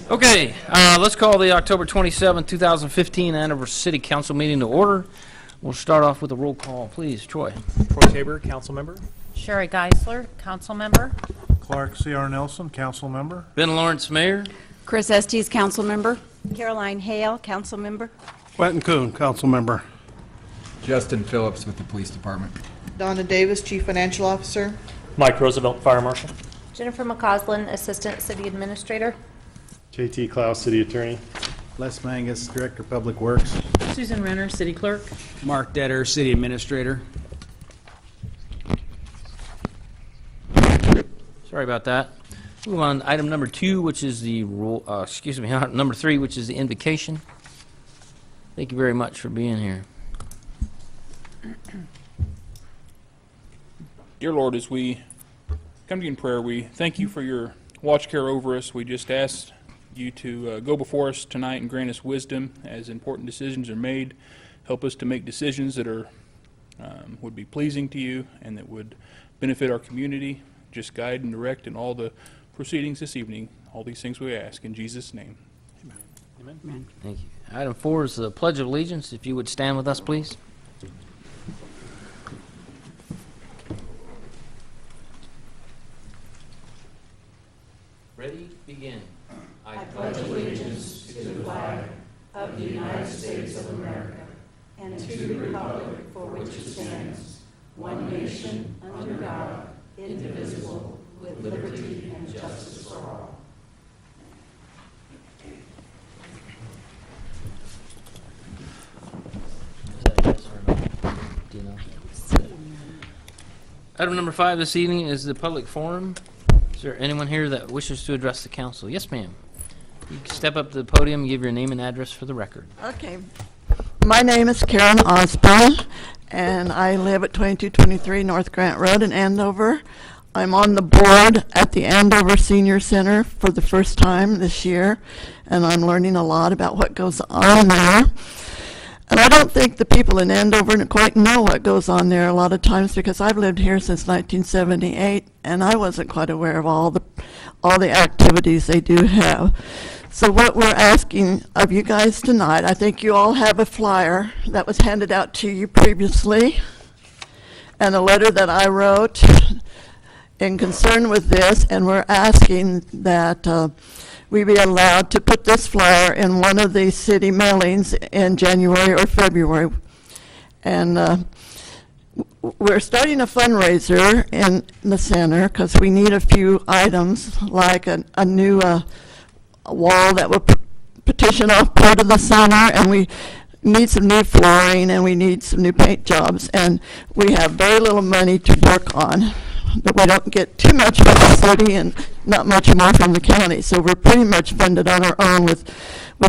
Okay, let's call the October 27, 2015 Andover City Council meeting to order. We'll start off with a roll call, please. Troy. Troy Tabor, council member. Sherry Geisler, council member. Clark C.R. Nelson, council member. Ben Lawrence, Mayor. Chris Estes, council member. Caroline Hale, council member. Quentin Kuhn, council member. Justin Phillips with the police department. Donna Davis, Chief Financial Officer. Mike Roosevelt, fire marshal. Jennifer McCausland, Assistant City Administrator. JT Klaus, City Attorney. Les Mangus, Director of Public Works. Susan Renner, city clerk. Mark Detter, City Administrator. Sorry about that. Move on to item number 2, which is the number 3, which is the invocation. Thank you very much for being here. Dear Lord, as we come to you in prayer, we thank you for your watch care over us. We just ask you to go before us tonight and grant us wisdom as important decisions are made. Help us to make decisions that are would be pleasing to you and that would benefit our community. Just guide and direct in all the proceedings this evening. All these things we ask in Jesus' name. Amen. Amen. Thank you. Item 4 is the Pledge of Allegiance. If you would stand with us, please. Ready? Begin. I pledge allegiance to the flag Of the United States of America and to the republic for which it stands, one nation, under God, indivisible, with liberty and justice for all. Is that yes or no? Do you know? Item number 5 this evening is the public forum. Is there anyone here that wishes to address the council? Yes, ma'am. You can step up to the podium and give your name and address for the record. Okay. My name is Karen Osborne, and I live at 2223 North Grant Road in Andover. I'm on the board at the Andover Senior Center for the first time this year, and I'm learning a lot about what goes on there. And I don't think the people in Andover quite know what goes on there a lot of times, because I've lived here since 1978, and I wasn't quite aware of all the activities they do have. So what we're asking of you guys tonight, I think you all have a flyer that was handed out to you previously, and a letter that I wrote in concern with this, and we're asking that we be allowed to put this flyer in one of the city mailings in January or February. And we're starting a fundraiser in the center because we need a few items, like a new wall that will petition off part of the center, and we need some new flooring, and we need some new paint jobs, and we have very little money to work on. But we don't get too much from the city and not much more from the county, so we're pretty much funded on our own with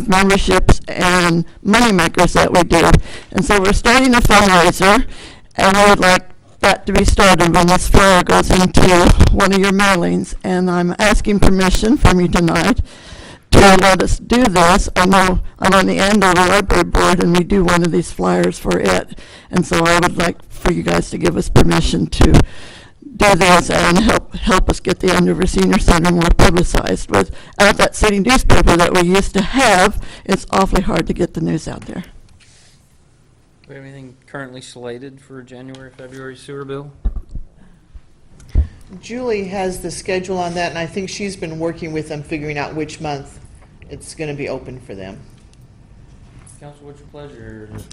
memberships and money makers that we do. And so we're starting a fundraiser, and I would like that to be started when this flyer goes into one of your mailings. And I'm asking permission from you tonight to let us do this. I know I'm on the Andover Library Board, and we do one of these flyers for it. And so I would like for you guys to give us permission to do this and help us get the Andover Senior Center more publicized. Without that city newspaper that we used to have, it's awfully hard to get the news out there. Do we have anything currently slated for January, February sewer bill? Julie has the schedule on that, and I think she's been working with them, figuring out which month it's going to be open for them. Council, what's your pleasure? Is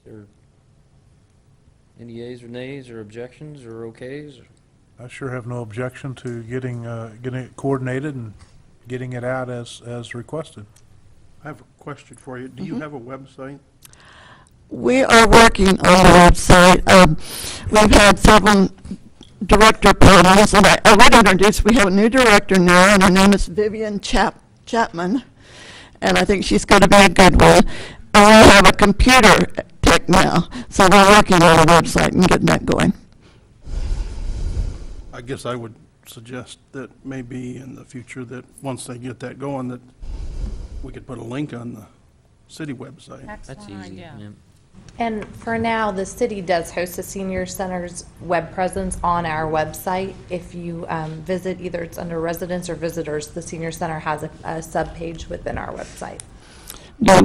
there any yeas or nays or objections or okays? I sure have no objection to getting it coordinated and getting it out as requested. I have a question for you. Do you have a website? We are working on the website. We've had several director panels, and I would introduce, we have a new director now, and her name is Vivian Chapman, and I think she's going to be a good one. And we have a computer tech now, so we're working on a website and getting that going. I guess I would suggest that maybe in the future that once they get that going, that we could put a link on the city website. That's easy. Yeah. Yeah. And for now, the city does host the senior center's web presence on our website. If you visit, either it's under residents or visitors, the senior center has a sub-page within our website. How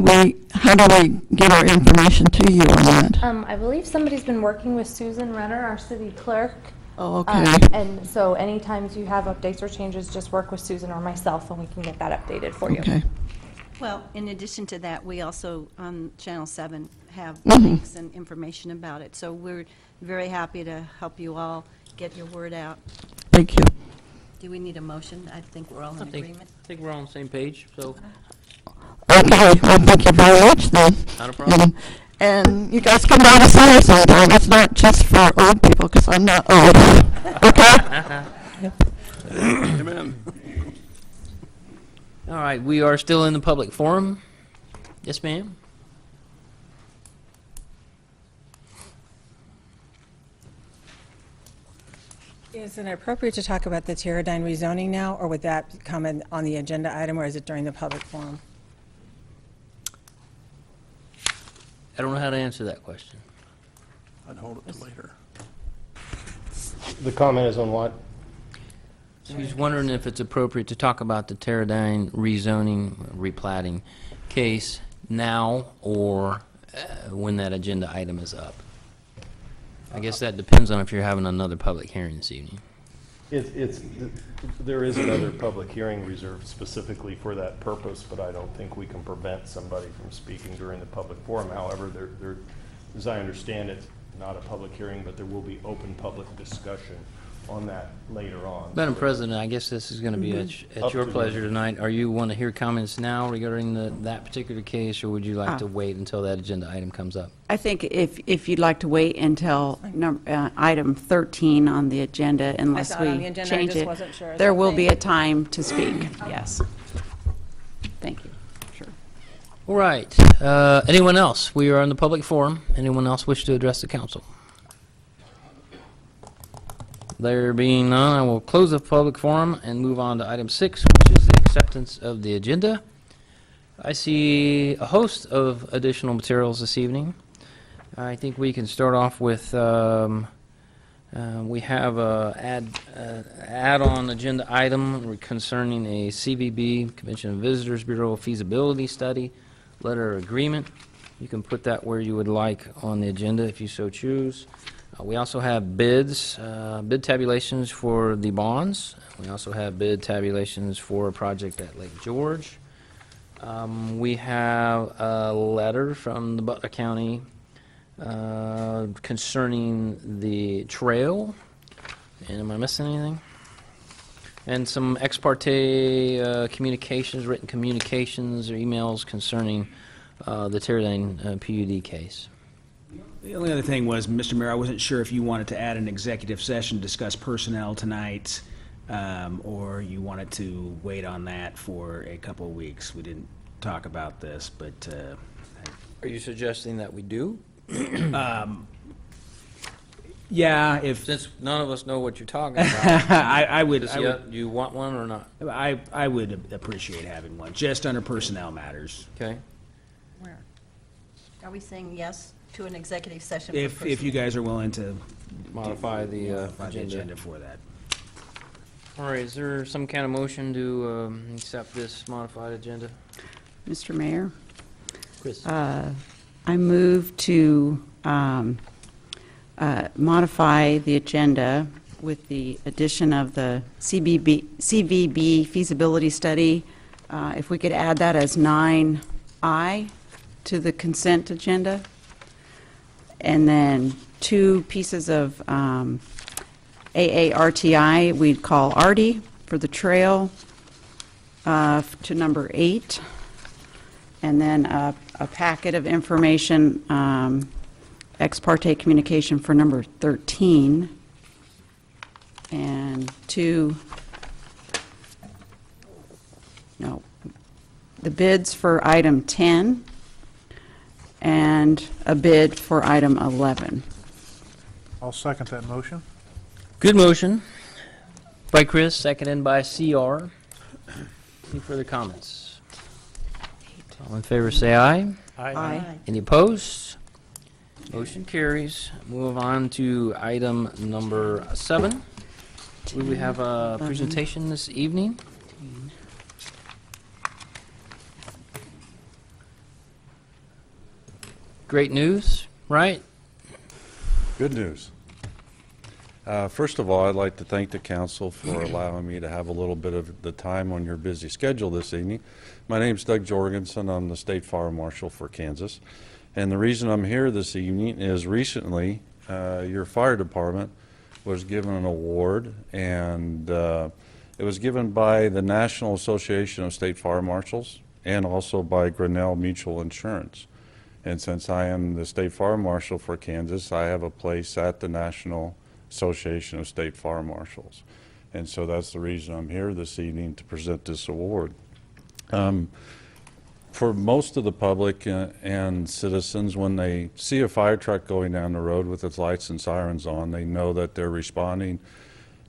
do we get our information to you on that? I believe somebody's been working with Susan Renner, our city clerk. Oh, okay. And so anytime you have updates or changes, just work with Susan or myself and we can get that updated for you. Okay. Well, in addition to that, we also, on Channel 7, have Mhm. links and information about it. So we're very happy to help you all get your word out. Thank you. Do we need a motion? I think we're all in agreement. I think we're all on the same page, so Okay, well, thank you very much then. not a problem. And you guys come down to see us sometime. It's not just for old people, because I'm not old. Okay? Amen. All right, we are still in the public forum. Yes, ma'am? Is it appropriate to talk about the Teradyne rezoning now, or would that come on the agenda item, or is it during the public forum? I don't know how to answer that question. I'd hold it to later. The comment is on what? She's wondering if it's appropriate to talk about the Teradyne rezoning, replatting case now or when that agenda item is up. I guess that depends on if you're having another public hearing this evening. There is another public hearing reserved specifically for that purpose, but I don't think we can prevent somebody from speaking during the public forum. However, there, as I understand it, not a public hearing, but there will be open public discussion on that later on. Madam President, I guess this is going to be at Up your to pleasure you. tonight. Are you want to hear comments now regarding that particular case, or would you like to wait until that agenda item comes up? I think if you'd like to wait until item 13 on the agenda, unless thought on we the agenda, I change just it, wasn't sure. Is there that will the- be a time to speak, yes. Thank you. Sure. All right. Anyone else? We are in the public forum. Anyone else wish to address the council? There being none, I will close the public forum and move on to item 6, which is the acceptance of the agenda. I see a host of additional materials this evening. I think we can start off with, we have a add-on agenda item concerning a CVB, Convention and Visitors Bureau feasibility study, letter of agreement. You can put that where you would like on the agenda if you so choose. We also have bids, bid tabulations for the bonds. We also have bid tabulations for a project at Lake George. We have a letter from the Butler County concerning the trail. And am I missing anything? And some ex parte communications, written communications or emails concerning the Teradyne PUD case. The only other thing was, Mr. Mayor, I wasn't sure if you wanted to add an executive session to discuss personnel tonight, or you wanted to wait on that for a couple of weeks. We didn't talk about this, but Are you suggesting that we do? yeah, if Since none of us know what you're talking about, I would, do you want one or not? I would appreciate having one, just under personnel matters. Okay. Where? Are we saying yes to an executive session? for If you personnel? guys are willing to Modify the modify the agenda. agenda for that. All right, is there some kind of motion to accept this modified agenda? Mr. Mayor, Chris? I move to modify the agenda with the addition of the CVB feasibility study. If we could add that as 9I to the consent agenda. And then 2 pieces of AARTI we'd call ARTI for the trail to number 8. And then a packet of information, ex parte communication for number 13. And the bids for item 10 and a bid for item 11. I'll second that motion. Good motion by Chris, seconded by CR. Any further comments? All in favor say aye. Aye. Any opposed? Motion carries. Move on to item number 7. We have a presentation this evening. Great news, right? Good news. First of all, I'd like to thank the council for allowing me to have a little bit of the time on your busy schedule this evening. My name's Doug Jorgensen. I'm the State Fire Marshal for Kansas. And the reason I'm here this evening is recently your fire department was given an award, and it was given by the National Association of State Fire Marshals and also by Grinnell Mutual Insurance. And since I am the State Fire Marshal for Kansas, I have a place at the National Association of State Fire Marshals. And so that's the reason I'm here this evening to present this award. For most of the public and citizens, when they see a fire truck going down the road with its lights and sirens on, they know that they're responding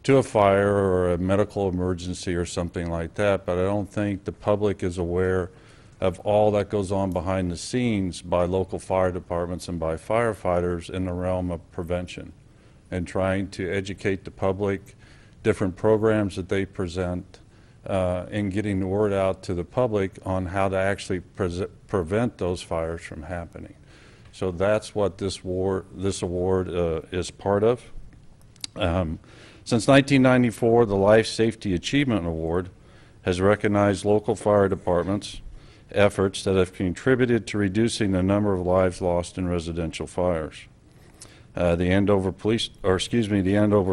to a fire or a medical emergency or something like that, but I don't think the public is aware of all that goes on behind the scenes by local fire departments and by firefighters in the realm of prevention and trying to educate the public, different programs that they present, and getting the word out to the public on how to actually prevent those fires from happening. So that's what this award is part of. Since 1994, the Life Safety Achievement Award has recognized local fire departments' efforts that have contributed to reducing the number of lives lost in residential fires. The Andover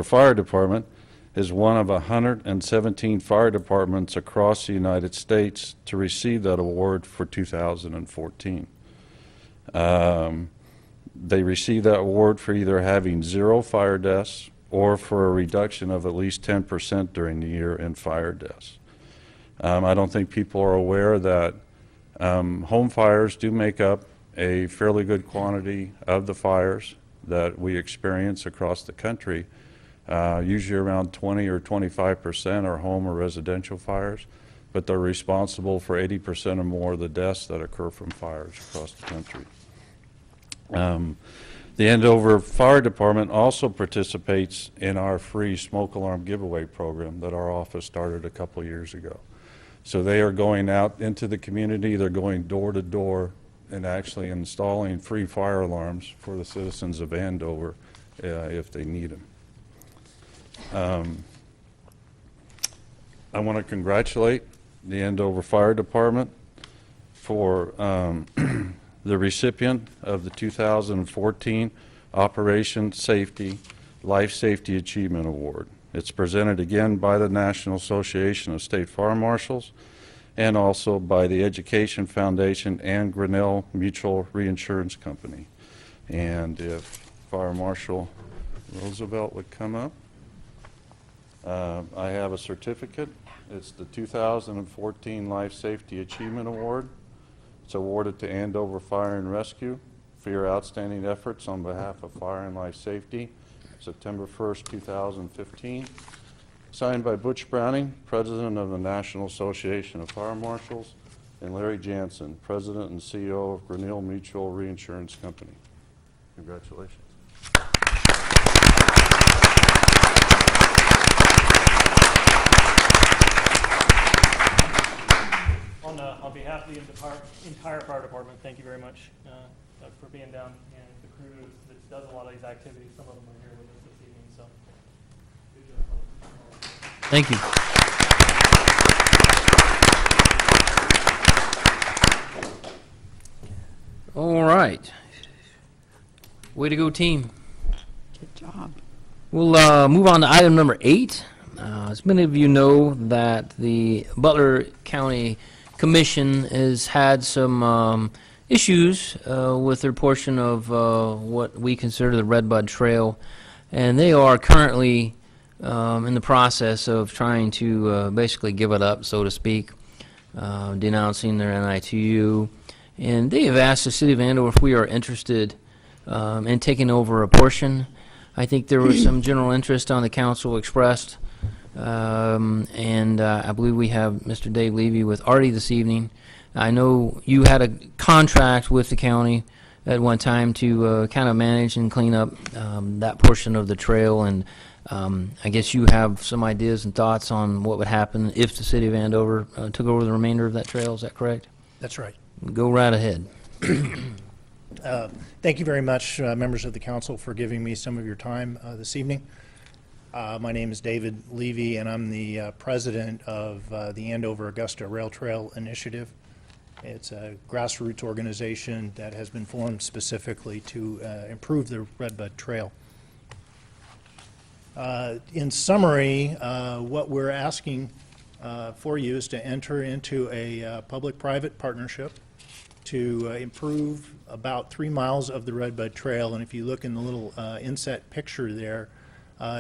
Fire Department is one of 117 fire departments across the United States to receive that award for 2014. They received that award for either having 0 fire deaths or for a reduction of at least 10% during the year in fire deaths. I don't think people are aware that home fires do make up a fairly good quantity of the fires that we experience across the country. Usually around 20 or 25% are home or residential fires, but they're responsible for 80% or more of the deaths that occur from fires across the country. The Andover Fire Department also participates in our free smoke alarm giveaway program that our office started a couple years ago. So they are going out into the community, they're going door to door and actually installing free fire alarms for the citizens of Andover if they need them. I want to congratulate the Andover Fire Department for the recipient of the 2014 Operation Safety Life Safety Achievement Award. It's presented again by the National Association of State Fire Marshals and also by the Education Foundation and Grinnell Mutual Reinsurance Company. And if Fire Marshal Roosevelt would come up. I have a certificate. It's the 2014 Life Safety Achievement Award. It's awarded to Andover Fire and Rescue for your outstanding efforts on behalf of fire and life safety. September 1st, 2015. Signed by Butch Browning, President of the National Association of Fire Marshals, and Larry Jansen, President and CEO of Grinnell Mutual Reinsurance Company. Congratulations. On behalf of the entire fire department, thank you very much for being down, and the crew that does a lot of these activities. Some of them are here with us this evening, so Thank you. All right. Way to go, team. Good job. We'll move on to item number 8. As many of you know, that the Butler County Commission has had some issues with their portion of what we consider the Redbud Trail, and they are currently in the process of trying to basically give it up, so to speak, denouncing their NITU. And they have asked the City of Andover if we are interested in taking over a portion. I think there was some general interest on the council expressed, and I believe we have Mr. Dave Levy with Artie this evening. I know you had a contract with the county at one time to kind of manage and clean up that portion of the trail. And I guess you have some ideas and thoughts on what would happen if the city of Andover took over the remainder of that trail. Is that correct? That's right. Go right ahead. Thank you very much, members of the council, for giving me some of your time this evening. My name is David Levy, and I'm the president of the Andover Augusta Rail Trail Initiative. It's a grassroots organization that has been formed specifically to improve the Redbud Trail. In summary, what we're asking for you is to enter into a public-private partnership to improve about 3 miles of the Redbud Trail. And if you look in the little inset picture there,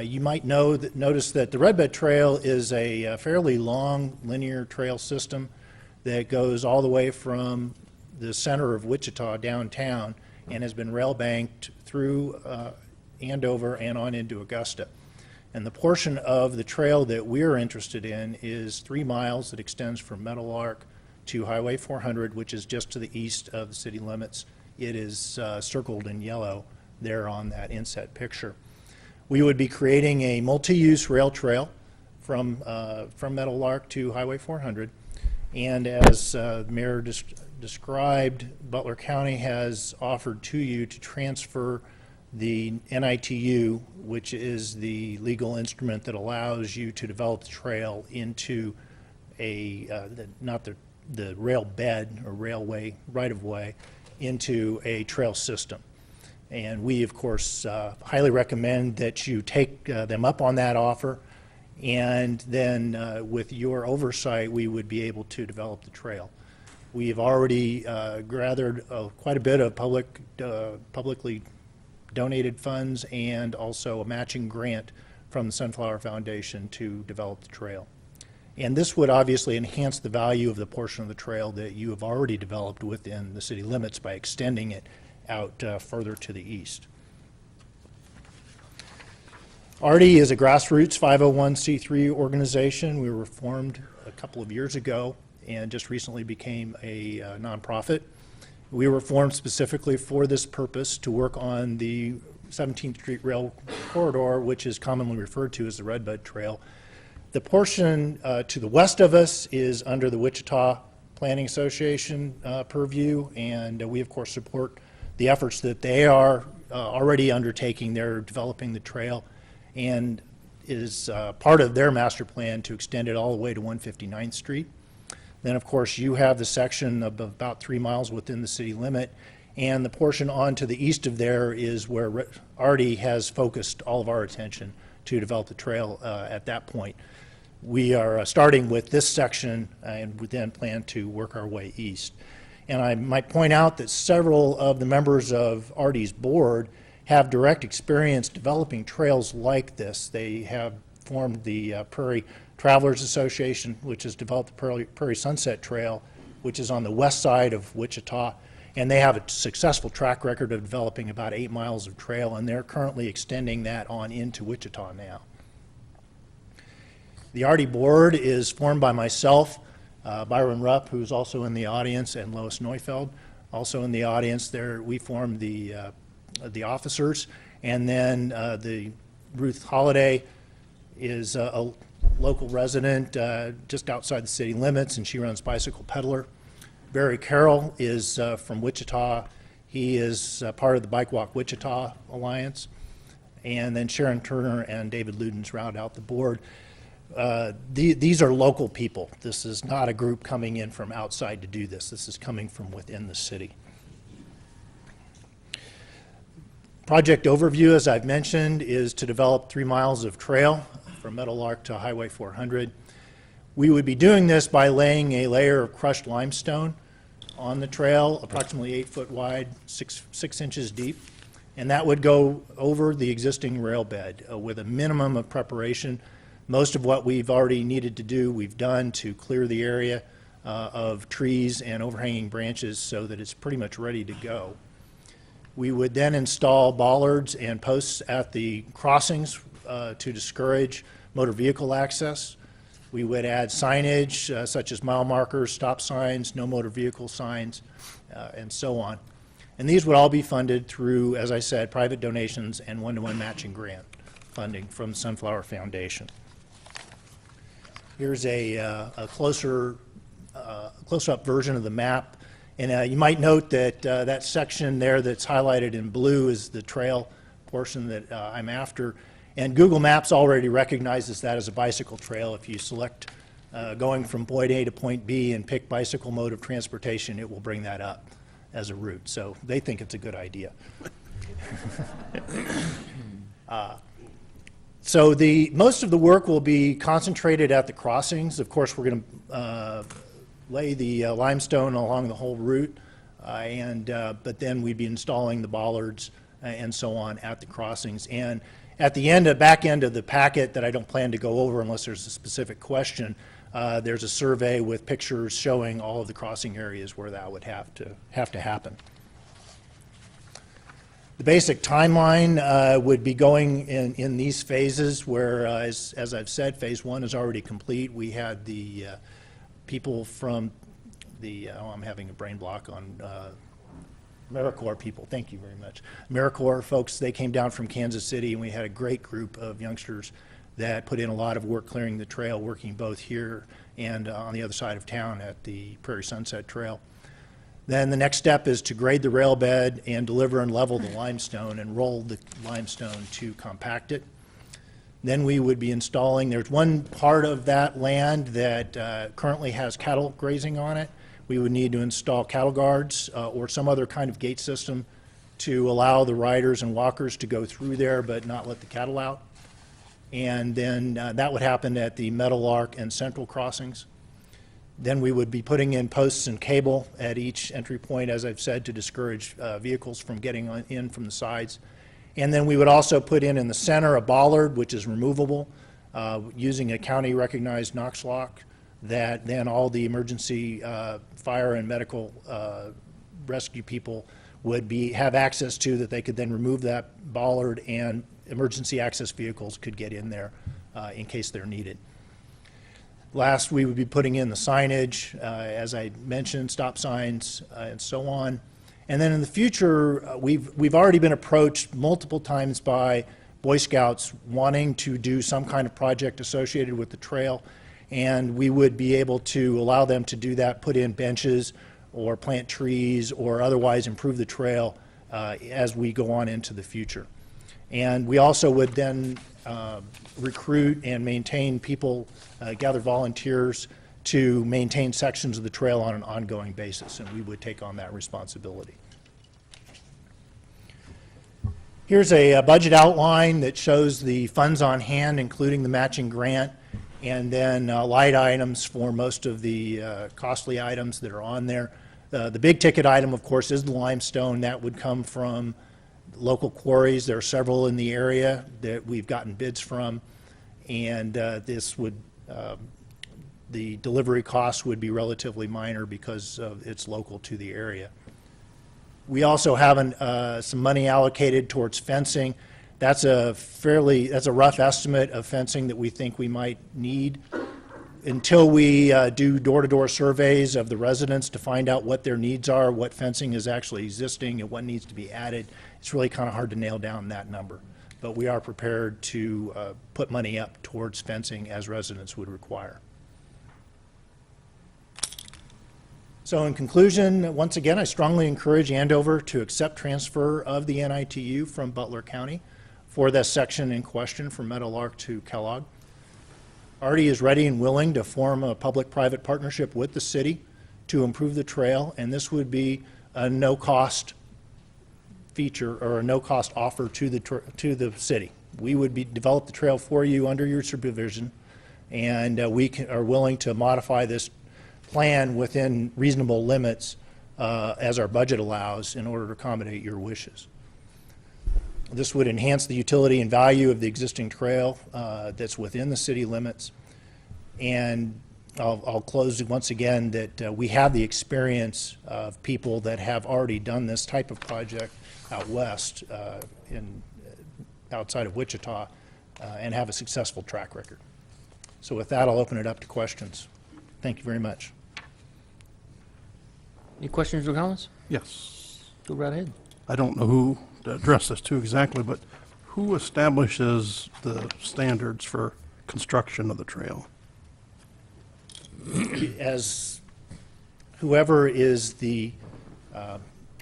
you might notice that the Redbud Trail is a fairly long linear trail system that goes all the way from the center of Wichita downtown and has been rail banked through Andover and on into Augusta. And the portion of the trail that we're interested in is 3 miles that extends from Meadowlark to Highway 400, which is just to the east of the city limits. It is circled in yellow there on that inset picture. We would be creating a multi-use rail trail from Meadowlark to Highway 400. And as the Mayor described, Butler County has offered to you to transfer the NITU, which is the legal instrument that allows you to develop the trail into not the rail bed or railway right-of-way, into a trail system. And we, of course, highly recommend that you take them up on that offer, and then with your oversight, we would be able to develop the trail. We've already gathered quite a bit of publicly donated funds and also a matching grant from the Sunflower Foundation to develop the trail. And this would obviously enhance the value of the portion of the trail that you have already developed within the city limits by extending it out further to the east. ARDI is a grassroots 501c3 organization. We were formed a couple of years ago and just recently became a nonprofit. We were formed specifically for this purpose, to work on the 17th Street Rail Corridor, which is commonly referred to as the Redbud Trail. The portion to the west of us is under the Wichita Planning Association purview, and we of course support the efforts that they are already undertaking. They're developing the trail, and is part of their master plan to extend it all the way to 159th Street. Then of course you have the section of about 3 miles within the city limit, and the portion on to the east of there is where ARDI has focused all of our attention to develop the trail at that point. We are starting with this section, and we then plan to work our way east. And I might point out that several of the members of ARDI's board have direct experience developing trails like this. They have formed the Prairie Travelers Association, which has developed the Prairie Sunset Trail, which is on the west side of Wichita, and they have a successful track record of developing about 8 miles of trail, and they're currently extending that on into Wichita now. The ARDI board is formed by myself, Byron Rupp, who's also in the audience, and Lois Neufeld, also in the audience. There, we formed the officers, and then the Ruth Holliday is a local resident just outside the city limits, and she runs Bicycle Peddler. Barry Carroll is from Wichita. He is part of the Bike Walk Wichita Alliance. And then Sharon Turner and David Ludens round out the board. These are local people. This is not a group coming in from outside to do this. This is coming from within the city. Project overview, as I've mentioned, is to develop 3 miles of trail from Meadowlark to Highway 400. We would be doing this by laying a layer of crushed limestone on the trail, approximately 8 foot wide, 6 inches deep, and that would go over the existing rail bed with a minimum of preparation. Most of what we've already needed to do, we've done to clear the area of trees and overhanging branches so that it's pretty much ready to go. We would then install bollards and posts at the crossings to discourage motor vehicle access. We would add signage such as mile markers, stop signs, no motor vehicle signs, and so on. And these would all be funded through, as I said, private donations and one-to-one matching grant funding from the Sunflower Foundation. Here's a close-up version of the map. And you might note that that section there that's highlighted in blue is the trail portion that I'm after. And Google Maps already recognizes that as a bicycle trail. If you select going from point A to point B and pick bicycle mode of transportation, it will bring that up as a route. So they think it's a good idea. So most of the work will be concentrated at the crossings. Of course, we're going to lay the limestone along the whole route, but then we'd be installing the bollards and so on at the crossings. And at the back end of the packet that I don't plan to go over unless there's a specific question, there's a survey with pictures showing all of the crossing areas where that would have to happen. The basic timeline would be going in these phases where, as I've said, phase 1 is already complete. We had the people from the, I'm having a brain block on AmeriCorps people, thank you very much. AmeriCorps folks, they came down from Kansas City, and we had a great group of youngsters that put in a lot of work clearing the trail, working both here and on the other side of town at the Prairie Sunset Trail. Then the next step is to grade the rail bed and deliver and level the limestone and roll the limestone to compact it. Then we would be installing, there's one part of that land that currently has cattle grazing on it. We would need to install cattle guards or some other kind of gate system to allow the riders and walkers to go through there but not let the cattle out. And then that would happen at the Meadowlark and Central crossings. Then we would be putting in posts and cable at each entry point, as I've said, to discourage vehicles from getting in from the sides. And then we would also put in the center a bollard, which is removable, using a county-recognized Knox lock that then all the emergency fire and medical rescue people would have access to, that they could then remove that bollard and emergency access vehicles could get in there in case they're needed. Last, we would be putting in the signage, as I mentioned, stop signs and so on. And then in the future, we've already been approached multiple times by Boy Scouts wanting to do some kind of project associated with the trail, and we would be able to allow them to do that, put in benches or plant trees or otherwise improve the trail as we go on into the future. And we also would then recruit and maintain people, gather volunteers to maintain sections of the trail on an ongoing basis, and we would take on that responsibility. Here's a budget outline that shows the funds on hand, including the matching grant, and then light items for most of the costly items that are on there. The big ticket item, of course, is the limestone. That would come from local quarries. There are several in the area that we've gotten bids from, and this would the delivery costs would be relatively minor because it's local to the area. We also have some money allocated towards fencing. That's a rough estimate of fencing that we think we might need. Until we do door-to-door surveys of the residents to find out what their needs are, what fencing is actually existing, and what needs to be added, it's really kind of hard to nail down that number. But we are prepared to put money up towards fencing as residents would require. So in conclusion, once again, I strongly encourage Andover to accept transfer of the NITU from Butler County for this section in question from Meadowlark to Kellogg. ARDI is ready and willing to form a public-private partnership with the city to improve the trail, and this would be a no-cost feature or a no-cost offer to the city. We would develop the trail for you under your supervision, and we are willing to modify this plan within reasonable limits as our budget allows in order to accommodate your wishes. This would enhance the utility and value of the existing trail that's within the city limits. And I'll close once again that we have the experience of people that have already done this type of project out west outside of Wichita and have a successful track record. So with that, I'll open it up to questions. Thank you very much. Any questions or comments? Yes. Go right ahead. I don't know who to address this to exactly, but who establishes the standards for construction of the trail? As whoever is the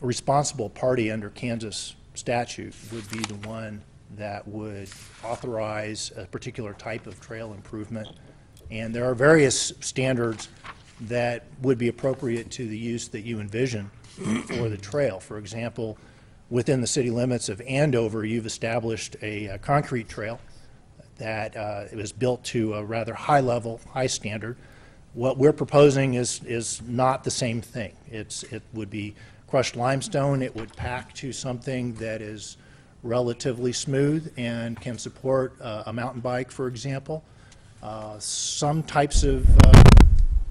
responsible party under Kansas statute would be the one that would authorize a particular type of trail improvement. And there are various standards that would be appropriate to the use that you envision for the trail. For example, within the city limits of Andover, you've established a concrete trail that it was built to a rather high level, high standard. What we're proposing is not the same thing. It would be crushed limestone. It would pack to something that is relatively smooth and can support a mountain bike, for example. Some types of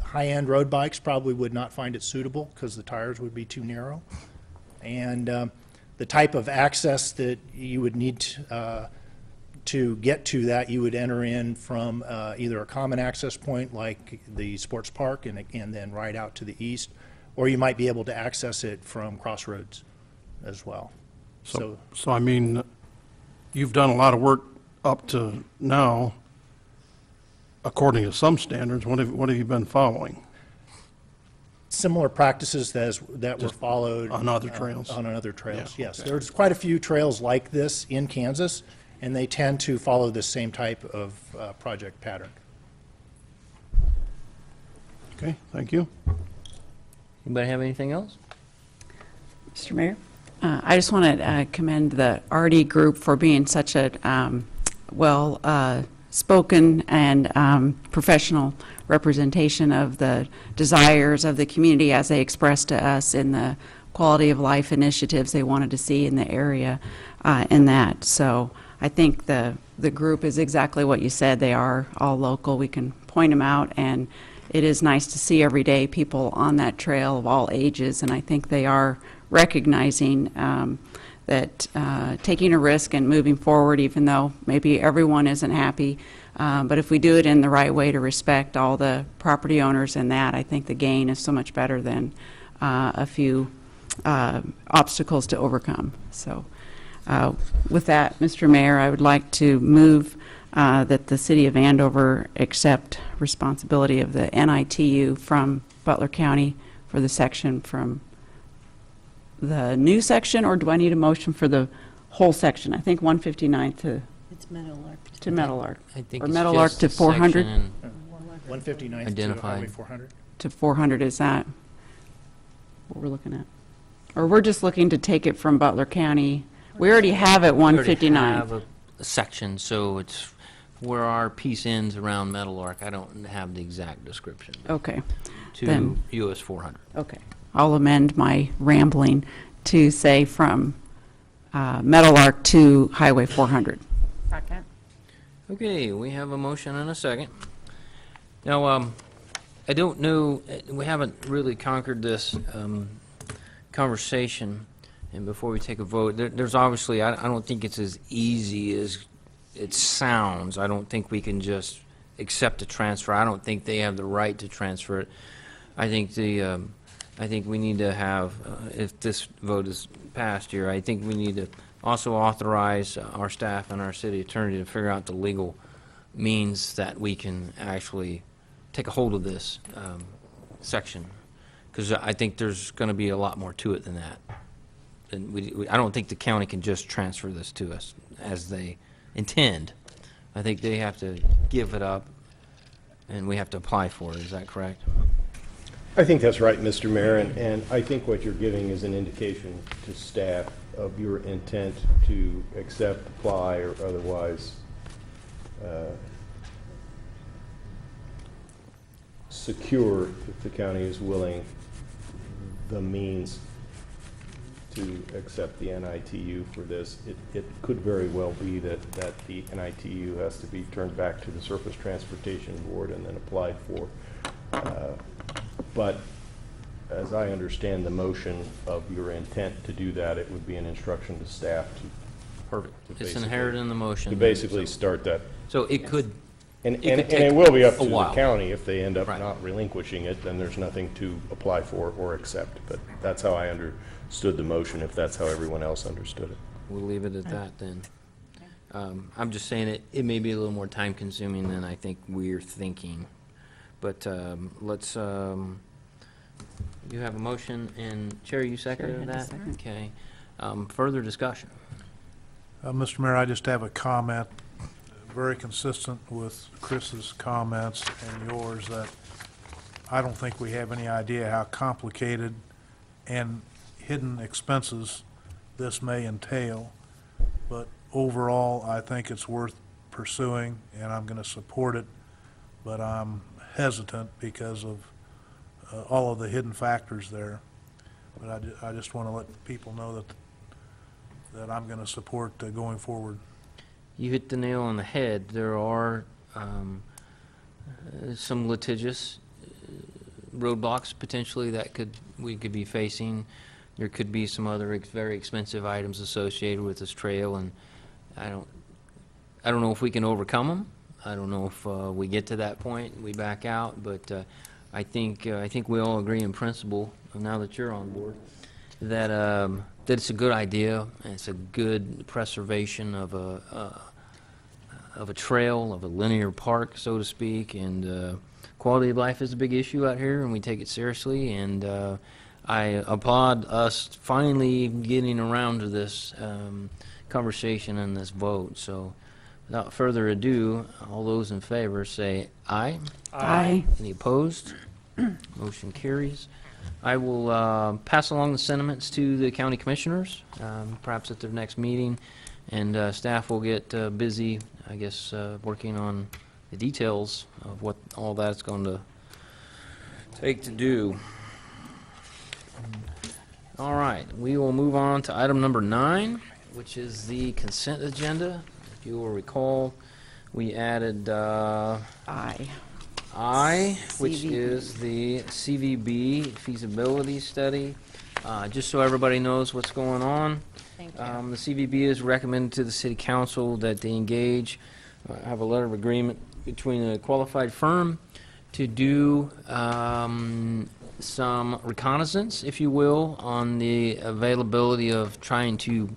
high-end road bikes probably would not find it suitable because the tires would be too narrow. And the type of access that you would need to get to that, you would enter in from either a common access point like the sports park and then right out to the east, or you might be able to access it from Crossroads as well. So I mean, you've done a lot of work up to now, according to some standards. What have you been following? Similar practices that were followed on other trails. On other trails, Yeah, yes. okay. There's quite a few trails like this in Kansas, and they tend to follow the same type of project pattern. Okay, thank you. Anybody have anything else? Mr. Mayor? I just want to commend the RD group for being such a well-spoken and professional representation of the desires of the community as they expressed to us in the quality of life initiatives they wanted to see in the area in that. So I think the group is exactly what you said. They are all local. We can point them out, and it is nice to see every day people on that trail of all ages, and I think they are recognizing that taking a risk and moving forward, even though maybe everyone isn't happy, but if we do it in the right way to respect all the property owners and that, I think the gain is so much better than a few obstacles to overcome. So with that, Mr. Mayor, I would like to move that the City of Andover accept responsibility of the NITU from Butler County for the section from the new section, or do I need a motion for the whole section? I think 159 to It's Meadowlark. Meadowlark. I think Or it's Meadowlark just to a 400? section 159 to Identified. Highway 400. To 400, is that what we're looking at? Or we're just looking to take it from Butler County? We already have it We already 159. have a section, so it's where our piece ends around Meadowlark. I don't have the exact description. Okay. To Then- US 400. Okay. I'll amend my rambling to say from Meadowlark to Highway 400. Second. Okay, we have a motion and a second. Now, I don't know, we haven't really conquered this conversation, and before we take a vote, there's obviously, I don't think it's as easy as it sounds. I don't think we can just accept a transfer. I don't think they have the right to transfer it. I think I think we need to have, if this vote is passed here, I think we need to also authorize our staff and our city attorney to figure out the legal means that we can actually take a hold of this section, because I think there's going to be a lot more to it than that. And I don't think the county can just transfer this to us as they intend. I think they have to give it up, and we have to apply for it. Is that correct? I think that's right, Mr. Mayor, and I think what you're giving is an indication to staff of your intent to accept, apply, or otherwise secure, if the county is willing, the means to accept the NITU for this. It could very well be that the NITU has to be turned back to the Surface Transportation Board and then applied for. But as I understand the motion of your intent to do that, it would be an instruction to staff to. Perfect. to It's basically- inherent in the motion. To basically start that. So it could, And It could it take will be up a to the while. county. If they end up Right. not relinquishing it, then there's nothing to apply for or accept. But that's how I understood the motion, if that's how everyone else understood it. We'll leave it at that then. I'm just saying it may be a little more time-consuming than I think we're thinking. But let's, you have a motion, and Chair, you seconded that? Okay. Further discussion? Mr. Mayor, I just have a comment, very consistent with Chris's comments and yours, that I don't think we have any idea how complicated and hidden expenses this may entail. But overall, I think it's worth pursuing, and I'm going to support it. But I'm hesitant because of all of the hidden factors there. But I just want to let people know that I'm going to support going forward. You hit the nail on the head. There are some litigious roadblocks potentially that we could be facing. There could be some other very expensive items associated with this trail, and I don't know if we can overcome them. I don't know if we get to that point and we back out, but I think we all agree in principle, now that you're on board, that that it's a good idea, and it's a good preservation of a trail, of a linear park, so to speak, and quality of life is a big issue out here, and we take it seriously, and I applaud us finally getting around to this conversation and this vote. So without further ado, all those in favor say aye. Aye. Any opposed? Motion carries. I will pass along the sentiments to the county commissioners, perhaps at their next meeting, and staff will get busy, I guess, working on the details of what all that's going to take to do. All right, we will move on to item number 9, which is the consent agenda. If you will recall, we added I, which CVB. is the CVB feasibility study. Just so everybody knows what's going on. Thank you. The CVB is recommended to the city council that they engage, have a letter of agreement between a qualified firm to do some reconnaissance, if you will, on the availability of trying to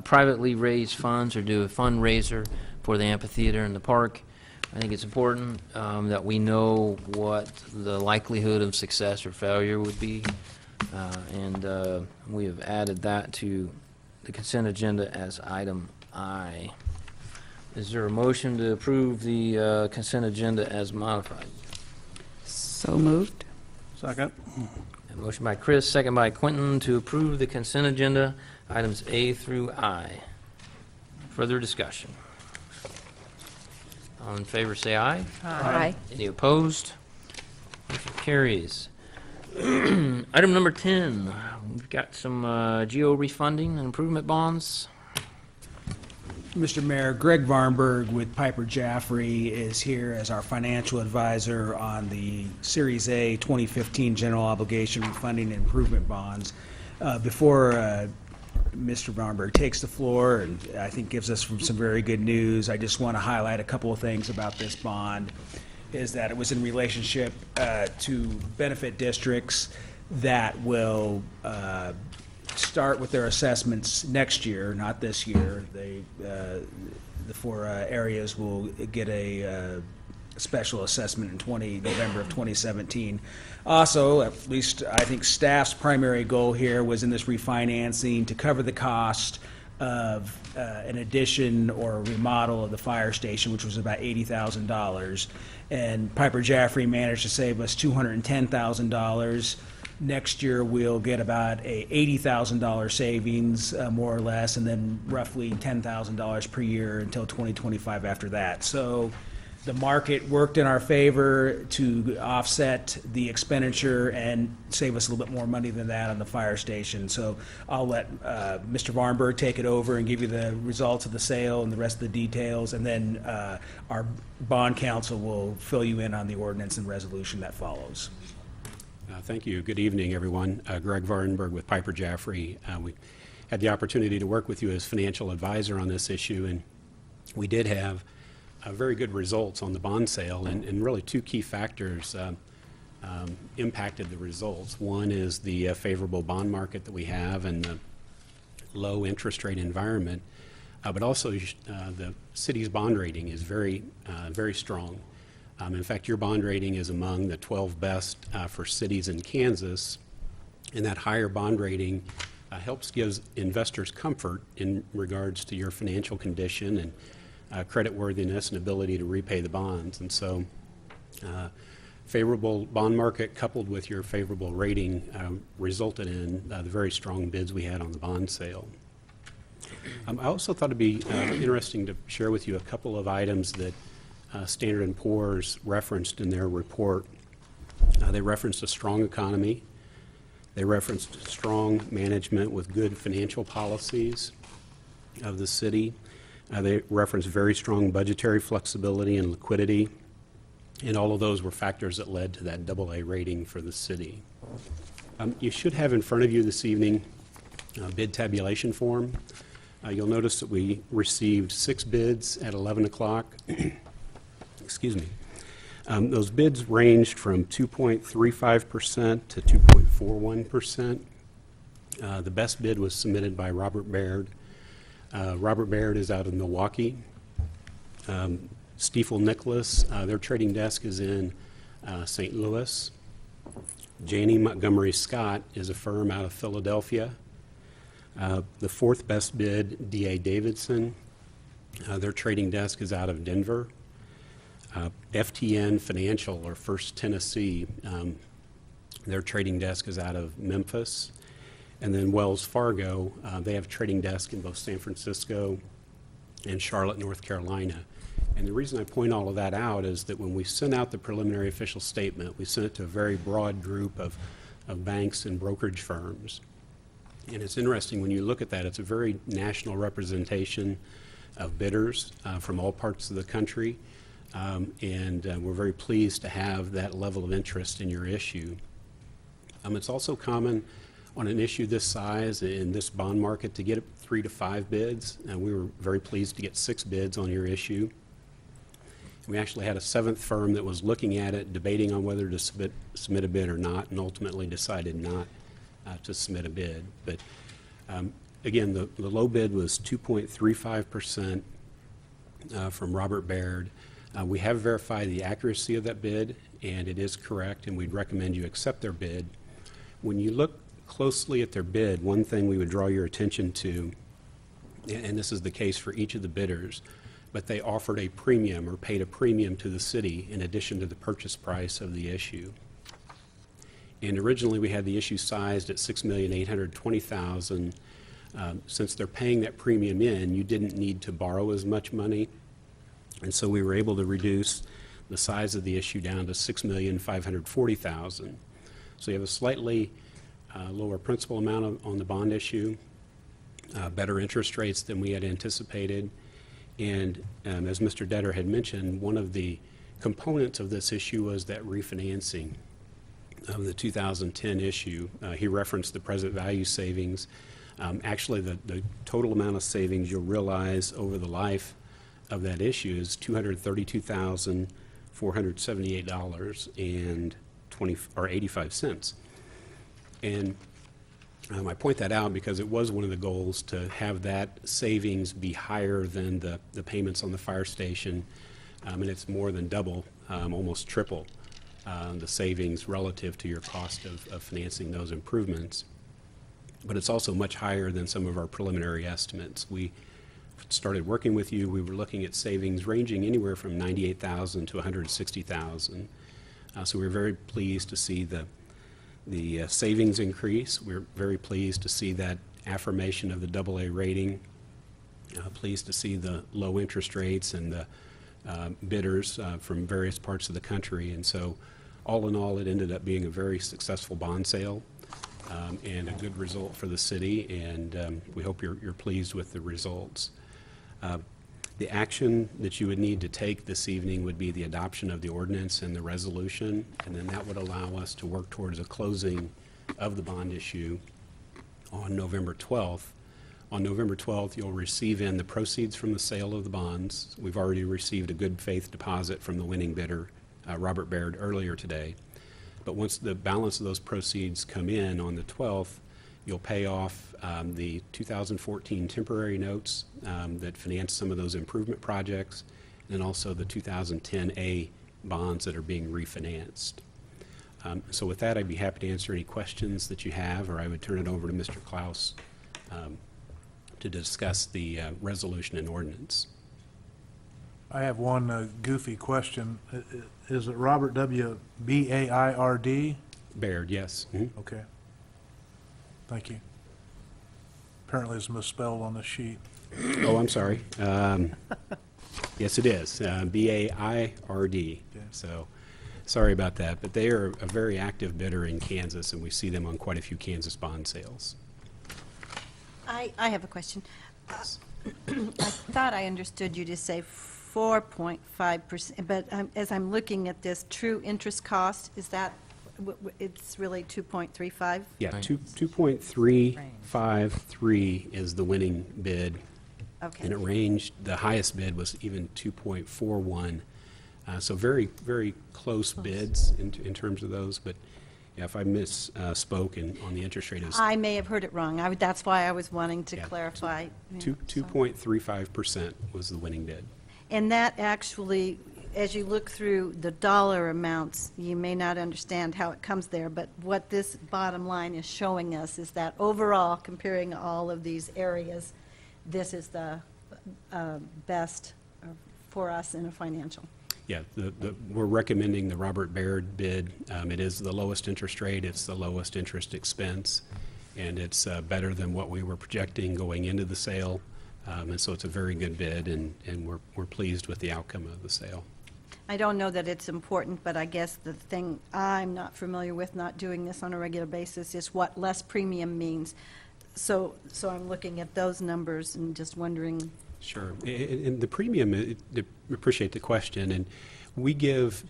privately raise funds or do a fundraiser for the amphitheater and the park. I think it's important that we know what the likelihood of success or failure would be, and we have added that to the consent agenda as item I. Is there a motion to approve the consent agenda as modified? So moved. Second. A motion by Chris, second by Quentin to approve the consent agenda, items A through I. Further discussion? All in favor, say aye. Aye. Any opposed? Motion carries. Item number 10, we've got some geo refunding and improvement bonds. Mr. Mayor, Greg Varnberg with Piper Jaffray is here as our financial advisor on the Series A 2015 General Obligation Refunding and Improvement Bonds. Before Mr. Varnberg takes the floor and I think gives us some very good news, I just want to highlight a couple of things about this bond, is that it was in relationship to benefit districts that will start with their assessments next year, not this year. The 4 areas will get a special assessment in November of 2017. Also, at least I think staff's primary goal here was in this refinancing to cover the cost of an addition or a remodel of the fire station, which was about $80,000. And Piper Jaffray managed to save us $210,000. Next year, we'll get about a $80,000 savings, more or less, and then roughly $10,000 per year until 2025 after that. So the market worked in our favor to offset the expenditure and save us a little bit more money than that on the fire station. So I'll let Mr. Varnberg take it over and give you the results of the sale and the rest of the details, and then our bond counsel will fill you in on the ordinance and resolution that follows. Thank you. Good evening, everyone. Greg Varnberg with Piper Jaffray. We had the opportunity to work with you as financial advisor on this issue, and we did have very good results on the bond sale, and really two key factors impacted the results. One is the favorable bond market that we have and the low interest rate environment, but also the city's bond rating is very strong. In fact, your bond rating is among the 12 best for cities in Kansas, and that higher bond rating helps give investors comfort in regards to your financial condition and creditworthiness and ability to repay the bonds. And so favorable bond market coupled with your favorable rating resulted in the very strong bids we had on the bond sale. I also thought it'd be interesting to share with you a couple of items that Standard & Poor's referenced in their report. They referenced a strong economy. They referenced strong management with good financial policies of the city. They referenced very strong budgetary flexibility and liquidity, and all of those were factors that led to that AA rating for the city. You should have in front of you this evening a bid tabulation form. You'll notice that we received 6 bids at 11 o'clock. Excuse me. Those bids ranged from 2.35% to 2.41%. The best bid was submitted by Robert Baird. Robert Baird is out of Milwaukee. Stiefel Nicholas, their trading desk is in St. Louis. Janney Montgomery Scott is a firm out of Philadelphia. The fourth best bid, D.A. Davidson, their trading desk is out of Denver. FTN Financial, or First Tennessee, their trading desk is out of Memphis. And then Wells Fargo, they have a trading desk in both San Francisco and Charlotte, North Carolina. And the reason I point all of that out is that when we sent out the preliminary official statement, we sent it to a very broad group of banks and brokerage firms. And it's interesting, when you look at that, it's a very national representation of bidders from all parts of the country. We're very pleased to have that level of interest in your issue. It's also common on an issue this size in this bond market to get 3 to 5 bids, and we were very pleased to get 6 bids on your issue. We actually had a 7th firm that was looking at it, debating on whether to submit a bid or not, and ultimately decided not to submit a bid. But again, the low bid was 2.35% from Robert Baird. We have verified the accuracy of that bid, and it is correct, and we'd recommend you accept their bid. When you look closely at their bid, one thing we would draw your attention to, and this is the case for each of the bidders, but they offered a premium or paid a premium to the city in addition to the purchase price of the issue. And originally we had the issue sized at $6,820,000. Since they're paying that premium in, you didn't need to borrow as much money. And so we were able to reduce the size of the issue down to $6,540,000. So you have a slightly lower principal amount on the bond issue, better interest rates than we had anticipated. And as Mr. Detter had mentioned, one of the components of this issue was that refinancing of the 2010 issue. He referenced the present value savings. Actually, the total amount of savings you'll realize over the life of that issue is $232,478.85. And I point that out because it was one of the goals to have that savings be higher than the payments on the fire station, and it's more than double, almost triple the savings relative to your cost of financing those improvements. But it's also much higher than some of our preliminary estimates. We started working with you, we were looking at savings ranging anywhere from $98,000 to $160,000. So we're very pleased to see the savings increase. We're very pleased to see that affirmation of the AA rating. Pleased to see the low interest rates and the bidders from various parts of the country. And so all in all, it ended up being a very successful bond sale and a good result for the city, and we hope you're pleased with the results. The action that you would need to take this evening would be the adoption of the ordinance and the resolution, and then that would allow us to work towards a closing of the bond issue on November 12th, On November 12th, you'll receive in the proceeds from the sale of the bonds. We've already received a good faith deposit from the winning bidder, Robert Baird, earlier today. But once the balance of those proceeds come in on the 12th, you'll pay off the 2014 temporary notes that finance some of those improvement projects, and also the 2010A bonds that are being refinanced. So with that, I'd be happy to answer any questions that you have, or I would turn it over to Mr. Klaus to discuss the resolution and ordinance. I have one goofy question. Is it Robert W. B-A-I-R-D? Baird, yes. Mm-hmm. Okay. Thank you. Apparently it's misspelled on the sheet. Oh, I'm sorry. Yes, it is. B-A-I-R-D. Okay. So, sorry about that. But they are a very active bidder in Kansas, and we see them on quite a few Kansas bond sales. I have a question. I thought I understood you to say 4.5%, but as I'm looking at this true interest cost, is that, it's really 2.35? Yeah, 2.353 is the winning bid. Okay. And it ranged, the highest bid was even 2.41. So very, very close bids in terms of those. But yeah, if I misspoke on the interest rate, it was I may have heard it wrong. That's why I was wanting to clarify. 2.35% was the winning bid. And that actually, as you look through the dollar amounts, you may not understand how it comes there, but what this bottom line is showing us is that overall, comparing all of these areas, this is the best for us in a financial. Yeah, we're recommending the Robert Baird bid. It is the lowest interest rate, it's the lowest interest expense, and it's better than what we were projecting going into the sale. And so it's a very good bid, and we're pleased with the outcome of the sale. I don't know that it's important, but I guess the thing I'm not familiar with, not doing this on a regular basis, is what less premium means. So I'm looking at those numbers and just wondering. Sure. And the premium, I appreciate the question, and we give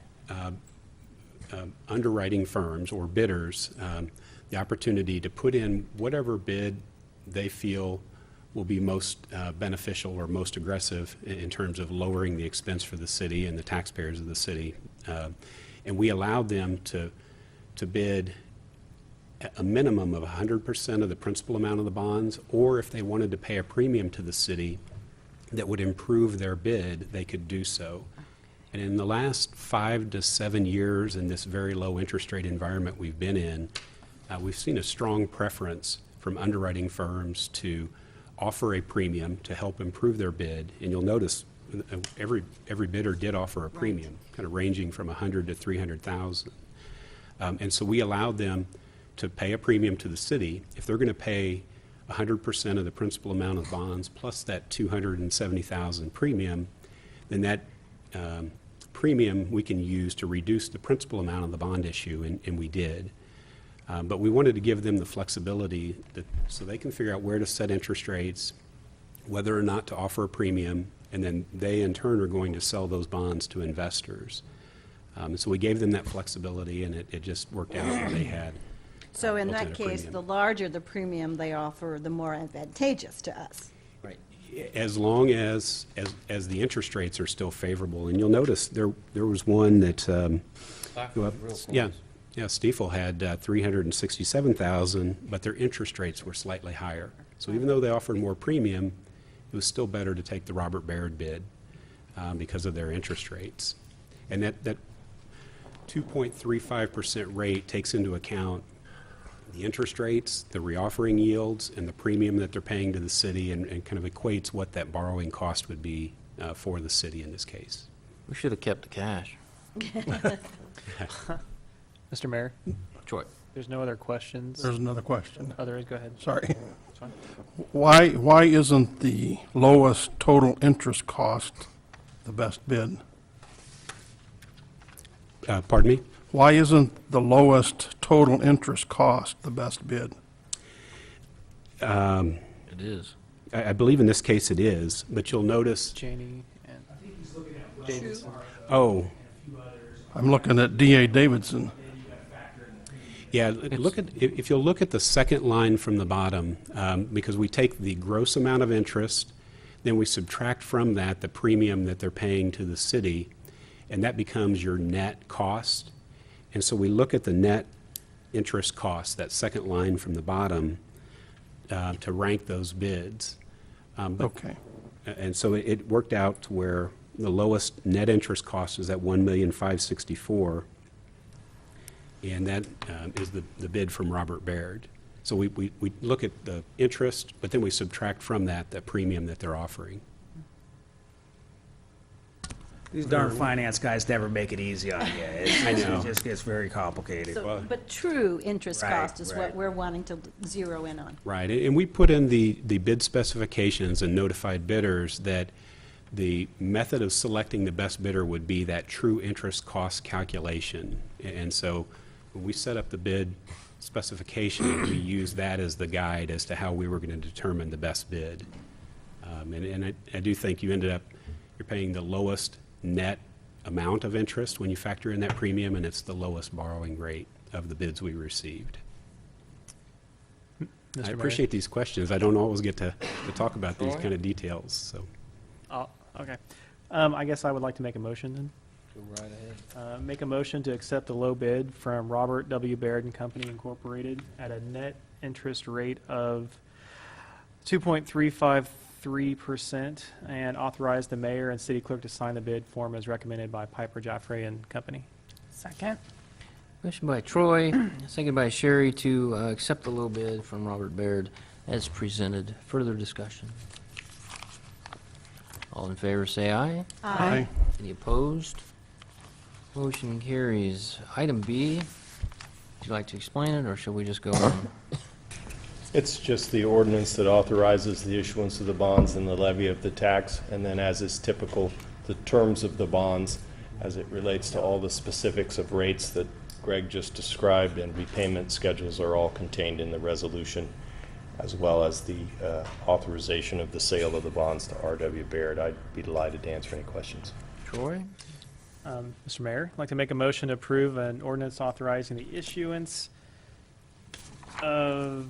underwriting firms or bidders the opportunity to put in whatever bid they feel will be most beneficial or most aggressive in terms of lowering the expense for the city and the taxpayers of the city. And we allowed them to bid a minimum of 100% of the principal amount of the bonds, or if they wanted to pay a premium to the city that would improve their bid, they could do so. And in the last 5 to 7 years in this very low interest rate environment we've been in, we've seen a strong preference from underwriting firms to offer a premium to help improve their bid. And you'll notice every bidder did offer a premium, kind of ranging from $100,000 to $300,000. And so we allowed them to pay a premium to the city. If they're going to pay 100% of the principal amount of bonds plus that $270,000 premium, then that premium we can use to reduce the principal amount of the bond issue, and we did. But we wanted to give them the flexibility so they can figure out where to set interest rates, whether or not to offer a premium, and then they in turn are going to sell those bonds to investors. So we gave them that flexibility, and it just worked out that they had. So in built that a case, premium. the larger the premium they offer, the more advantageous to us. Right. As long as the interest rates are still favorable. And you'll notice there was one that, Stiefel had $367,000, but their interest rates were slightly higher. So even though they offered more premium, it was still better to take the Robert Baird bid because of their interest rates. And that 2.35% rate takes into account the interest rates, the reoffering yields, and the premium that they're paying to the city, and kind of equates what that borrowing cost would be for the city in this case. We should have kept the cash. Mr. Mayor? Troy. There's no other questions. There's another question. Oh, there is. Go ahead. Sorry. It's fine. Why isn't the lowest total interest cost the best bid? Pardon me? Why isn't the lowest total interest cost the best bid? It is. I believe in this case it is, but you'll notice. Cheney and Davidson. Oh. I'm looking at D.A. Davidson. Yeah, look at, if you'll look at the second line from the bottom, because we take the gross amount of interest, then we subtract from that the premium that they're paying to the city, and that becomes your net cost. And so we look at the net interest cost, that second line from the bottom, to rank those bids. Okay. And so it worked out to where the lowest net interest cost is at $1,564,000, and that is the bid from Robert Baird. So we look at the interest, but then we subtract from that the premium that they're offering. These darn finance guys never make it easy on you. I know. It just gets very complicated. So, but true interest Right, cost is right. what we're wanting to zero in on. Right, and we put in the bid specifications and notified bidders that the method of selecting the best bidder would be that true interest cost calculation. And so when we set up the bid specification, we used that as the guide as to how we were going to determine the best bid. And I do think you ended up, you're paying the lowest net amount of interest when you factor in that premium, and it's the lowest borrowing rate of the bids we received. Mr. I Mayor? appreciate these questions. I don't always get to talk about these kind of details, so. Oh, okay. I guess I would like to make a motion then. Go right ahead. Make a motion to accept the low bid from Robert W. Baird and Company Incorporated at a net interest rate of 2.353% and authorize the mayor and city clerk to sign the bid form as recommended by Piper Jaffray and Company. Second. Motion by Troy, second by Sherry to accept the low bid from Robert Baird as presented. Further discussion? All in favor, say aye. Aye. Any opposed? Motion carries. Item B, would you like to explain it, or shall we just go on? It's just the ordinance that authorizes the issuance of the bonds and the levy of the tax, and then, as is typical, the terms of the bonds as it relates to all the specifics of rates that Greg just described, and repayment schedules are all contained in the resolution, as well as the authorization of the sale of the bonds to R.W. Baird. I'd be delighted to answer any questions. Troy? Mr. Mayor, I'd like to make a motion to approve an ordinance authorizing the issuance of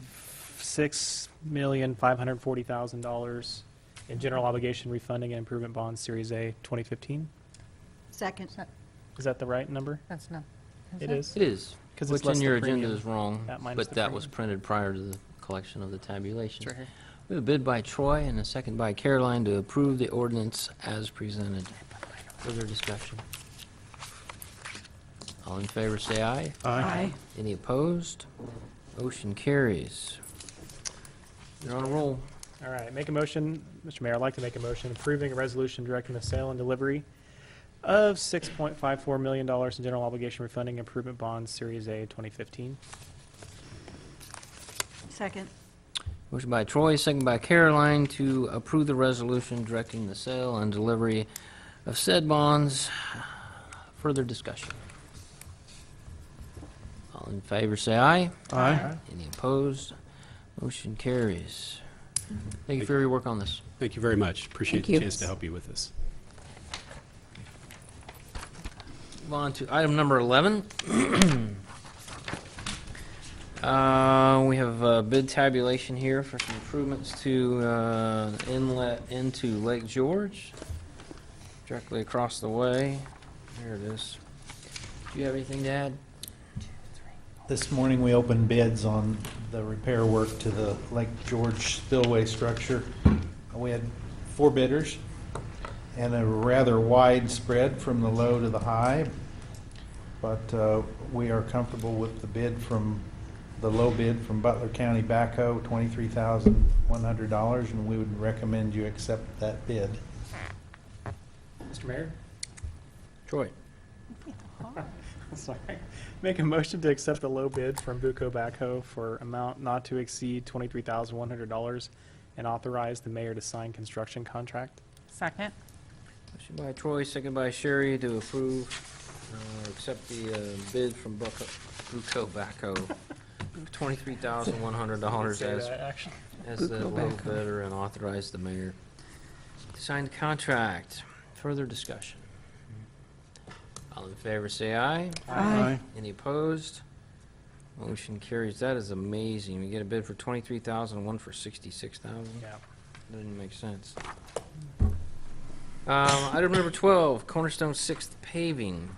$6,540,000 in general obligation refunding and improvement bonds, Series A, 2015. Second. Is that the right number? That's no. It is? It is, 'Cause it's which less in the your agenda premium. is wrong, That minus but the that was premium. printed prior to the collection of the tabulations. It's right here. We have a bid by Troy and a second by Caroline to approve the ordinance as presented. Further discussion? All in favor, say aye. Aye. Any opposed? Motion carries. You're on a roll. All right, make a motion, Mr. Mayor, I'd like to make a motion approving a resolution directing the sale and delivery of $6.54 million in general obligation refunding improvement bonds, Series A, 2015. Second. Motion by Troy, second by Caroline to approve the resolution directing the sale and delivery of said bonds. Further discussion? All in favor, say aye. Aye. Any opposed? Motion carries. Thank you for your work on this. Thank you very much. Appreciate Thank the you. chance to help you with this. Move on to item number 11. We have bid tabulation here for some improvements to inlet into Lake George, directly across the way. There it is. Do you have anything to add? This morning, we opened bids on the repair work to the Lake George spillway structure. We had 4 bidders and a rather wide spread from the low to the high, but we are comfortable with the bid from the low bid from Butler County Backhoe, $23,100, and we would recommend you accept that bid. Mr. Mayor? Troy. Sorry. Make a motion to accept the low bid from Buco Backhoe for amount not to exceed $23,100 and authorize the mayor to sign construction contract. Second. Motion by Troy, second by Sherry to approve, accept the bid from Buco Backhoe, $23,100 Say that, actually. as the low bidder, and authorize the mayor to sign the contract. Further discussion? All in favor, say aye. Aye. Any opposed? Motion carries. That is amazing. We get a bid for 23,000, one for 66,000. Yeah. Doesn't make sense. Item number 12, Cornerstone 6th paving.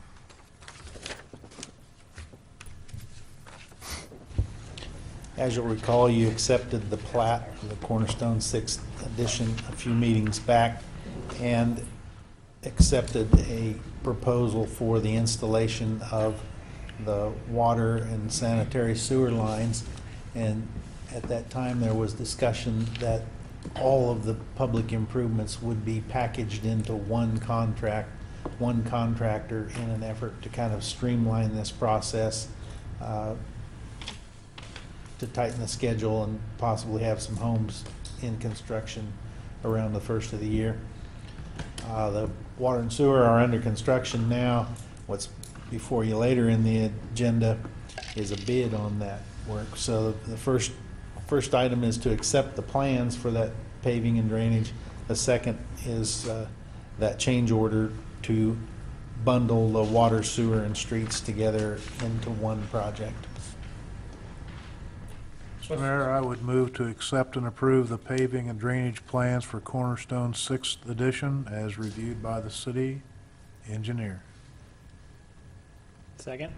As you'll recall, you accepted the plat for the Cornerstone 6th edition a few meetings back and accepted a proposal for the installation of the water and sanitary sewer lines. And at that time, there was discussion that all of the public improvements would be packaged into one contract, one contractor, in an effort to kind of streamline this process, to tighten the schedule and possibly have some homes in construction around the first of the year. The water and sewer are under construction now. What's before you later in the agenda is a bid on that work. So the first item is to accept the plans for that paving and drainage. The second is that change order to bundle the water, sewer, and streets together into one project. Mr. Mayor, I would move to accept and approve the paving and drainage plans for Cornerstone 6th edition as reviewed by the city engineer. Second?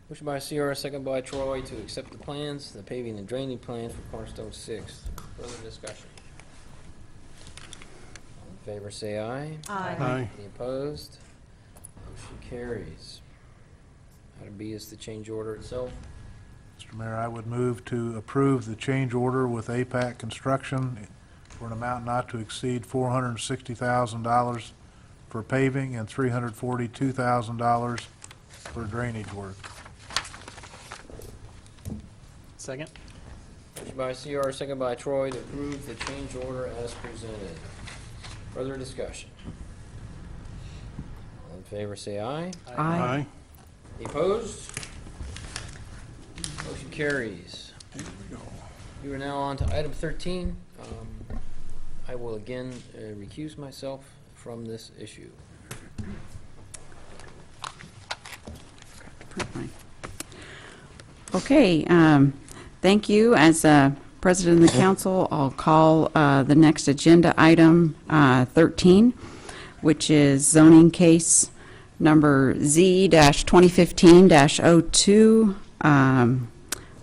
Motion by Sierra, second by Troy, to accept the plans, the paving and drainage plans for Cornerstone 6th. Further discussion? All in favor, say aye. Aye. Aye. Any opposed? Motion carries. Item B is the change order itself. Mr. Mayor, I would move to approve the change order with APAC Construction for an amount not to exceed $460,000 for paving and $342,000 for drainage work. Second? Motion by CR, second by Troy, to approve the change order as presented. Further discussion? All in favor, say aye. Aye. Any opposed? Motion carries. We are now on to item 13. I will again recuse myself from this issue. Okay, thank you. As President of the Council, I'll call the next agenda item 13, which is zoning case number Z-2015-02,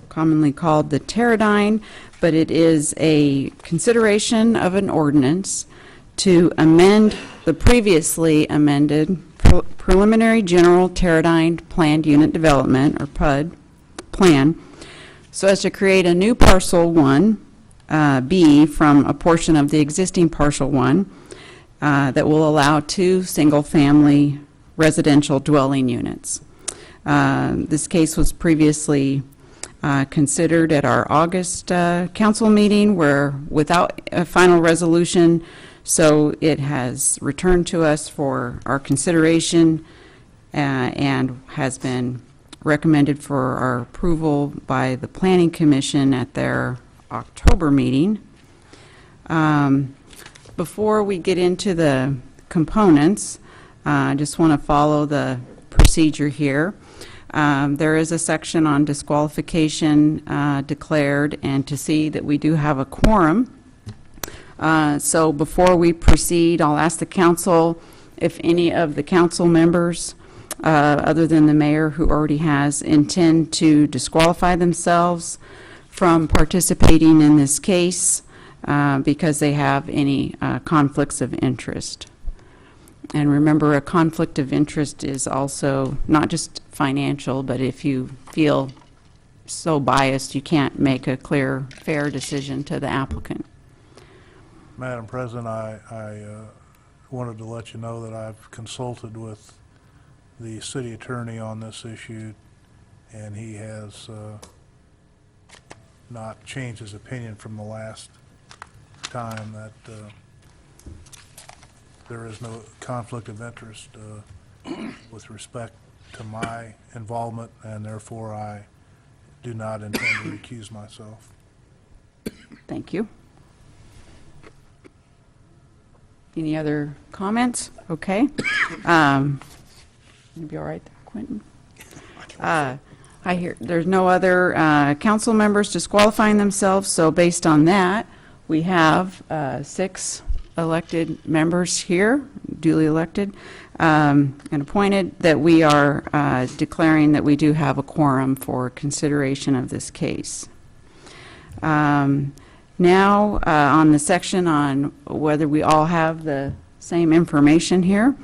commonly called the Teradyne, but it is a consideration of an ordinance to amend the previously amended Preliminary General Teradyne Planned Unit Development, or PUD, plan, so as to create a new parcel 1B from a portion of the existing parcel 1 that will allow 2 single-family residential dwelling units. This case was previously considered at our August council meeting, where without a final resolution, so it has returned to us for our consideration and has been recommended for our approval by the Planning Commission at their October meeting. Before we get into the components, I just want to follow the procedure here. There is a section on disqualification declared, and to see that we do have a quorum. So before we proceed, I'll ask the council if any of the council members, other than the mayor who already has, intend to disqualify themselves from participating in this case because they have any conflicts of interest. And remember, a conflict of interest is also not just financial, but if you feel so biased you can't make a clear, fair decision to the applicant. Madam President, I wanted to let you know that I've consulted with the city attorney on this issue, and he has not changed his opinion from the last time, that there is no conflict of interest with respect to my involvement, and therefore I do not intend to recuse myself. Thank you. Any other comments? Okay. You be all right there, Quentin? I I hear, there's no other council members disqualifying themselves, so based on that, we have 6 elected members here, duly elected and appointed, that we are declaring that we do have a quorum for consideration of this case. Now, on the section on whether we all have the same information here,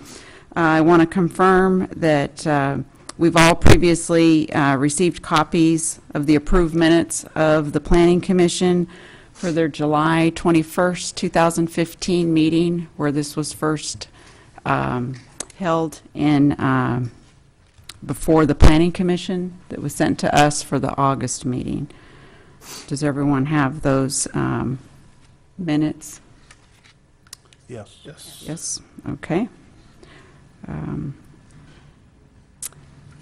I want to confirm that we've all previously received copies of the approved minutes of the Planning Commission for their July 21st, 2015 meeting, where this was first held in before the Planning Commission, that was sent to us for the August meeting. Does everyone have those minutes? Yes. Yes, okay.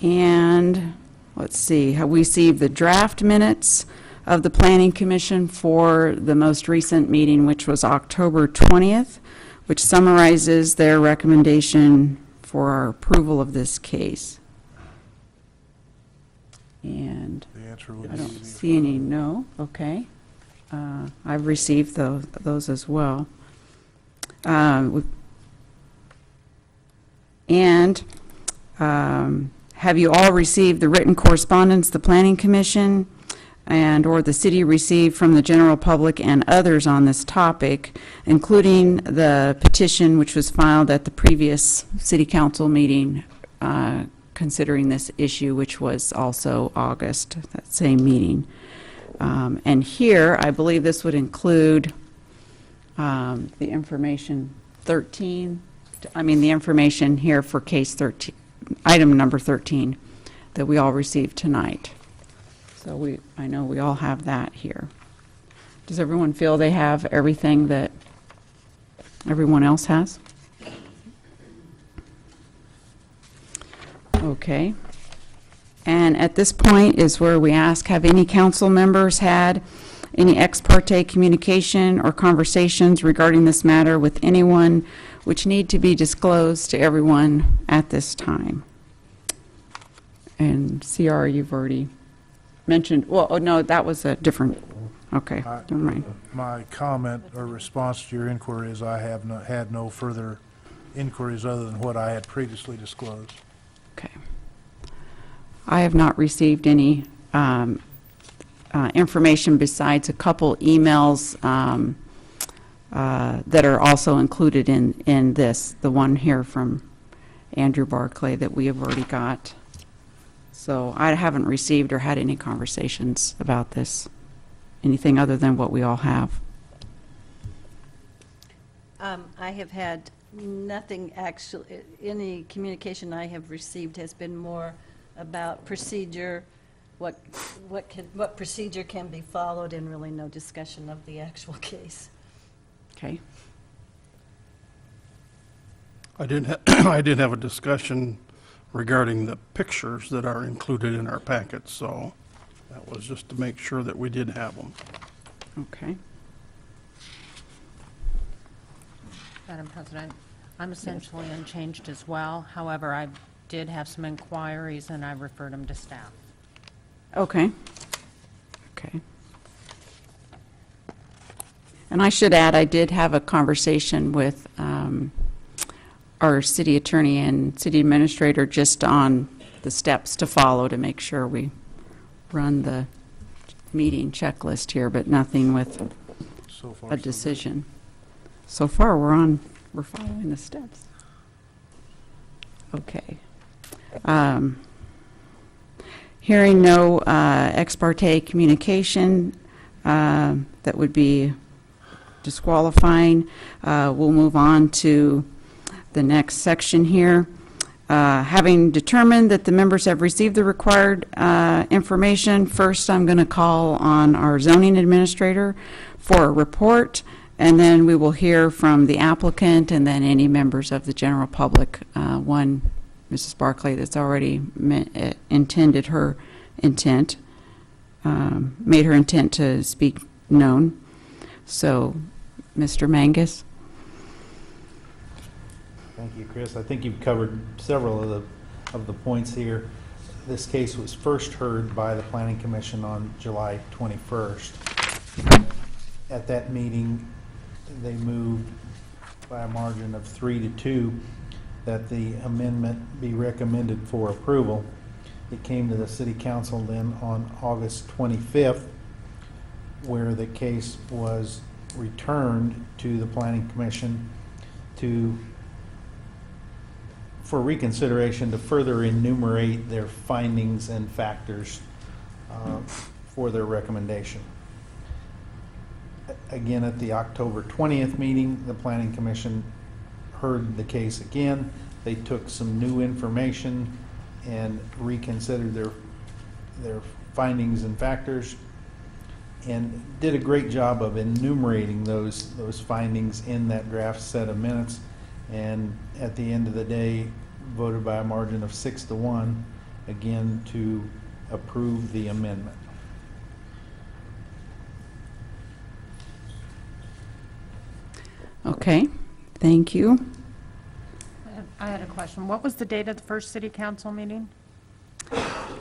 And let's see, have we received the draft minutes of the Planning Commission for the most recent meeting, which was October 20th, which summarizes their recommendation for our approval of this case. And The answer would I be don't see any no. Okay. I've received those as well. Have you all received the written correspondence the Planning Commission and or the city received from the general public and others on this topic, including the petition which was filed at the previous city council meeting considering this issue, which was also August, that same meeting? And here, I believe this would include the information 13, the information here for case 13, item number 13, that we all received tonight. So I know we all have that here. Does everyone feel they have everything that everyone else has? Okay. And at this point is where we ask, have any council members had any ex parte communication or conversations regarding this matter with anyone which need to be disclosed to everyone at this time? And CR, you've already mentioned, well, oh, no, that was a different, okay, never mind. My comment or response to your inquiry is I have had no further inquiries other than what I had previously disclosed. Okay. I have not received any information besides a couple emails that are also included in this, the one here from Andrew Barclay that we have already got. So I haven't received or had any conversations about this, anything other than what we all have. I have had nothing actually, any communication I have received has been more about procedure, what procedure can be followed, and really no discussion of the actual case. Okay. I did have a discussion regarding the pictures that are included in our packet, so that was just to make sure that we did have them. Okay. Madam President, I'm essentially unchanged as well. However, I did have some inquiries, and I referred them to staff. Okay. Okay. And I should add, I did have a conversation with our city attorney and city administrator just on the steps to follow to make sure we run the meeting checklist here, but nothing with So far, a decision. So far, we're following the steps. Okay. Hearing no ex parte communication that would be disqualifying, we'll move on to the next section here. Having determined that the members have received the required information, first I'm going to call on our zoning administrator for a report, and then we will hear from the applicant and then any members of the general public. One, Mrs. Barclay, that's already intended her intent, made her intent to speak known. So, Mr. Mangus. Thank you, Chris. I think you've covered several of the points here. This case was first heard by the Planning Commission on July 21st. At that meeting, they moved by a margin of 3-2 that the amendment be recommended for approval. It came to the City Council then on August 25th, where the case was returned to the Planning Commission for reconsideration to further enumerate their findings and factors for their recommendation. Again, at the October 20th meeting, the Planning Commission heard the case again. They took some new information and reconsidered their findings and factors, and did a great job of enumerating those findings in that draft set of minutes, and at the end of the day voted by a margin of 6-1 again to approve the amendment. Okay, thank you. I had a question. What was the date of the first city council meeting?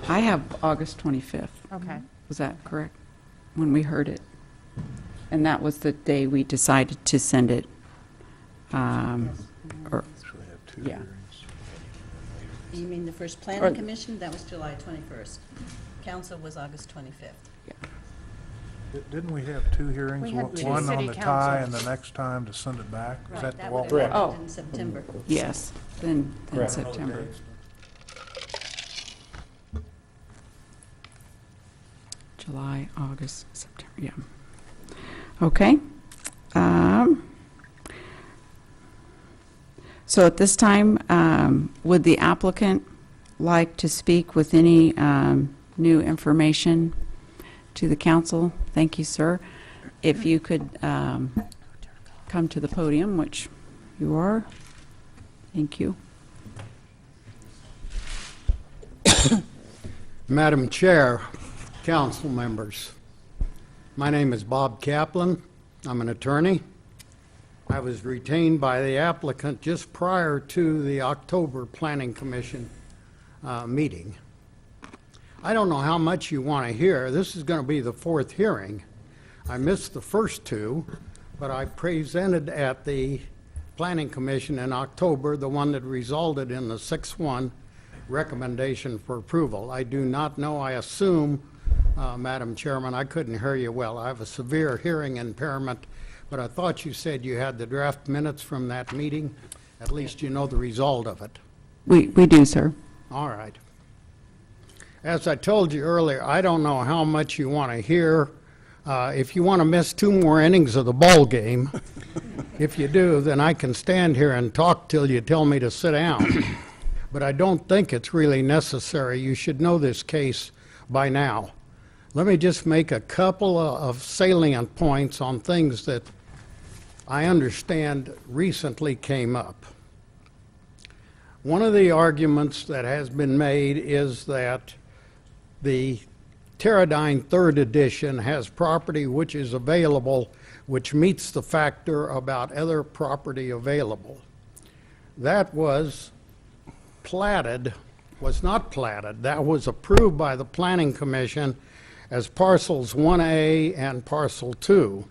I have August 25th. Okay. Was that correct? When we heard it? And that was the day we decided to send it. Or, yeah. You mean the first Or- planning commission? That was July 21st. Council was August 25th. Didn't we have two hearings? We had two One on city the tie and councils. the next time to send it back? Is Right, that that what? would have Oh. happened in September. Yes, then Correct. September. July, August, September, yeah. Okay. So at this time, would the applicant like to speak with any new information to the council? Thank you, sir. If you could come to the podium, which you are. Thank you. Madam Chair, council members, my name is Bob Kaplan. I'm an attorney. I was retained by the applicant just prior to the October Planning Commission meeting. I don't know how much you want to hear. This is going to be the fourth hearing. I missed the first two, but I presented at the Planning Commission in October, the one that resulted in the 6-1 recommendation for approval. I do not know, I assume, Madam Chairman, I couldn't hear you well. I have a severe hearing impairment, but I thought you said you had the draft minutes from that meeting. At least you know the result of it. We do, sir. All right. As I told you earlier, I don't know how much you want to hear. If you want to miss 2 more innings of the ball game, if you do, then I can stand here and talk till you tell me to sit down. But I don't think it's really necessary. You should know this case by now. Let me just make a couple of salient points on things that I understand recently came up. One of the arguments that has been made is that the Teradyne 3rd edition has property which is available, which meets the factor about other property available. That was not platted. That was approved by the Planning Commission as parcels 1A and parcel 2.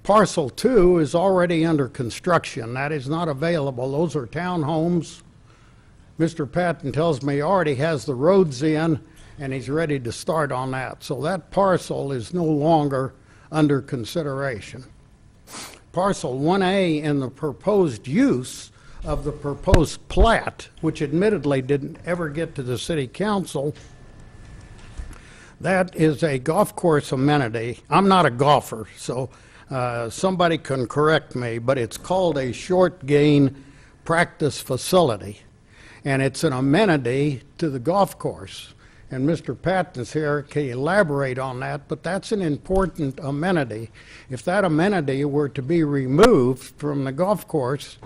Parcel 2 is already under construction. That is not available. Those are townhomes. Mr. Patton tells me he already has the roads in and he's ready to start on that. So that parcel is no longer under consideration. Parcel 1A in the proposed use of the proposed plat, which admittedly didn't ever get to the city council, that is a golf course amenity. I'm not a golfer, so somebody can correct me, but it's called a short gain practice facility. And it's an amenity to the golf course. And Mr. Patton's here, can elaborate on that, but that's an important amenity. If that amenity were to be removed from the golf course,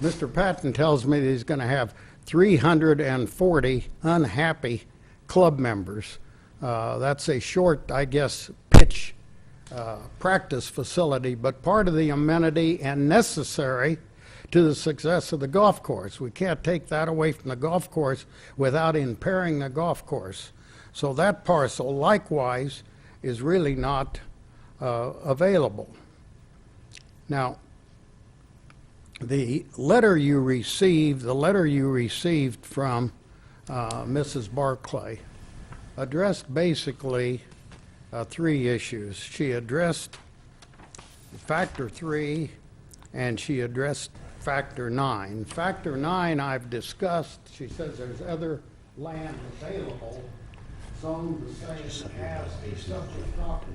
Mr. Patton tells me that he's going to have 340 unhappy club members. That's a short, I guess, pitch practice facility, but part of the amenity and necessary to the success of the golf course. We can't take that away from the golf course without impairing the golf course. So that parcel likewise is really not available. Now, the letter you received from Mrs. Barclay addressed basically 3 issues. She addressed factor 3 and she addressed factor 9. Factor 9 I've discussed. She says there's other land available zoned the same as a subject property.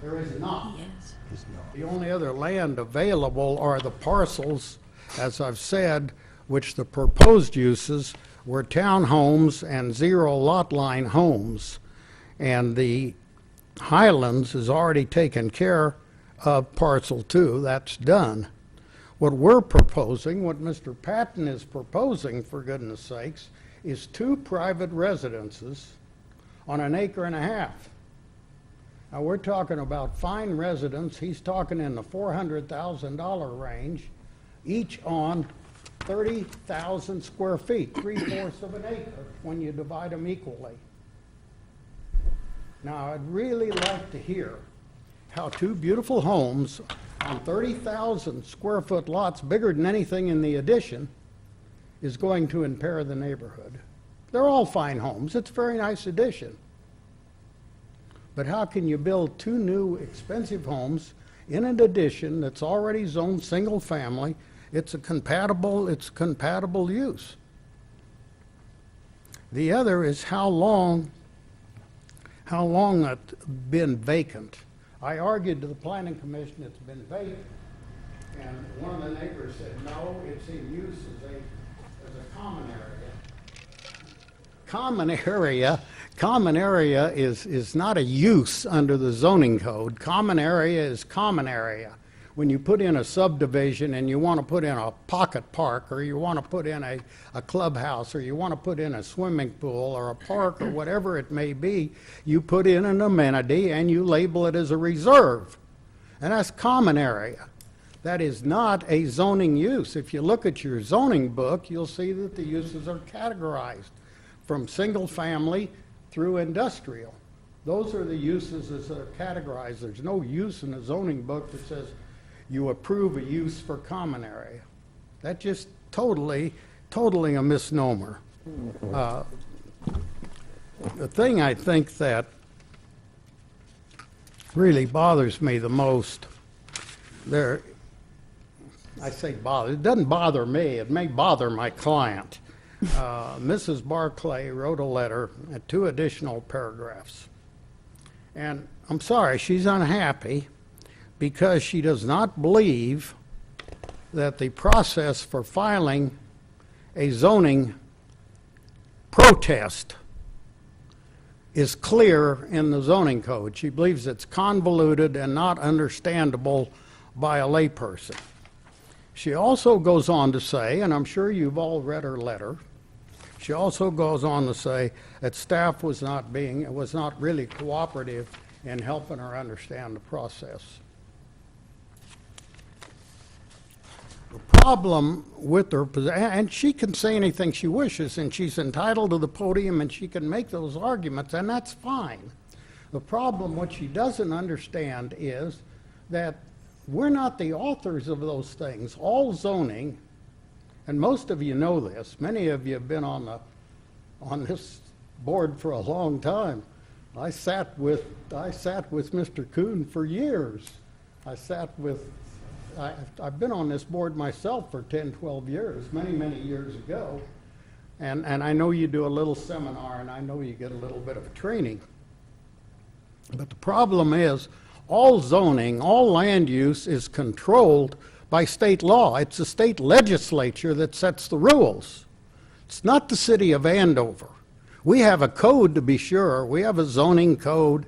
There is not. The only other land available are the parcels, as I've said, which the proposed uses were townhomes and 0 lot line homes. And the Highlands is already taken care of parcel 2. That's done. What we're proposing, what Mr. Patton is proposing, for goodness sakes, is 2 private residences on 1.5 acres. Now, we're talking about fine residents. He's talking in the $400,000 range, each on 30,000 square feet, 3/4 of an acre when you divide them equally. Now, I'd really like to hear how 2 beautiful homes on 30,000 square foot lots, bigger than anything in the addition, is going to impair the neighborhood. They're all fine homes. It's a very nice addition. But how can you build 2 new expensive homes in an addition that's already zoned single family? It's compatible use. The other is how long it's been vacant. I argued to the Planning Commission it's been vacant, and one of the neighbors said, no, it's in use as a common area. Common area is not a use under the zoning code. Common area is common area. When you put in a subdivision and you want to put in a pocket park, or you want to put in a clubhouse, or you want to put in a swimming pool or a park or whatever it may be, you put in an amenity and you label it as a reserve. And that's common area. That is not a zoning use. If you look at your zoning book, you'll see that the uses are categorized from single family through industrial. Those are the uses as they're categorized. There's no use in a zoning book that says you approve a use for common area. That's just totally a misnomer. The thing I think that really bothers me the most, I say bother, it doesn't bother me, it may bother my client. Mrs. Barclay wrote a letter at 2 additional paragraphs. And I'm sorry, she's unhappy because she does not believe that the process for filing a zoning protest is clear in the zoning code. She believes it's convoluted and not understandable by a layperson. She also goes on to say, and I'm sure you've all read her letter, she also goes on to say that staff was not really cooperative in helping her understand the process. The problem with her, and she can say anything she wishes, and she's entitled to the podium, and she can make those arguments, and that's fine. The problem, what she doesn't understand, is that we're not the authors of those things. All zoning, and most of you know this, many of you have been on this board for a long time. I sat with Mr. Kuhn for years. I've been on this board myself for 10, 12 years, many years ago. And I know you do a little seminar, and I know you get a little bit of training. But the problem is, all zoning, all land use is controlled by state law. It's the state legislature that sets the rules. It's not the city of Andover. We have a code, to be sure. We have a zoning code,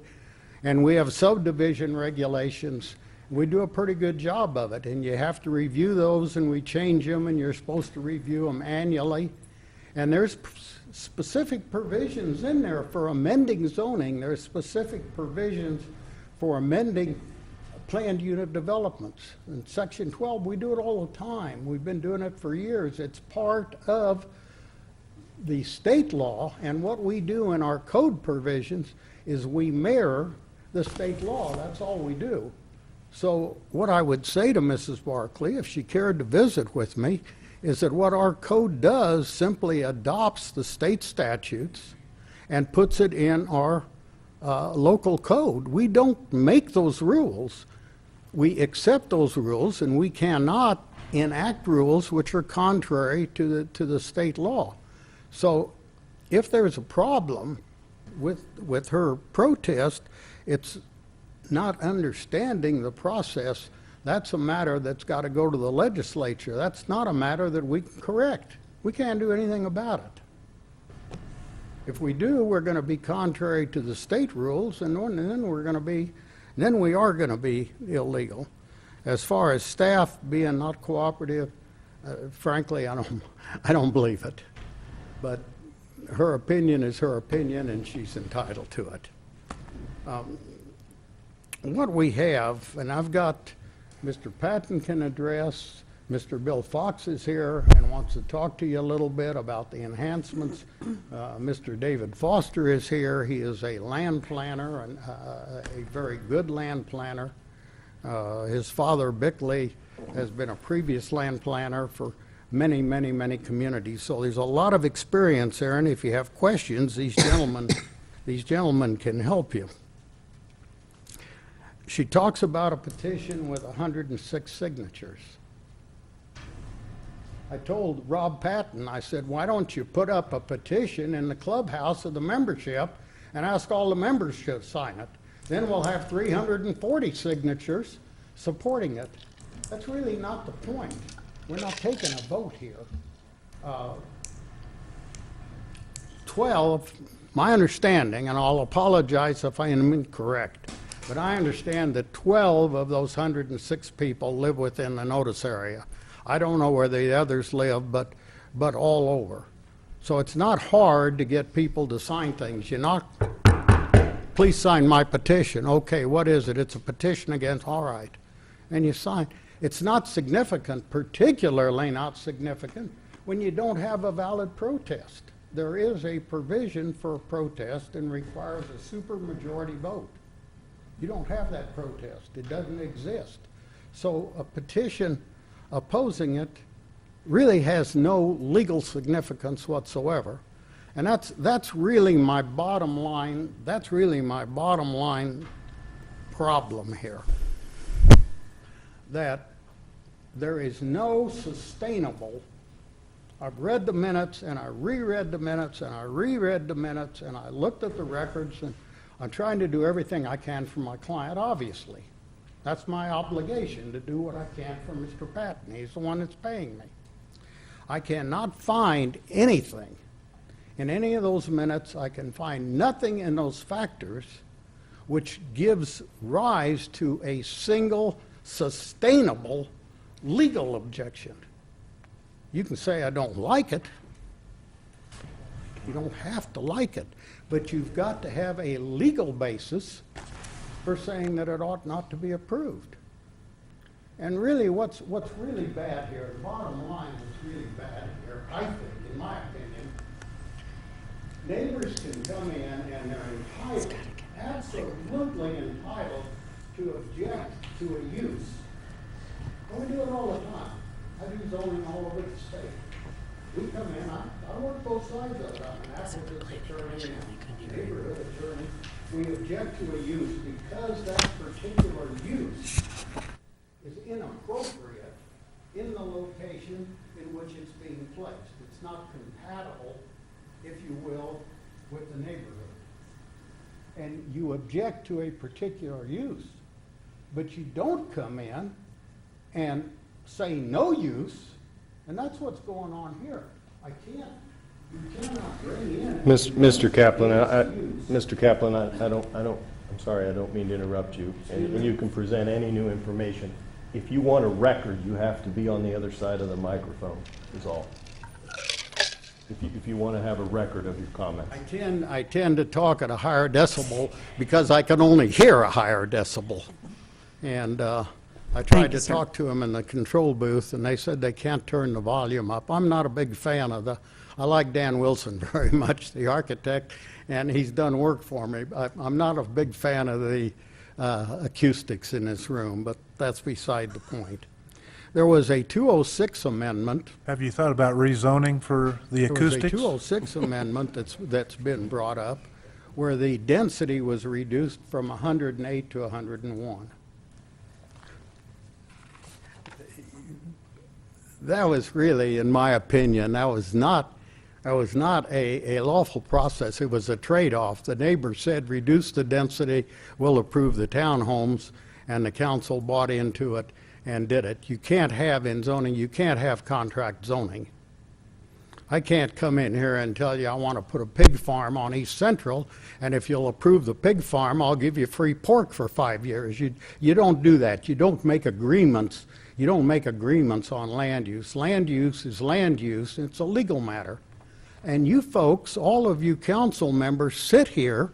and we have subdivision regulations. We do a pretty good job of it, and you have to review those, and we change them, and you're supposed to review them annually. And there's specific provisions in there for amending zoning. There's specific provisions for amending planned unit developments. In Section 12, we do it all the time. We've been doing it for years. It's part of the state law, and what we do in our code provisions is we mirror the state law. That's all we do. So what I would say to Mrs. Barkley, if she cared to visit with me, is that what our code does simply adopts the state statutes and puts it in our local code. We don't make those rules. We accept those rules, and we cannot enact rules which are contrary to the state law. So if there's a problem with her protest, it's not understanding the process. That's a matter that's got to go to the legislature. That's not a matter that we can correct. We can't do anything about it. If we do, we're going to be contrary to the state rules, and then we are going to be illegal. As far as staff being not cooperative, frankly, I don't believe it. But her opinion is her opinion, and she's entitled to it. What we have, and I've got Mr. Patton can address, Mr. Bill Fox is here and wants to talk to you a little bit about the enhancements. Mr. David Foster is here. He is a land planner, and a very good land planner. His father, Bickley, has been a previous land planner for many, many, many communities. So there's a lot of experience there, and if you have questions, these gentlemen can help you. She talks about a petition with 106 signatures. I told Rob Patton, I said, why don't you put up a petition in the clubhouse of the membership and ask all the members to sign it? Then we'll have 340 signatures supporting it. That's really not the point. We're not taking a vote here. 12, my understanding, and I'll apologize if I am incorrect, but I understand that 12 of those 106 people live within the notice area. I don't know where the others live, but all over. So it's not hard to get people to sign things. You're not, please sign my petition. Okay, what is it? It's a petition against, all right. And you sign. It's not significant, particularly not significant, when you don't have a valid protest. There is a provision for a protest and requires a supermajority vote. You don't have that protest. It doesn't exist. So a petition opposing it really has no legal significance whatsoever. And that's really my bottom line. That's really my bottom line problem here. That there is no sustainable, I've read the minutes and I reread the minutes and I reread the minutes and I looked at the records, and I'm trying to do everything I can for my client, obviously. That's my obligation, to do what I can for Mr. Patton. He's the one that's paying me. I cannot find anything in any of those minutes. I can find nothing in those factors which gives rise to a single sustainable legal objection. You can say I don't like it. You don't have to like it, but you've got to have a legal basis for saying that it ought not to be approved. And really, what's really bad here, the bottom line is really bad here, I think, in my opinion. Neighbors can come in and they're entitled, absolutely entitled, to object to a use. And we do it all the time. I do zoning all over the state. We come in, I work both sides of it. I'm an advocate attorney and a neighborhood attorney. We object to a use because that particular use is inappropriate in the location in which it's being placed. It's not compatible, if you will, with the neighborhood. And you object to a particular use, but you don't come in and say no use, and that's what's going on here. You cannot bring in. Mr. Kaplan, I'm sorry, I don't mean to interrupt you. And you can present any new information. If you want a record, you have to be on the other side of the microphone, is all. If you want to have a record of your comment. I tend to talk at a higher decibel because I can only hear a higher decibel. And I Thank tried you, to sir. talk to them in the control booth, and they said they can't turn the volume up. I'm not a big fan of I like Dan Wilson very much, the architect, and he's done work for me. I'm not a big fan of the acoustics in this room, but that's beside the point. There was a 206 amendment. Have you thought about rezoning for the acoustics? There was a 206 amendment that's been brought up, where the density was reduced from 108 to 101. That was really, in my opinion, that was not a lawful process. It was a trade-off. The neighbor said, reduce the density, we'll approve the townhomes, and the council bought into it and did it. You can't have in zoning, you can't have contract zoning. I can't come in here and tell you I want to put a pig farm on East Central, and if you'll approve the pig farm, I'll give you free pork for 5 years. You don't do that. You don't make agreements. You don't make agreements on land use. Land use is land use. It's a legal matter. And you folks, all of you council members, sit here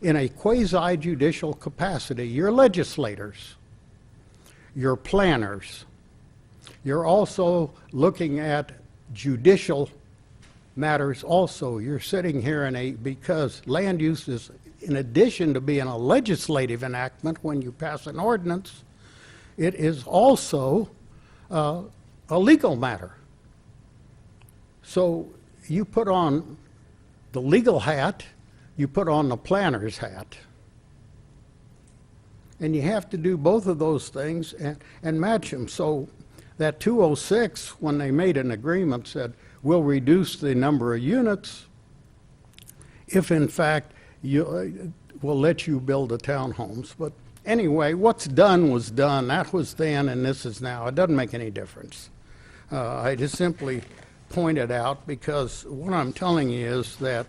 in a quasi-judicial capacity. You're legislators. You're planners. You're also looking at judicial matters also. You're sitting here because land use is, in addition to being a legislative enactment when you pass an ordinance, it is also a legal matter. So you put on the legal hat, you put on the planner's hat. And you have to do both of those things and match them. So that 206, when they made an agreement, said, we'll reduce the number of units if, in fact, we'll let you build the townhomes. But anyway, what's done was done. That was then, and this is now. It doesn't make any difference. I just simply point it out because what I'm telling you is that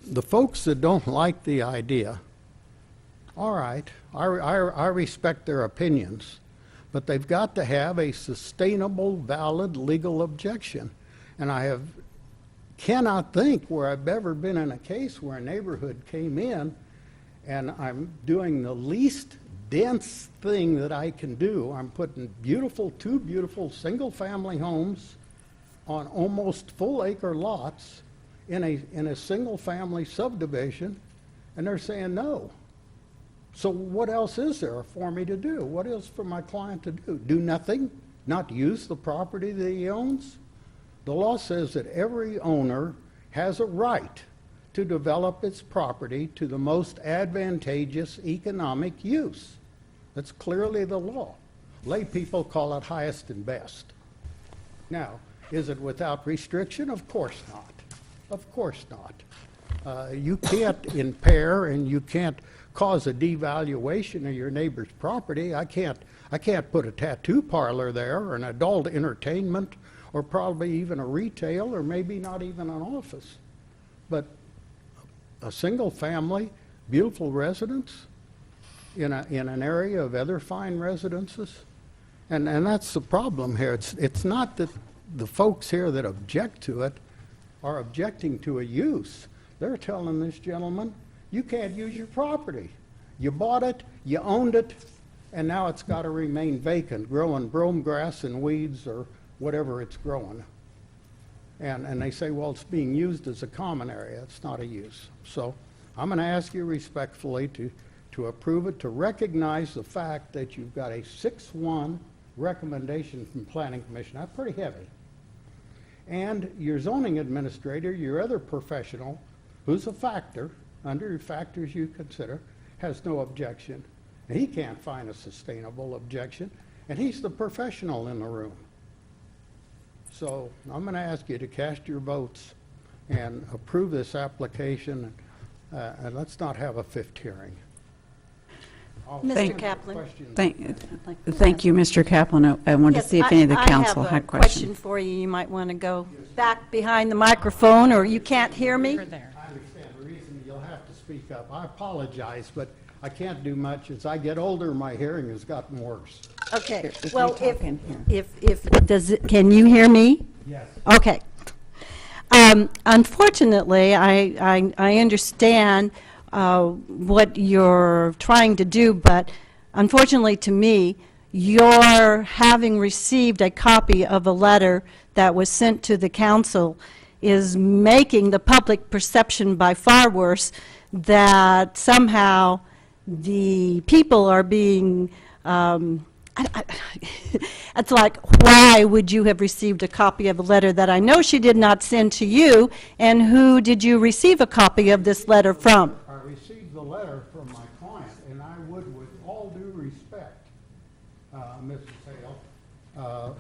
the folks that don't like the idea, all right, I respect their opinions, but they've got to have a sustainable, valid legal objection. And I cannot think where I've ever been in a case where a neighborhood came in and I'm doing the least dense thing that I can do. I'm putting two beautiful single-family homes on almost full-acre lots in a single-family subdivision, and they're saying no. So what else is there for me to do? What else for my client to do? Do nothing? Not use the property that he owns? The law says that every owner has a right to develop its property to the most advantageous economic use. That's clearly the law. Lay people call it highest and best. Now, is it without restriction? Of course not. Of course not. You can't impair and you can't cause a devaluation of your neighbor's property. I can't put a tattoo parlor there or an adult entertainment or probably even a retail or maybe not even an office. But a single family, beautiful residence in an area of other fine residences. And that's the problem here. It's not that the folks here that object to it are objecting to a use. They're telling this gentleman, you can't use your property. You bought it, you owned it, and now it's got to remain vacant, growing brome grass and weeds or whatever it's growing. And they say, well, it's being used as a common area. It's not a use. So I'm going to ask you respectfully to approve it, to recognize the fact that you've got a 6-1 recommendation from Planning Commission. That's pretty heavy. And your zoning administrator, your other professional, who's a factor, under factors you consider, has no objection. And he can't find a sustainable objection, and he's the professional in the room. So I'm going to ask you to cast your votes and approve this application, and let's not have a fifth hearing. Thank- Kaplan. Thank you, Mr. Kaplan. I wanted to see if any of the council had I have a questions. question for you. You might want to go back behind the microphone, or you can't hear me? I understand the reason you'll have to speak up. I apologize, but I can't do much. As I get older, my hearing has gotten worse. Okay, If well, we talk in here. can you hear me? Yes. Okay. Unfortunately, I understand what you're trying to do, but unfortunately to me, your having received a copy of a letter that was sent to the council is making the public perception by far worse that somehow the people are being, it's like, why would you have received a copy of a letter that I know she did not send to you, and who did you receive a copy of this letter from? I received the letter from my client, and I would, with all due respect, Mrs. Hale,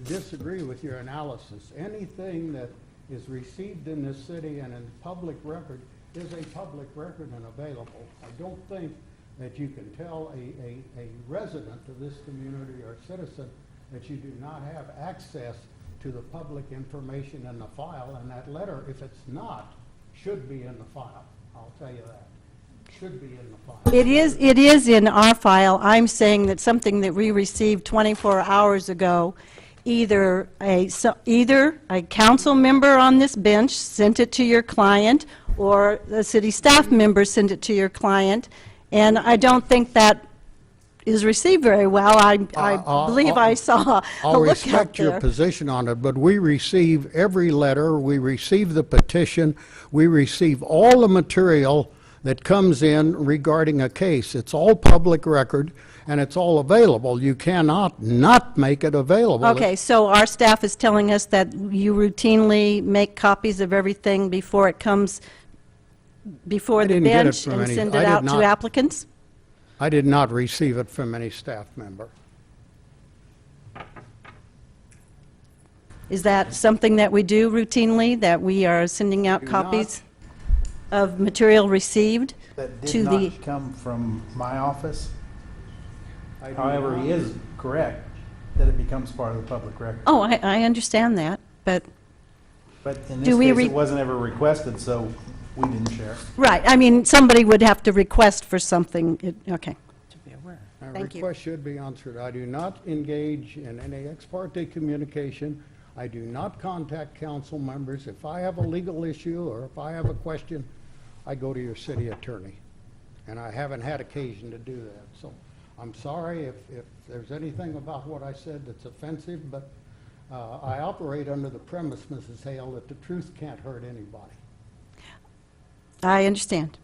disagree with your analysis. Anything that is received in this city and in public record is a public record and available. I don't think that you can tell a resident of this community or citizen that you do not have access to the public information in the file, and that letter, if it's not, should be in the file. I'll tell you that. Should be in the file. It is in our file. I'm saying that something that we received 24 hours ago, either a council member on this bench sent it to your client, or the city staff member sent it to your client, and I don't think that is received very well. I believe I saw a I'll look out respect your there. position on it, but we receive every letter, we receive the petition, we receive all the material that comes in regarding a case. It's all public record, and it's all available. You cannot not make it available. Okay, so our staff is telling us that you routinely make copies of everything before it comes before the bench and send it out to applicants? I did not receive it from any staff member. Is that something that we do routinely, that we are sending out copies of material received That to did the... not come from my office. However, he is correct that it becomes part of the public record. Oh, I understand that, but... But in Do this we case, re- it wasn't ever requested, so we didn't share. Right, I mean, somebody would have to request for something, okay. My Thank you. request should be answered. I do not engage in any ex parte communication. I do not contact council members. If I have a legal issue or if I have a question, I go to your city attorney. And I haven't had occasion to do that. So I'm sorry if there's anything about what I said that's offensive, but I operate under the premise, Mrs. Hale, that the truth can't hurt anybody. I understand.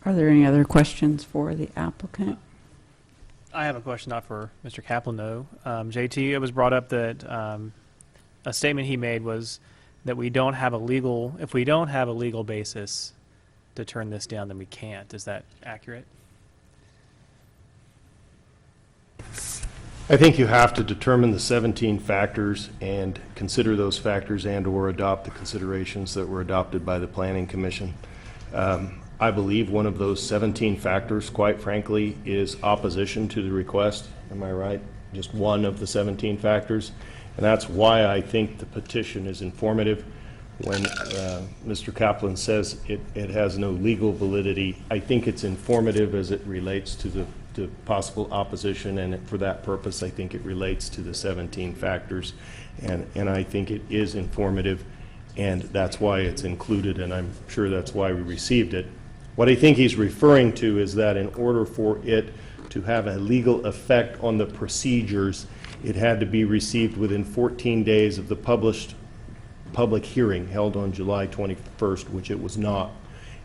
Are there any other questions for the applicant? I have a question, not for Mr. Kaplan, though. JT, it was brought up that a statement he made was that if we don't have a legal basis to turn this down, then we can't. Is that accurate? I think you have to determine the 17 factors and consider those factors and/or adopt the considerations that were adopted by the Planning Commission. I believe one of those 17 factors, quite frankly, is opposition to the request. Am I right? Just one of the 17 factors. And that's why I think the petition is informative. When Mr. Kaplan says it has no legal validity, I think it's informative as it relates to the possible opposition, and for that purpose, I think it relates to the 17 factors. And I think it is informative, and that's why it's included, and I'm sure that's why we received it. What I think he's referring to is that in order for it to have a legal effect on the procedures, it had to be received within 14 days of the published public hearing held on July 21st, which it was not.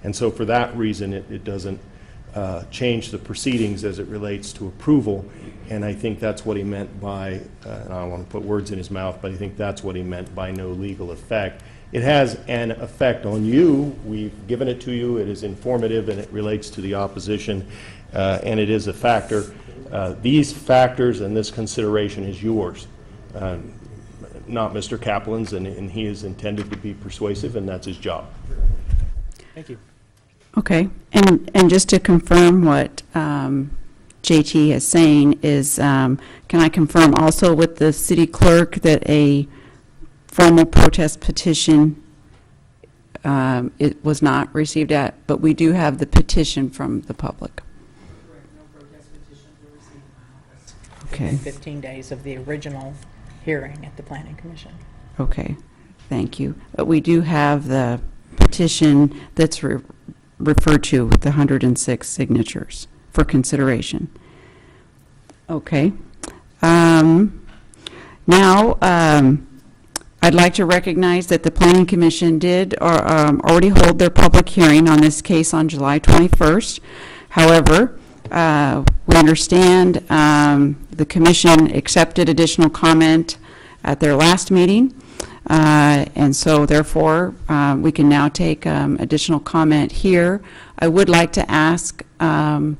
And so for that reason, it doesn't change the proceedings as it relates to approval. And I think that's what he meant by, and I don't want to put words in his mouth, but I think that's what he meant by no legal effect. It has an effect on you. We've given it to you. It is informative, and it relates to the opposition, and it is a factor. These factors and this consideration is yours, not Mr. Kaplan's, and he is intended to be persuasive, and that's his job. Thank you. Okay, and just to confirm what JT is saying is, can I confirm also with the city clerk that a formal protest petition, it was not received at, but we do have the petition from the public? Okay. 15 days of the original hearing at the Planning Commission. Okay, thank you. But we do have the petition that's referred to with the 106 signatures. for consideration. Okay. Now, I'd like to recognize that the Planning Commission did already hold their public hearing on this case on July 21st. However, we understand the commission accepted additional comment at their last meeting, and so therefore we can now take additional comment here. I would like to ask members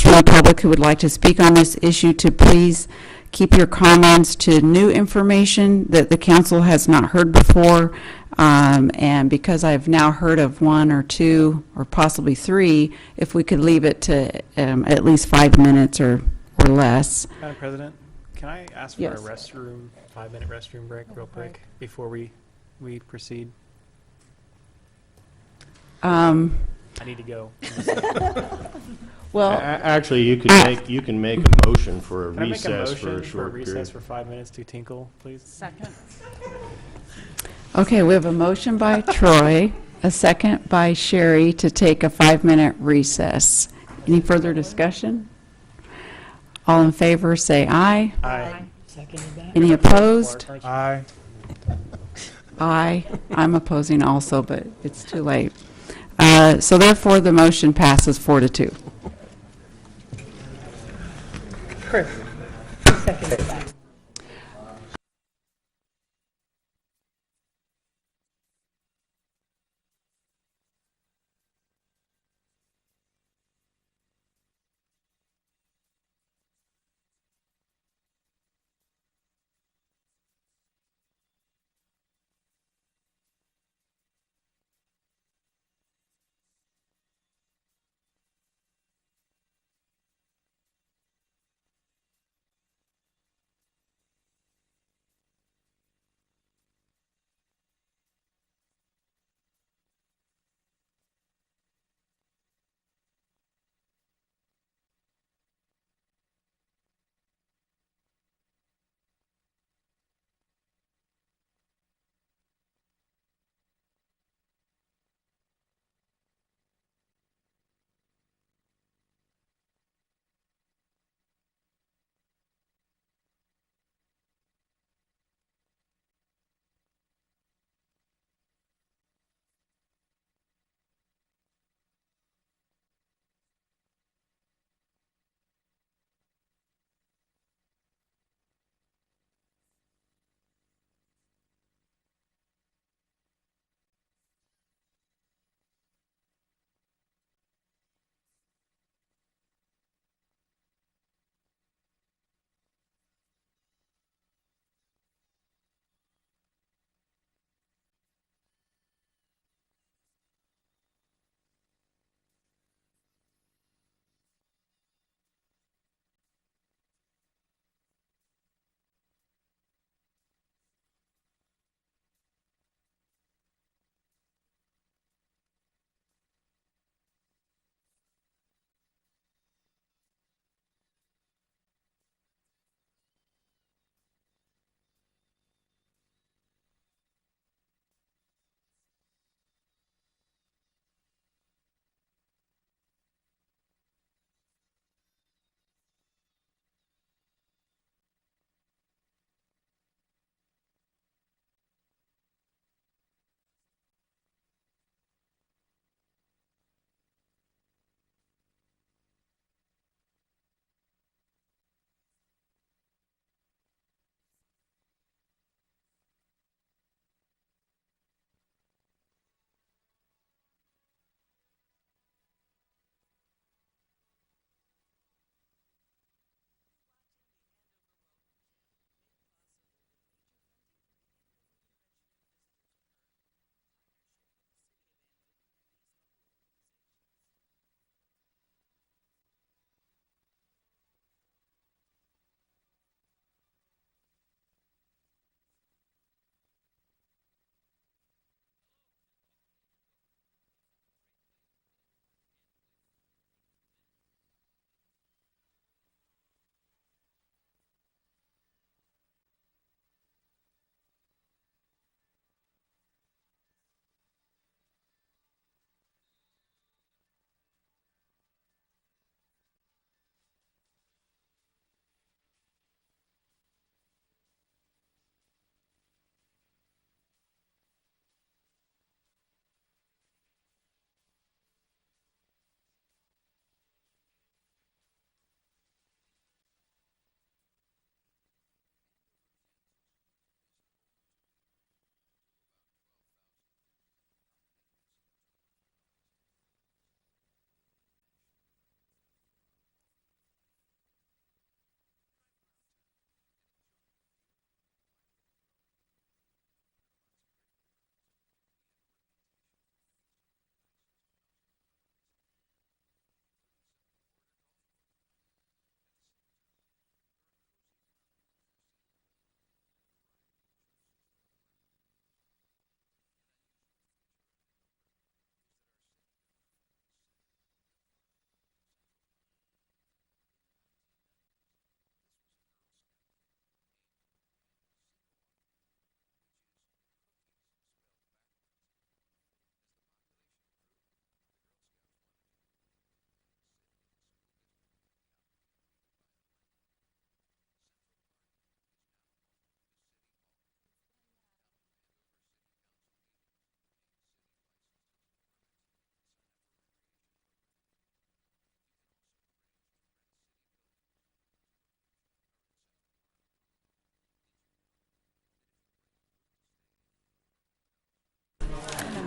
from the public who would like to speak on this issue to please keep your comments to new information that the council has not heard before. And because I've now heard of one or two or possibly three, if we could leave it to at least 5 minutes or less. Madam President, can I ask for Yes. a restroom, 5-minute restroom break real quick before we proceed? I need to go. Well, Actually, you can make a motion for a Can I make a recess for motion a short recess period. for 5 minutes to tinkle, please? Second. okay, we have a motion by Troy, a second by Sherry to take a 5-minute recess. Any further discussion? All in favor, say aye. Aye. Any opposed? Aye. Aye. I'm opposing also, but it's too late. So therefore, the motion passes 4-2. Chris, seconded that.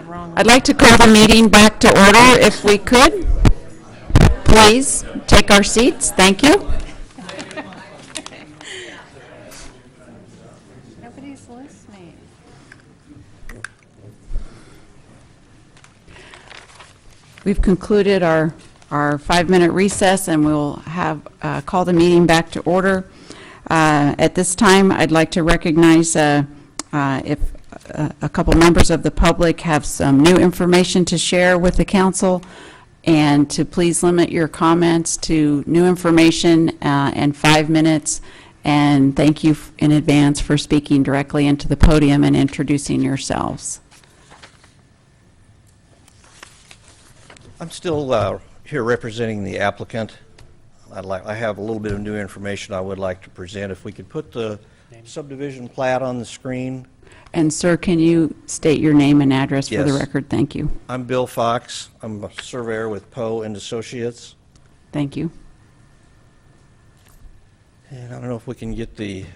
wrong. I'd like to call the meeting back to order if we could. Please take our seats. Thank you. Nobody's listening. We've concluded our 5-minute recess, and we'll have call the meeting back to order. At this time, I'd like to recognize if a couple members of the public have some new information to share with the council, and to please limit your comments to new information and 5 minutes. And thank you in advance for speaking directly into the podium and introducing yourselves. I'm still here representing the applicant. I have a little bit of new information I would like to present. If we could put the subdivision plat on the screen. And sir, can you state your name and address for the Yes. record? Thank you. I'm Bill Fox. I'm a surveyor with Poe and Associates. Thank you. And I don't know if we can get the,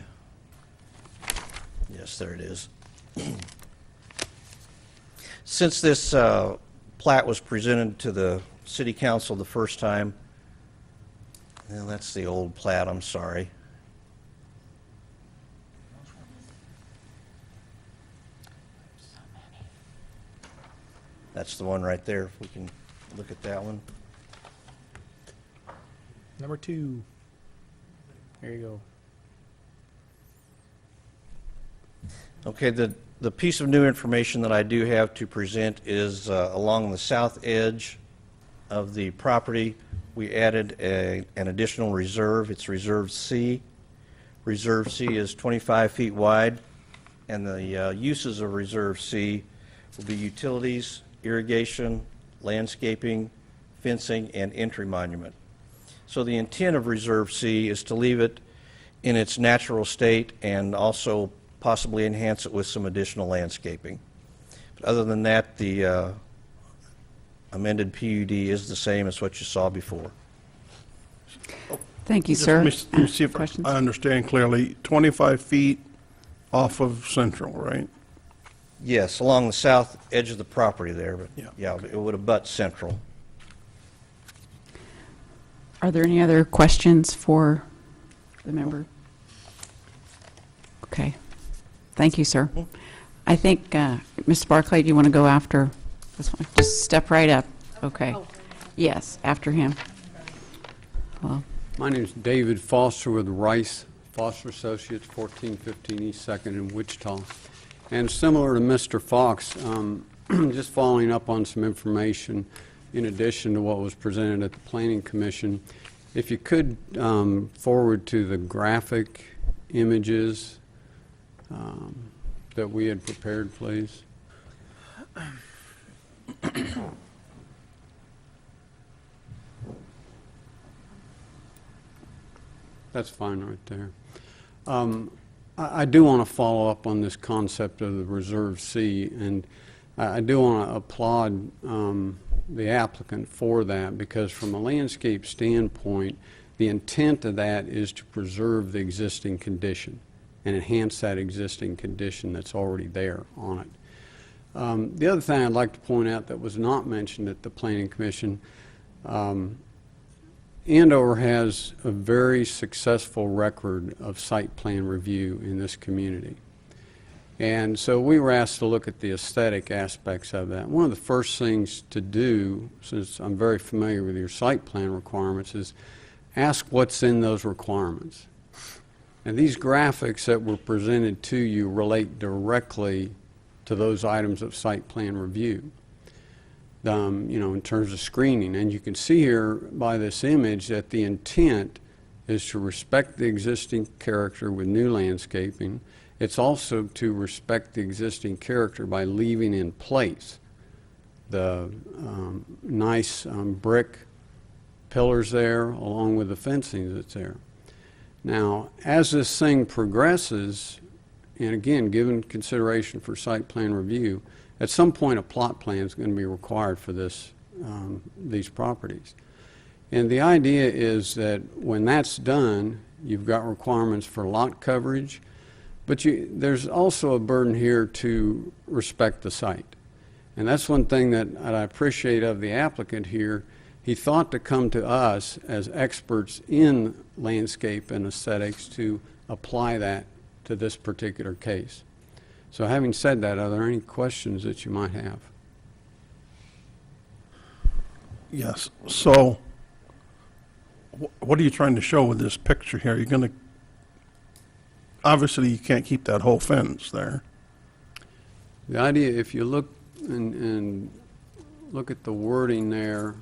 yes, there it is. Since this plat was presented to the city council the first time, well, that's the old plat, I'm sorry. That's the one right there, if we can look at that one. Number 2. There you go. Okay, the piece of new information that I do have to present is along the south edge of the property. We added an additional reserve. It's Reserve C. Reserve C is 25 feet wide, and the uses of Reserve C will be utilities, irrigation, landscaping, fencing, and entry monument. So the intent of Reserve C is to leave it in its natural state and also possibly enhance it with some additional landscaping. But other than that, the amended PUD is the same as what you saw before. Thank you, Just sir. let me see if I understand clearly. 25 feet off of Central, right? Yes, along the south edge of the property there, but yeah, it would abut Central. Are there any other questions for the member? Okay. Thank you, sir. I think, Mr. Barclay, do you want to go after this one? Just step right up. Okay. Yes, after him. Well, my name is David Foster with Rice Foster Associates, 1415 East 2nd in Wichita. And similar to Mr. Fox, just following up on some information in addition to what was presented at the Planning Commission, if you could forward to the graphic images that we had prepared, please. That's fine right there. I do want to follow up on this concept of the Reserve C, and I do want to applaud the applicant for that, because from a landscape standpoint, the intent of that is to preserve the existing condition and enhance that existing condition that's already there on it. The other thing I'd like to point out that was not mentioned at the Planning Commission, Andover has a very successful record of site plan review in this community. And so we were asked to look at the aesthetic aspects of that. One of the first things to do, since I'm very familiar with your site plan requirements, is ask what's in those requirements. And these graphics that were presented to you relate directly to those items of site plan review. In terms of screening. And you can see here by this image that the intent is to respect the existing character with new landscaping. It's also to respect the existing character by leaving in place the nice brick pillars there along with the fencing that's there. Now, as this thing progresses, and again, given consideration for site plan review, at some point a plot plan is going to be required for this, these properties. And the idea is that when that's done, you've got requirements for lot coverage, but there's also a burden here to respect the site. And that's one thing that I appreciate of the applicant here. He thought to come to us as experts in landscape and aesthetics to apply that to this particular case. So having said that, are there any questions that you might have? Yes, so what are you trying to show with this picture here? You're going to, obviously you can't keep that whole fence there. The idea, if you look and look at the wording there,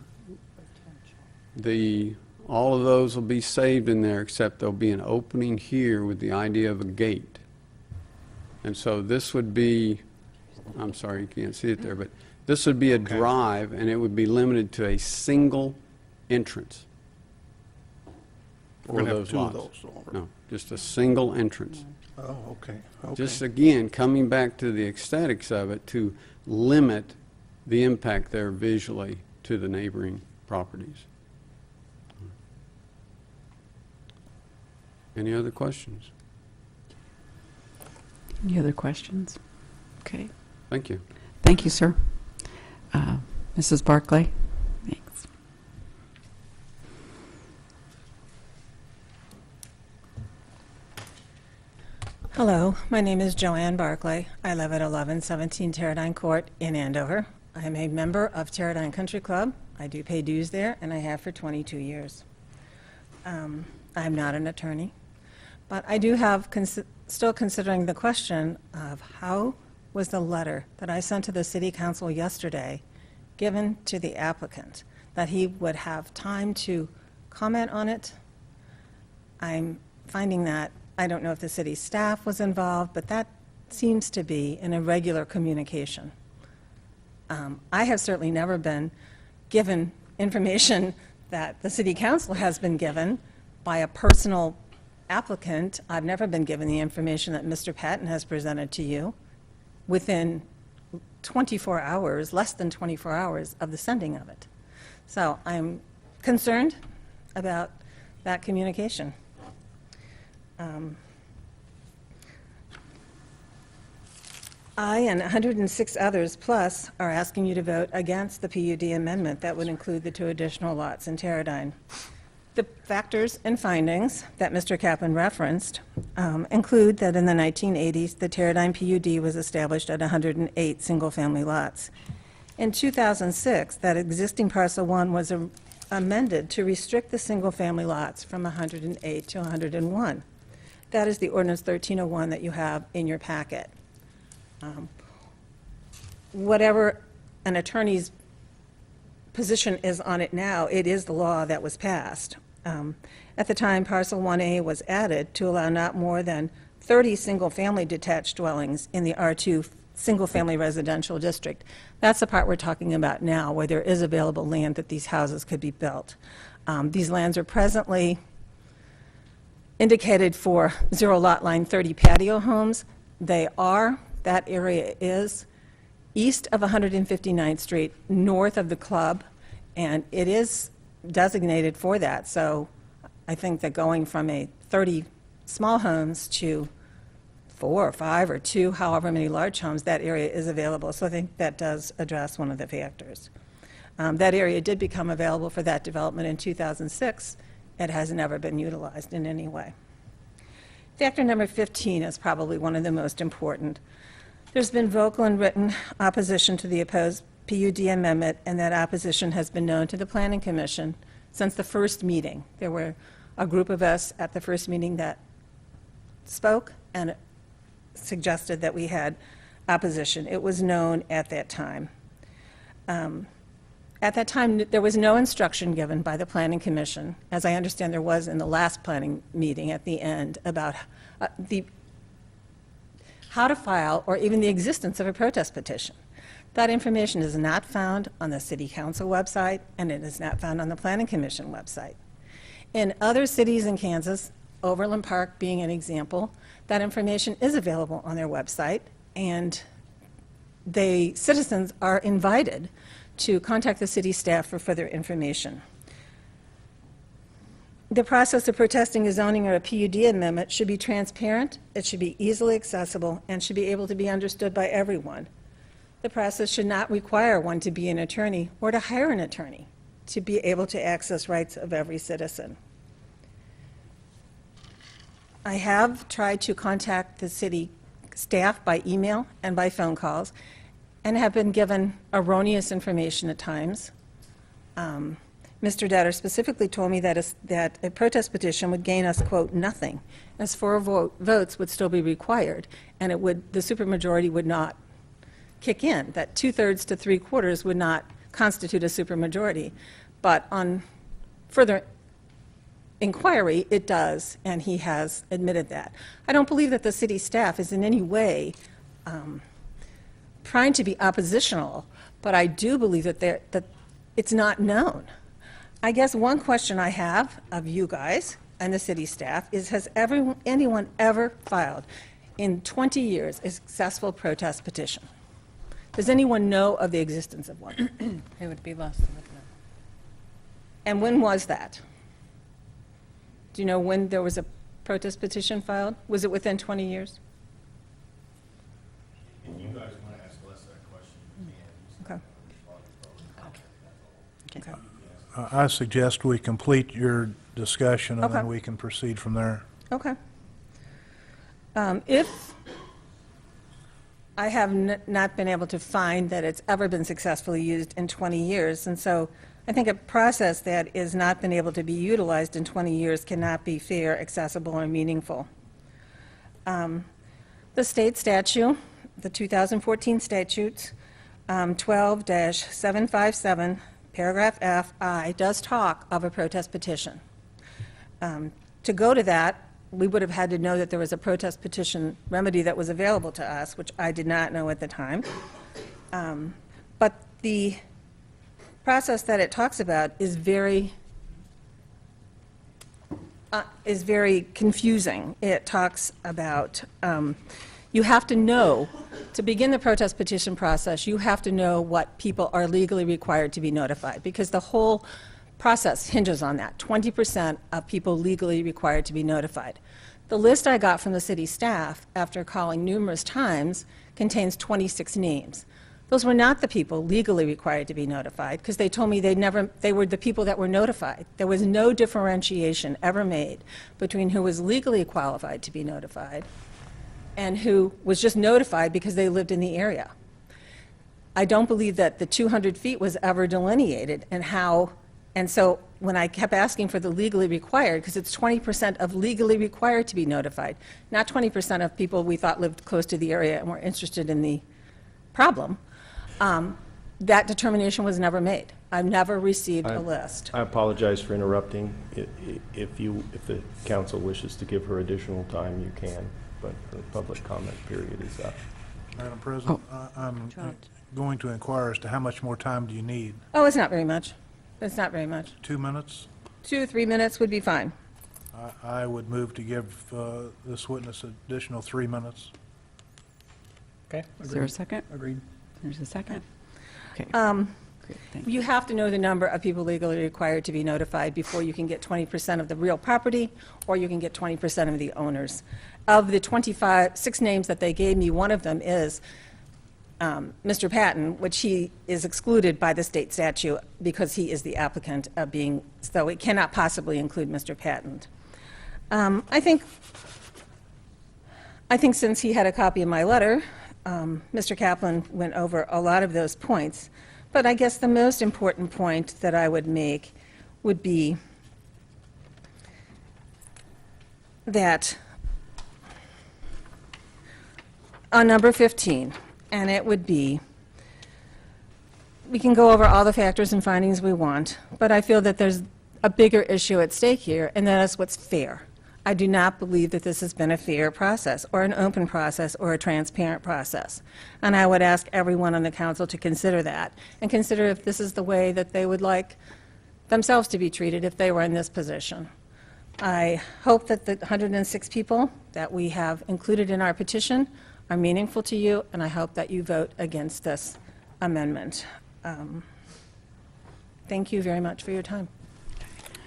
all of those will be saved in there, except there'll be an opening here with the idea of a gate. And so this would be, I'm sorry, you can't see it there, but this would be a drive, and it would be limited to a single entrance We're for gonna have those two of lots. those, or- No, just a single entrance. Oh, okay, okay. Just again, coming back to the aesthetics of it, to limit the impact there visually to the neighboring properties. Any other questions? Any other questions? Okay. Thank you. Thank you, sir. Mrs. Barclay? Thanks. Hello, my name is Joanne Barclay. I live at 1117 Teradyne Court in Andover. I am a member of Teradyne Country Club. I do pay dues there, and I have for 22 years. I'm not an attorney, but I do have, still considering the question of how was the letter that I sent to the City Council yesterday given to the applicant, that he would have time to comment on it. I'm finding that, I don't know if the city staff was involved, but that seems to be an irregular communication. I have certainly never been given information that the City Council has been given by a personal applicant. I've never been given the information that Mr. Patton has presented to you within 24 hours, less than 24 hours of the sending of it. So I'm concerned about that communication. I and 106 others plus are asking you to vote against the PUD amendment that would include the 2 additional lots in Teradyne. The factors and findings that Mr. Kaplan referenced include that in the 1980s, the Teradyne PUD was established at 108 single-family lots. In 2006, that existing parcel 1 was amended to restrict the single-family lots from 108 to 101. That is the ordinance 1301 that you have in your packet. Whatever an attorney's position is on it now, it is the law that was passed. At the time, parcel 1A was added to allow not more than 30 single-family detached dwellings in the R2 single-family residential district. That's the part we're talking about now, where there is available land that these houses could be built. These lands are presently indicated for 0 lot line 30 patio homes. That area is east of 159th Street, north of the club, and it is designated for that. So I think that going from a 30 small homes to 4 or 5 or 2, however many large homes, that area is available. So I think that does address one of the factors. That area did become available for that development in 2006. It has never been utilized in any way. Factor number 15 is probably one of the most important. There's been vocal and written opposition to the opposed PUD amendment, and that opposition has been known to the Planning Commission since the first meeting. There were a group of us at the first meeting that spoke and suggested that we had opposition. It was known at that time. At that time, there was no instruction given by the Planning Commission, as I understand there was in the last planning meeting at the end, about how to file or even the existence of a protest petition. That information is not found on the City Council website, and it is not found on the Planning Commission website. In other cities in Kansas, Overland Park being an example, that information is available on their website, and citizens are invited to contact the city staff for further information. The process of protesting a zoning or a PUD amendment should be transparent, it should be easily accessible, and should be able to be understood by everyone. The process should not require one to be an attorney or to hire an attorney to be able to access rights of every citizen. I have tried to contact the city staff by email and by phone calls and have been given erroneous information at times. Mr. Detter specifically told me that a protest petition would gain us, quote, nothing, as 4 votes would still be required, and the supermajority would not kick in, that 2/3 to 3/4 would not constitute a supermajority. But on further inquiry, it does, and he has admitted that. I don't believe that the city staff is in any way trying to be oppositional, but I do believe that it's not known. I guess one question I have of you guys and the city staff is, has anyone ever filed in 20 years a successful protest petition? Does anyone know of the existence of one? It would be less than that. And when was that? Do you know when there was a protest petition filed? Was it within 20 years? And you guys want to ask Les that question, you can. Okay. I suggest we complete your discussion, and Okay. then we can proceed from there. Okay. If I have not been able to find that it's ever been successfully used in 20 years, and so I think a process that is not been able to be utilized in 20 years cannot be fair, accessible, or meaningful. The state statute, the 2014 statutes, 12-757, paragraph F(I), does talk of a protest petition. To go to that, we would have had to know that there was a protest petition remedy that was available to us, which I did not know at the time. But the process that it talks about is very confusing. It talks about you have to know, to begin the protest petition process, you have to know what people are legally required to be notified, because the whole process hinges on that, 20% of people legally required to be notified. The list I got from the city staff, after calling numerous times, contains 26 names. Those were not the people legally required to be notified, because they told me they were the people that were notified. There was no differentiation ever made between who was legally qualified to be notified and who was just notified because they lived in the area. I don't believe that the 200 feet was ever delineated, and so when I kept asking for the legally required, because it's 20% of legally required to be notified, not 20% of people we thought lived close to the area and were interested in the problem, that determination was never made. I've never received a list. I apologize for interrupting. If the council wishes to give her additional time, you can, but the public comment period is up. Madam President, I'm going to inquire as to how much more time do you need? Oh, it's not very much. It's not very much. 2 minutes? 2 or 3 minutes would be fine. I would move to give this witness additional 3 minutes. Okay. Is there a second? Agreed. There's a second? Okay. Great, thank you. You have to know the number of people legally required to be notified before you can get 20% of the real property, or you can get 20% of the owners. Of the 6 names that they gave me, one of them is Mr. Patton, which he is excluded by the state statute because he is the applicant of being, so it cannot possibly include Mr. Patton. I think since he had a copy of my letter, Mr. Kaplan went over a lot of those points, but I guess the most important point that I would make would be that on number 15, and it would be, we can go over all the factors and findings we want, but I feel that there's a bigger issue at stake here, and that is what's fair. I do not believe that this has been a fair process, or an open process, or a transparent process. And I would ask everyone on the council to consider that, and consider if this is the way that they would like themselves to be treated if they were in this position. I hope that the 106 people that we have included in our petition are meaningful to you, and I hope that you vote against this amendment. Thank you very much for your time.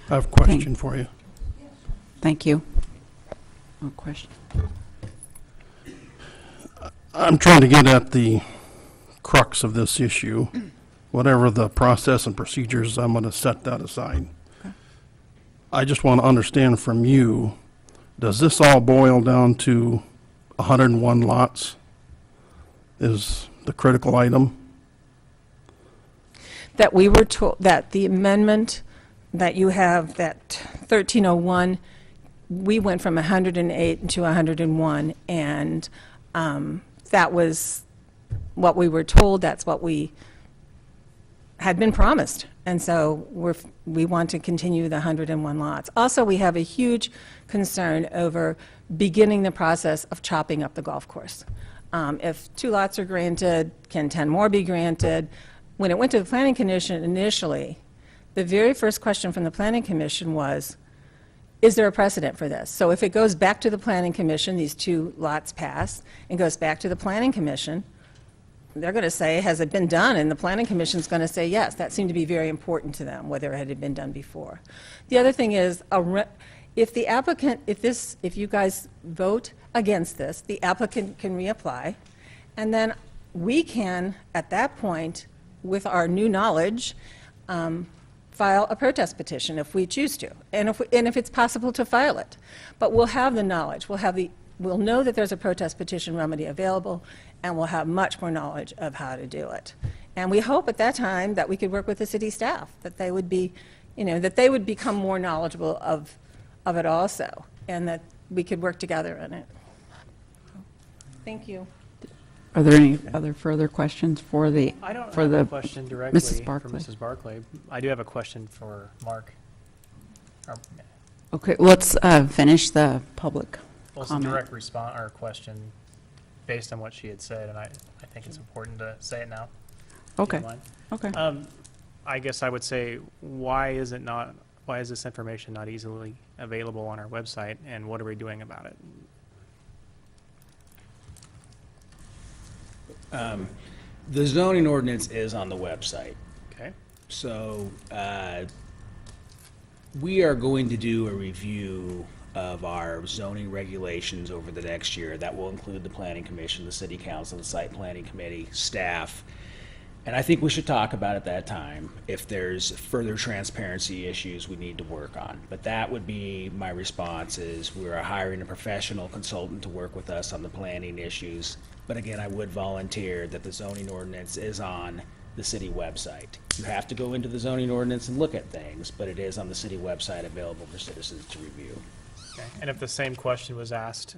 I have a question for you. Thank you. No question. I'm trying to get at the crux of this issue. Whatever the process and procedures, I'm going to set that aside. I just want to understand from you, does this all boil down to 101 lots is the critical item? That we were told, that the amendment that you have, that 1301, we went from 108 to 101, and that was what we were told, that's what we had been promised. And so we want to continue the 101 lots. Also, we have a huge concern over beginning the process of chopping up the golf course. If 2 lots are granted, can 10 more be granted? When it went to the Planning Commission initially, the very first question from the Planning Commission was, is there a precedent for this? So if it goes back to the Planning Commission, these 2 lots pass, and goes back to the Planning Commission, they're going to say, has it been done? And the Planning Commission's going to say, yes. That seemed to be very important to them, whether it had been done before. The other thing is, if the applicant, if you guys vote against this, the applicant can reapply, and then we can, at that point, with our new knowledge, file a protest petition if we choose to, and if it's possible to file it. But we'll have the knowledge. We'll know that there's a protest petition remedy available, and we'll have much more knowledge of how to do it. And we hope at that time that we could work with the city staff, that they would be, that they would become more knowledgeable of it also, and that we could work together on it. Thank you. Are there any other further questions for the, I don't for have the a question directly Mrs. for Barclay? Mrs. Barclay. I do have a question for Mark. Okay, let's finish the public Well, it's a comment. direct response or question based on what she had said, and I think it's important to say it now. if you Okay. don't mind. Okay. I guess I would say, why is this information not easily available on our website, and what are we doing about it? The zoning ordinance is on the website. Okay. So, we are going to do a review of our zoning regulations over the next year. That will include the Planning Commission, the City Council, the Site Planning Committee, staff. And I think we should talk about at that time if there's further transparency issues we need to work on. But that would be my response is we're hiring a professional consultant to work with us on the planning issues. But again, I would volunteer that the zoning ordinance is on the city website. You have to go into the zoning ordinance and look at things, but it is on the city website available for citizens to review. Okay. And if the same question was asked,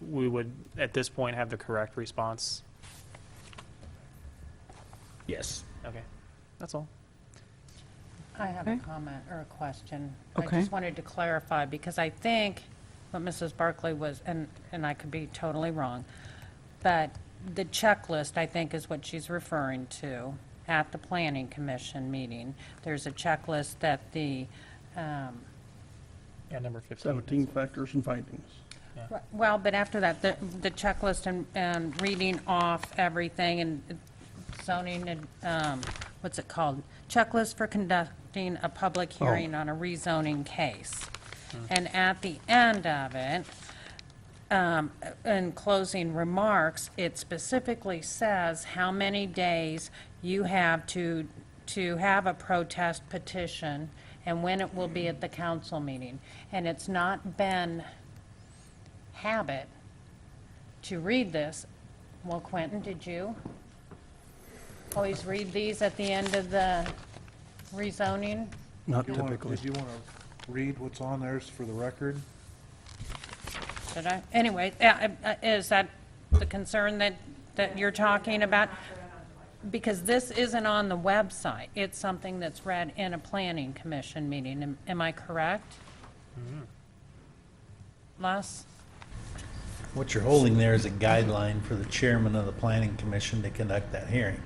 we would, at this point, have the correct response? Yes. Okay, that's all. I have a Okay. comment or a question. Okay. I just wanted to clarify, because I think what Mrs. Barclay was, and I could be totally wrong, but the checklist, I think, is what she's referring to at the Planning Commission meeting. There's a checklist that the, Yeah, number 15. 17 factors and findings. well, but after that, the checklist and reading off everything and zoning and, what's it called? Checklist for conducting a public hearing on a rezoning case. And at the end of it, in closing remarks, it specifically says how many days you have to have a protest petition and when it will be at the council meeting. And it's not been habit to read this. Well, Quentin, did you always read these at the end of the rezoning? Not Did you typically. want to read what's on there for the record? Did I? Anyway, is that the concern that you're talking about? Because this isn't on the website. It's something that's read in a planning commission meeting. Am I correct? Les? What you're holding there is a guideline for the chairman of the planning commission to conduct that hearing.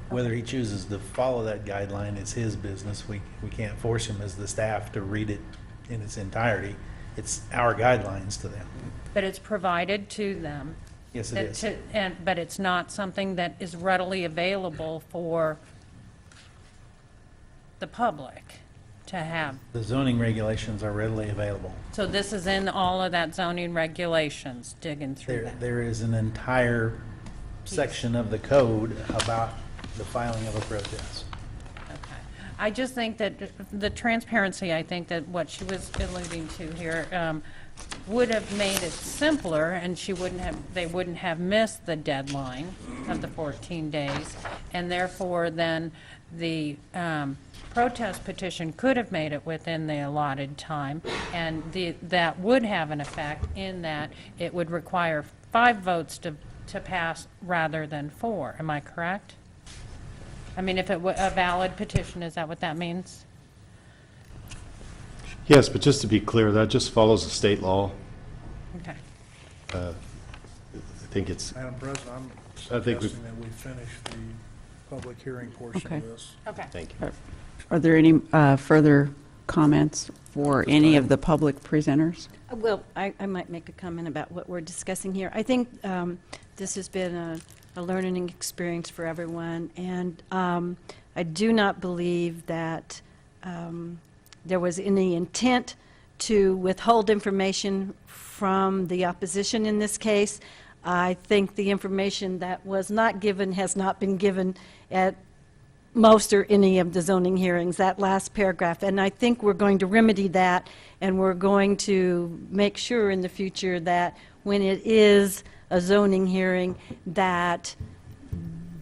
Whether he chooses to follow that guideline is his business. We can't force him as the staff to read it in its entirety. It's our guidelines to them. But it's provided to them. Yes, it is. But it's not something that is readily available for the public to have. The zoning regulations are readily available. So this is in all of that zoning regulations, digging through that. There is an entire section of the code about the filing of a protest. I just think that the transparency, I think that what she was alluding to here would have made it simpler, and they wouldn't have missed the deadline of the 14 days, and therefore then the protest petition could have made it within the allotted time, and that would have an effect in that it would require 5 votes to pass rather than 4. Am I correct? I mean, if it were a valid petition, is that what that means? Yes, but just to be clear, that just follows the state law. Okay. I think it's, Madam President, I'm I think we- suggesting that we finish the public hearing portion Okay. of this. Okay. thank you. Are there any further comments for any of the public presenters? Well, I might make a comment about what we're discussing here. I think this has been a learning experience for everyone, and I do not believe that there was any intent to withhold information from the opposition in this case. I think the information that was not given has not been given at most or any of the zoning hearings, that last paragraph. And I think we're going to remedy that, and we're going to make sure in the future that when it is a zoning hearing, that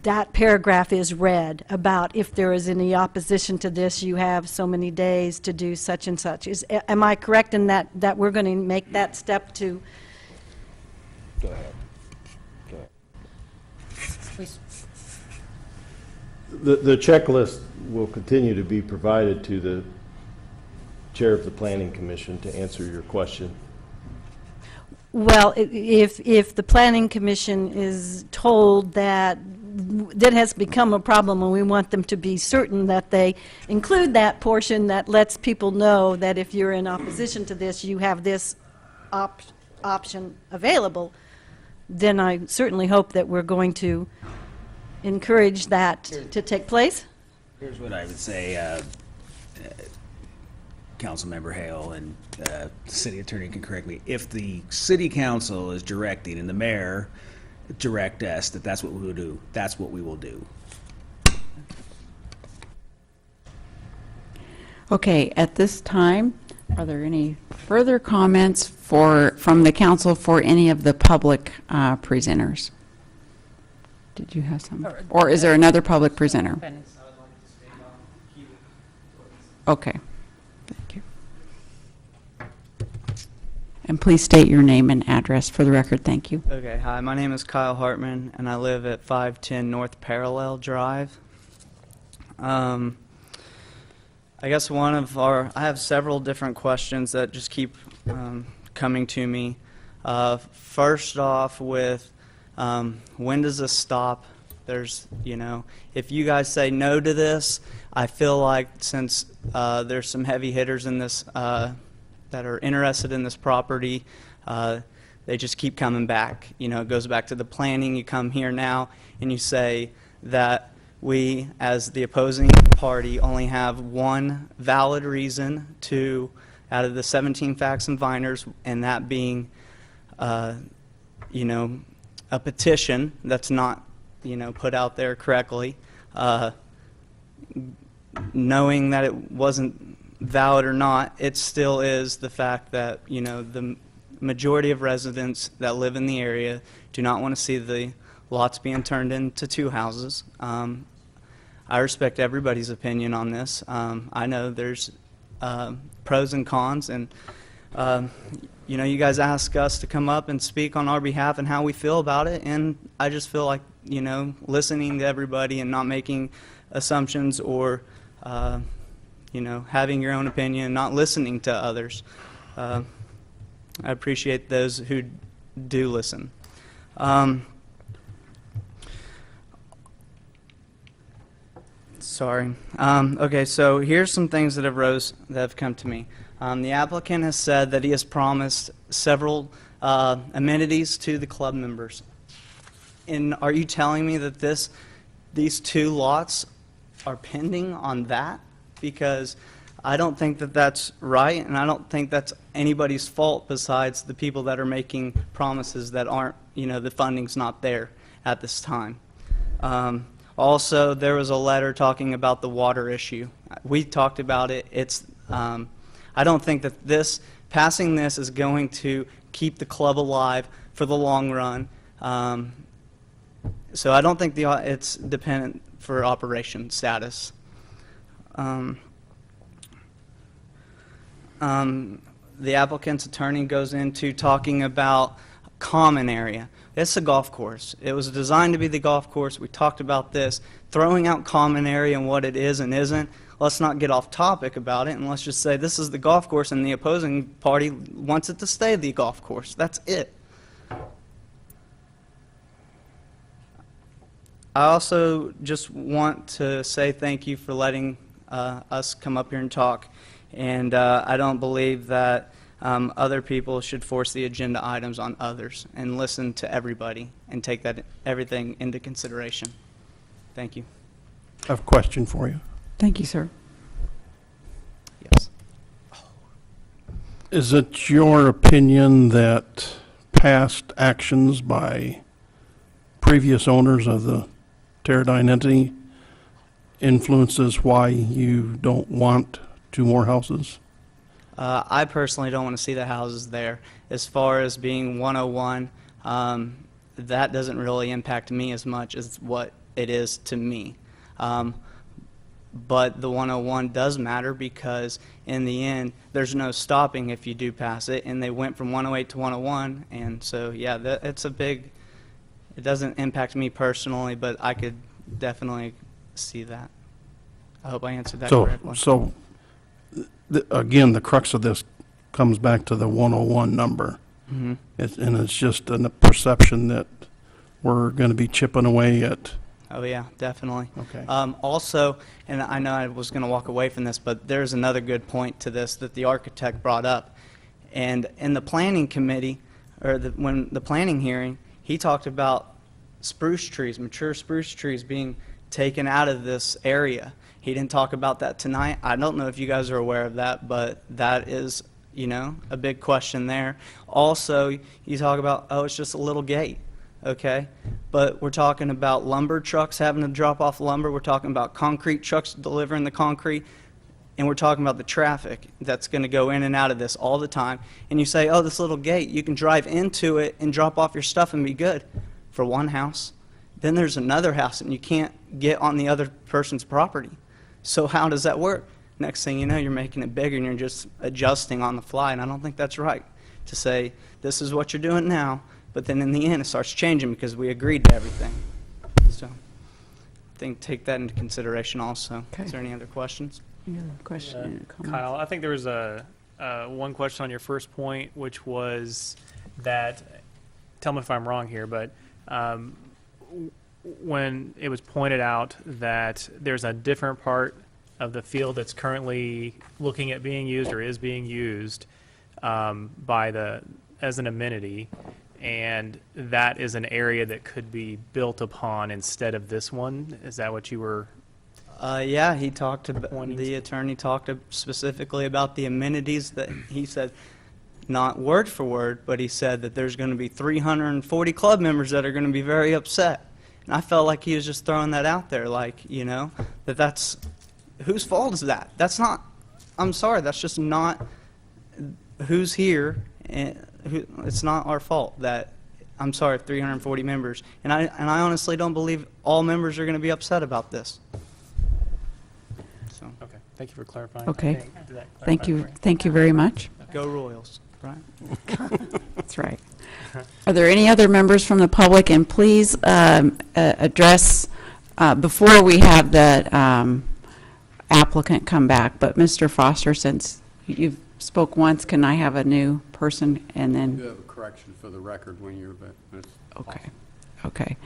that paragraph is read about if there is any opposition to this, you have so many days to do such and such. Am I correct in that we're going to make that step to? Go ahead. Go ahead. The checklist will continue to be provided to the chair of the Planning Commission to answer your question. Well, if the Planning Commission is told that that has become a problem, and we want them to be certain that they include that portion that lets people know that if you're in opposition to this, you have this option available, then I certainly hope that we're going to encourage that to take place. Here's what I would say, Councilmember Hale, and the city attorney can correct me. If the city council is directing and the mayor direct us that that's what we will do, that's what we will do. Okay, at this time, are there any further comments from the council for any of the public presenters? Did you have some? Or is there another public presenter? Okay, thank you. And please state your name and address for the record, thank you. Okay, hi, my name is Kyle Hartman, and I live at 510 North Parallel Drive. I guess I have several different questions that just keep coming to me. First off with, when does this stop? If you guys say no to this, I feel like since there's some heavy hitters in this that are interested in this property, they just keep coming back. It goes back to the planning. You come here now and you say that we, as the opposing party, only have one valid reason out of the 17 facts and viners, and that being, a petition that's not, put out there correctly, knowing that it wasn't valid or not, it still is the fact that, the majority of residents that live in the area do not want to see the lots being turned into 2 houses. I respect everybody's opinion on this. I know there's pros and cons, and you guys ask us to come up and speak on our behalf and how we feel about it, and I just feel like, listening to everybody and not making assumptions or, having your own opinion and not listening to others. I appreciate those who do listen. Sorry. Okay, so here's some things that have come to me. The applicant has said that he has promised several amenities to the club members. And are you telling me that these 2 lots are pending on that? Because I don't think that that's right, and I don't think that's anybody's fault besides the people that are making promises that aren't, the funding's not there. at this time. Also, there was a letter talking about the water issue. We talked about it. I don't think that passing this is going to keep the club alive for the long run. So I don't think it's dependent for operation status. The applicant's attorney goes into talking about common area. It's a golf course. It was designed to be the golf course. We talked about this. Throwing out common area and what it is and isn't, let's not get off topic about it, and let's just say this is the golf course and the opposing party wants it to stay the golf course. That's it. I also just want to say thank you for letting us come up here and talk. And I don't believe that other people should force the agenda items on others, and listen to everybody and take everything into consideration. Thank you. I have a question for you. Thank you, sir. Yes. Is it your opinion that past actions by previous owners of the Teradyne entity influences why you don't want 2 more houses? I personally don't want to see the houses there. As far as being 101, that doesn't really impact me as much as what it is to me. But the 101 does matter because in the end, there's no stopping if you do pass it, and they went from 108 to 101, and so yeah, it's a big, it doesn't impact me personally, but I could definitely see that. I hope I answered that correctly. So, again, the crux of this comes back to the 101 number. Mm-hmm. And it's just a perception that we're going to be chipping away at. Oh yeah, definitely. Okay. Also, and I know I was going to walk away from this, but there's another good point to this that the architect brought up. And in the planning committee, or when the planning hearing, he talked about spruce trees, mature spruce trees being taken out of this area. He didn't talk about that tonight. I don't know if you guys are aware of that, but that is, a big question there. Also, you talk about, oh, it's just a little gate, okay? But we're talking about lumber trucks having to drop off lumber. We're talking about concrete trucks delivering the concrete. And we're talking about the traffic that's going to go in and out of this all the time. And you say, oh, this little gate, you can drive into it and drop off your stuff and be good for one house. Then there's another house, and you can't get on the other person's property. So how does that work? Next thing you know, you're making it bigger, and you're just adjusting on the fly, and I don't think that's right to say, this is what you're doing now, but then in the end, it starts changing because we agreed to everything. So I think take that into consideration also. Okay. Is there any other questions? Any other question? Comment? Kyle, I think there was one question on your first point, which was that, tell me if I'm wrong here, but when it was pointed out that there's a different part of the field that's currently looking at being used or is being used as an amenity, and that is an area that could be built upon instead of this one. Is that what you were? Yeah, he talked about, the attorney talked specifically about the amenities that he said, not word for word, but he said that there's going to be 340 club members that are going to be very upset. And I felt like he was just throwing that out there, like, that's, whose fault is that? That's not, I'm sorry, that's just not who's here. And it's not our fault that, I'm sorry, 340 members. And I honestly don't believe all members are going to be upset about this. So. Okay, thank you for clarifying. Okay. Thank you very much. Go Royals, right? That's right. Are there any other members from the public? And please address, before we have the applicant come back, but Mr. Foster, since you've spoke once, can I have a new person and then? You have a correction for the record when you're Okay. Okay.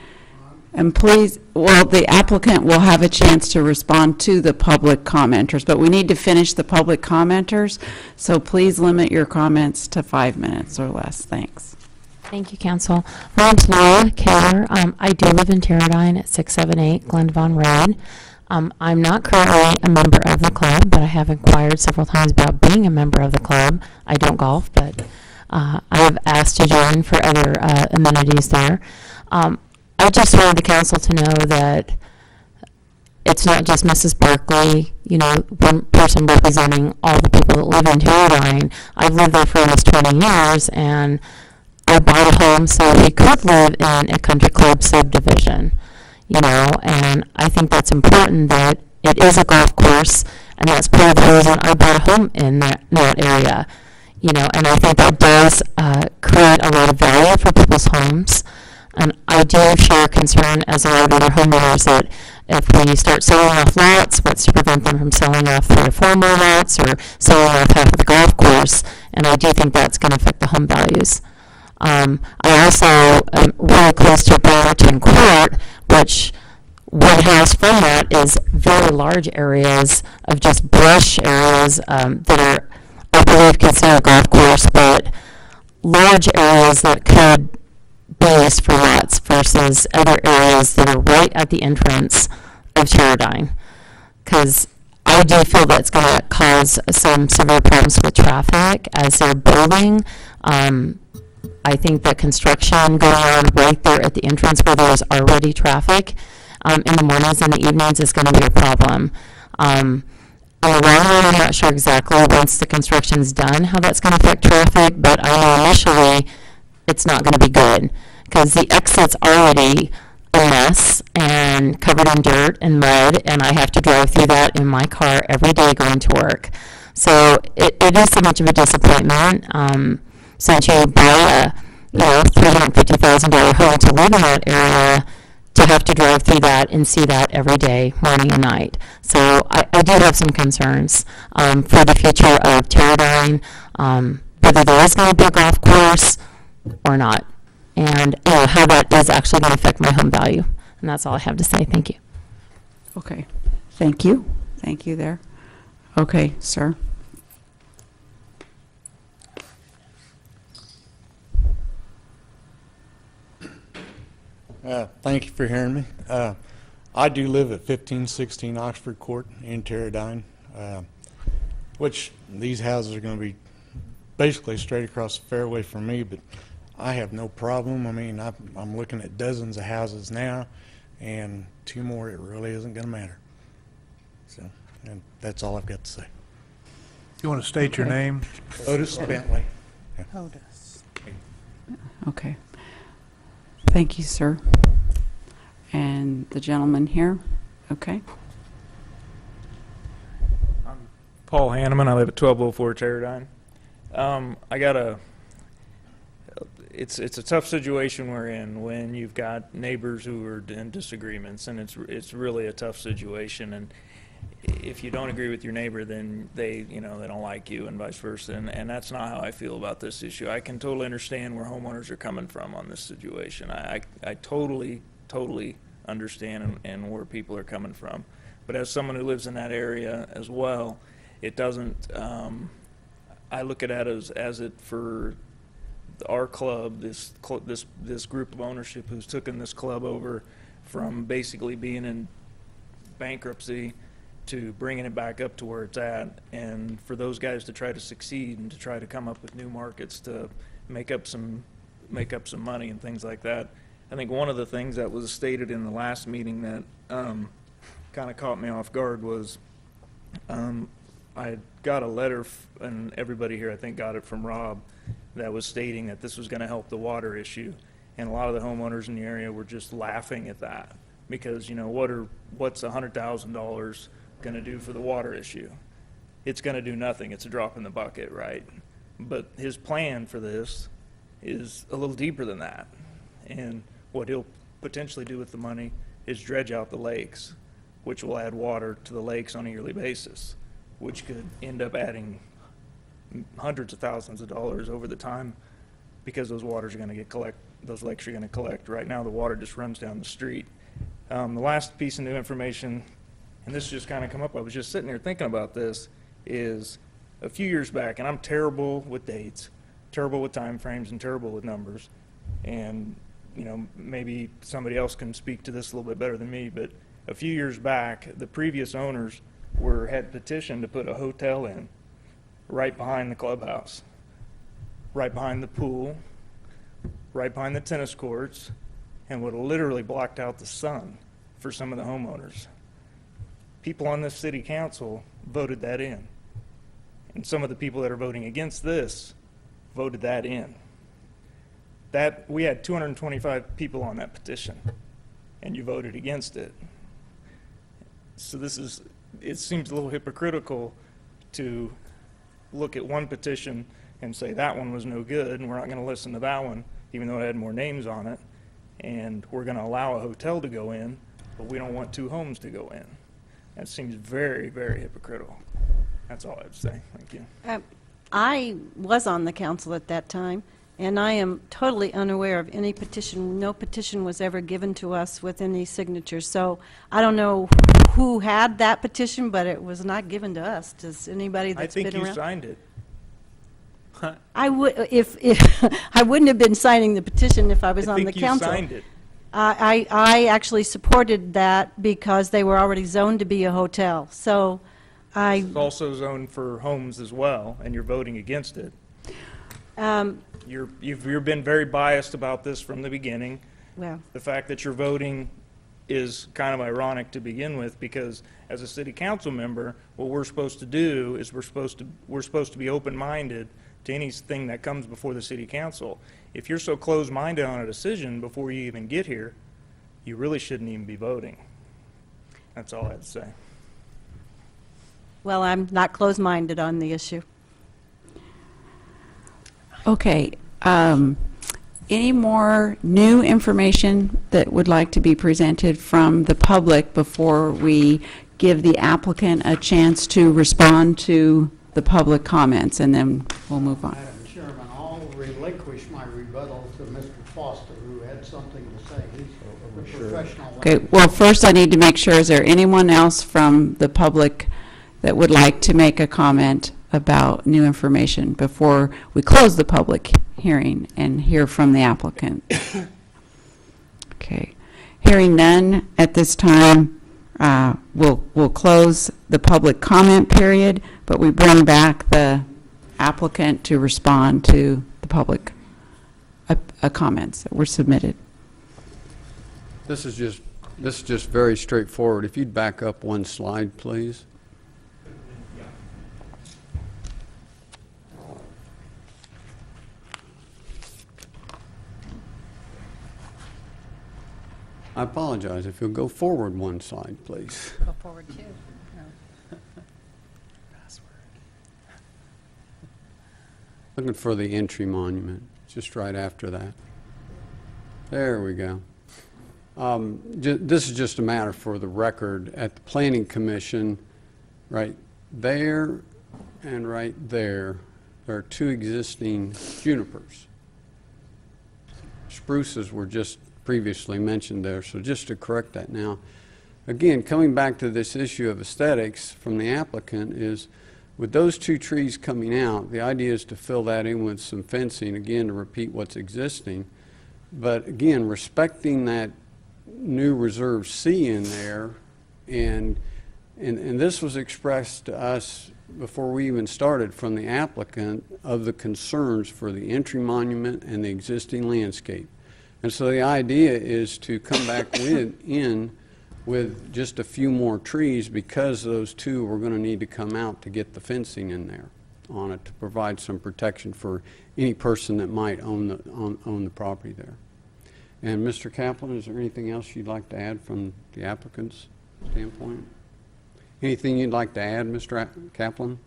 And please, well, the applicant will have a chance to respond to the public commenters, but we need to finish the public commenters, so please limit your comments to 5 minutes or less. Thanks. Thank you, Council. My name's Laura Kaler. I do live in Teradyne at 678 Glendavon Road. I'm not currently a member of the club, but I have inquired several times about being a member of the club. I don't golf, but I have asked to join for other amenities there. I I just wanted the council to know that it's not just Mrs. Barkley, you know, one person representing all the people that live in Teradyne. I've lived there for almost 20 years, and I bought a home so we could live in a country club subdivision, you know, and I think that's important that it is a golf course, and that's part of the reason I bought a home in that area, you know, and I think that does create a lot of value for people's homes. And I do share concern, as a lot of other homeowners, that if we start selling off lots, what's to prevent them from selling off 3 or 4 more lots or selling off half of the golf course? And I do think that's going to affect the home values. I also am really close to Bremerton Court, which one house from that is very large areas of just brush areas that are, I believe, considered golf course, but large areas that could be used for lots versus other areas that are right at the entrance of Teradyne. Because I do feel that's going to cause some severe problems with traffic as they're building. I think the construction going on right there at the entrance where there's already traffic in the mornings and the evenings is going to be a problem. In the long run, I'm not sure exactly once the construction's done how that's going to affect traffic, but I know initially it's not going to be good because the exit's already a mess and covered in dirt and mud, and I have to drive through that in my car every day going to work. So it is so much of a disappointment. Since you buy a $350,000 home to live in that area, to have to drive through that and see that every day, morning and night. So I do have some concerns for the future of Teradyne, whether there is going to be a golf course or not, and how that is actually going to affect my home value. And that's all I have to say. Thank you. Okay. Thank you. Thank you there. Okay, sir. Thank you for hearing me. I do live at 1516 Oxford Court in Teradyne, which these houses are going to be basically straight across the fairway from me, but I have no problem. I mean, I'm looking at dozens of houses now, and 2 more, it really isn't going to matter. So, and that's all I've got to say. You want to state your name? Otis Bentley. Otis. Okay. Thank you, sir. And the gentleman here, okay. I'm Paul Hanneman. I live at 1204 Teradyne. It's a tough situation we're in when you've got neighbors who are in disagreements, and it's really a tough situation. And if you don't agree with your neighbor, then they don't like you, and vice versa. And that's not how I feel about this issue. I can totally understand where homeowners are coming from on this situation. I totally understand and where people are coming from. But as someone who lives in that area as well, it doesn't. I look at it as it for our club, this group of ownership who's taken this club over from basically being in bankruptcy to bringing it back up to where it's at, and for those guys to try to succeed and to try to come up with new markets to make up some money and things like that. I think one of the things that was stated in the last meeting that kind of caught me off guard was I got a letter, and everybody here I think got it from Rob, that was stating that this was going to help the water issue, and a lot of the homeowners in the area were just laughing at that because what's $100,000 going to do for the water issue? It's going to do nothing. It's a drop in the bucket, right? But his plan for this is a little deeper than that, and what he'll potentially do with the money is dredge out the lakes, which will add water to the lakes on a yearly basis, which could end up adding hundreds of thousands of dollars over the time because those lakes are going to collect. Right now the water just runs down the street. The last piece of new information, and this just kind of come up, I was just sitting here thinking about this, is a few years back, and I'm terrible with dates, terrible with time frames, and terrible with numbers, and maybe somebody else can speak to this a little bit better than me, but a few years back, the previous owners had petitioned to put a hotel in right behind the clubhouse, right behind the pool, right behind the tennis courts, and would have literally blocked out the sun for some of the homeowners. People on this city council voted that in. And some of the people that are voting against this voted that in. That, we had 225 people on that petition, and you voted against it. So this is, it seems a little hypocritical to look at one petition and say that one was no good, and we're not going to listen to that one, even though it had more names on it, and we're going to allow a hotel to go in, but we don't want 2 homes to go in. That seems very, very hypocritical. That's all I have to say. Thank you. I was on the council at that time, and I am totally unaware of any petition. No petition was ever given to us with any signatures. So I don't know who had that petition, but it was not given to us. Does anybody that's been around? I think you signed it. I would, if I wouldn't have been signing the petition if I was on the council. I think you signed it. I actually supported that because they were already zoned to be a hotel. So It's also zoned for homes as well, and you're voting against it. You've been very biased about this from the beginning. Well, the fact that you're voting is kind of ironic to begin with, because as a city council member, what we're supposed to do is we're supposed to be open-minded to anything that comes before the city council. If you're so closed-minded on a decision before you even get here, you really shouldn't even be voting. That's all I have to say. well, I'm not closed-minded on the issue. Okay. Any more new information that would like to be presented from the public before we give the applicant a chance to respond to the public comments, and then we'll move on? Madam Chairman, I'll relinquish my rebuttal to Mr. Foster, who had something to say. He's the professional. Okay, well, first I need to make sure, is there anyone else from the public that would like to make a comment about new information before we close the public hearing and hear from the applicant? Okay. Hearing none at this time, we'll close the public comment period, but we bring back the applicant to respond to the public comments that were submitted. This is just very straightforward. If you'd back up one slide, please. I apologize. If you'll go forward one slide, please. Go forward too. No. Looking for the entry monument, just right after that. There we go. This is just a matter for the record. At the Planning Commission, right there and right there are 2 existing junipers. Spruces were just previously mentioned there, so just to correct that now. Again, coming back to this issue of aesthetics from the applicant is, with those 2 trees coming out, the idea is to fill that in with some fencing, again, to repeat what's existing. But again, respecting that new Reserve C in there, and this was expressed to us before we even started from the applicant of the concerns for the entry monument and the existing landscape. And so the idea is to come back in with just a few more trees, because those 2 were going to need to come out to get the fencing in there on it to provide some protection for any person that might own the property there. And Mr. Kaplan, is there anything else you'd like to add from the applicant's standpoint? Anything you'd like to add, Mr. Kaplan?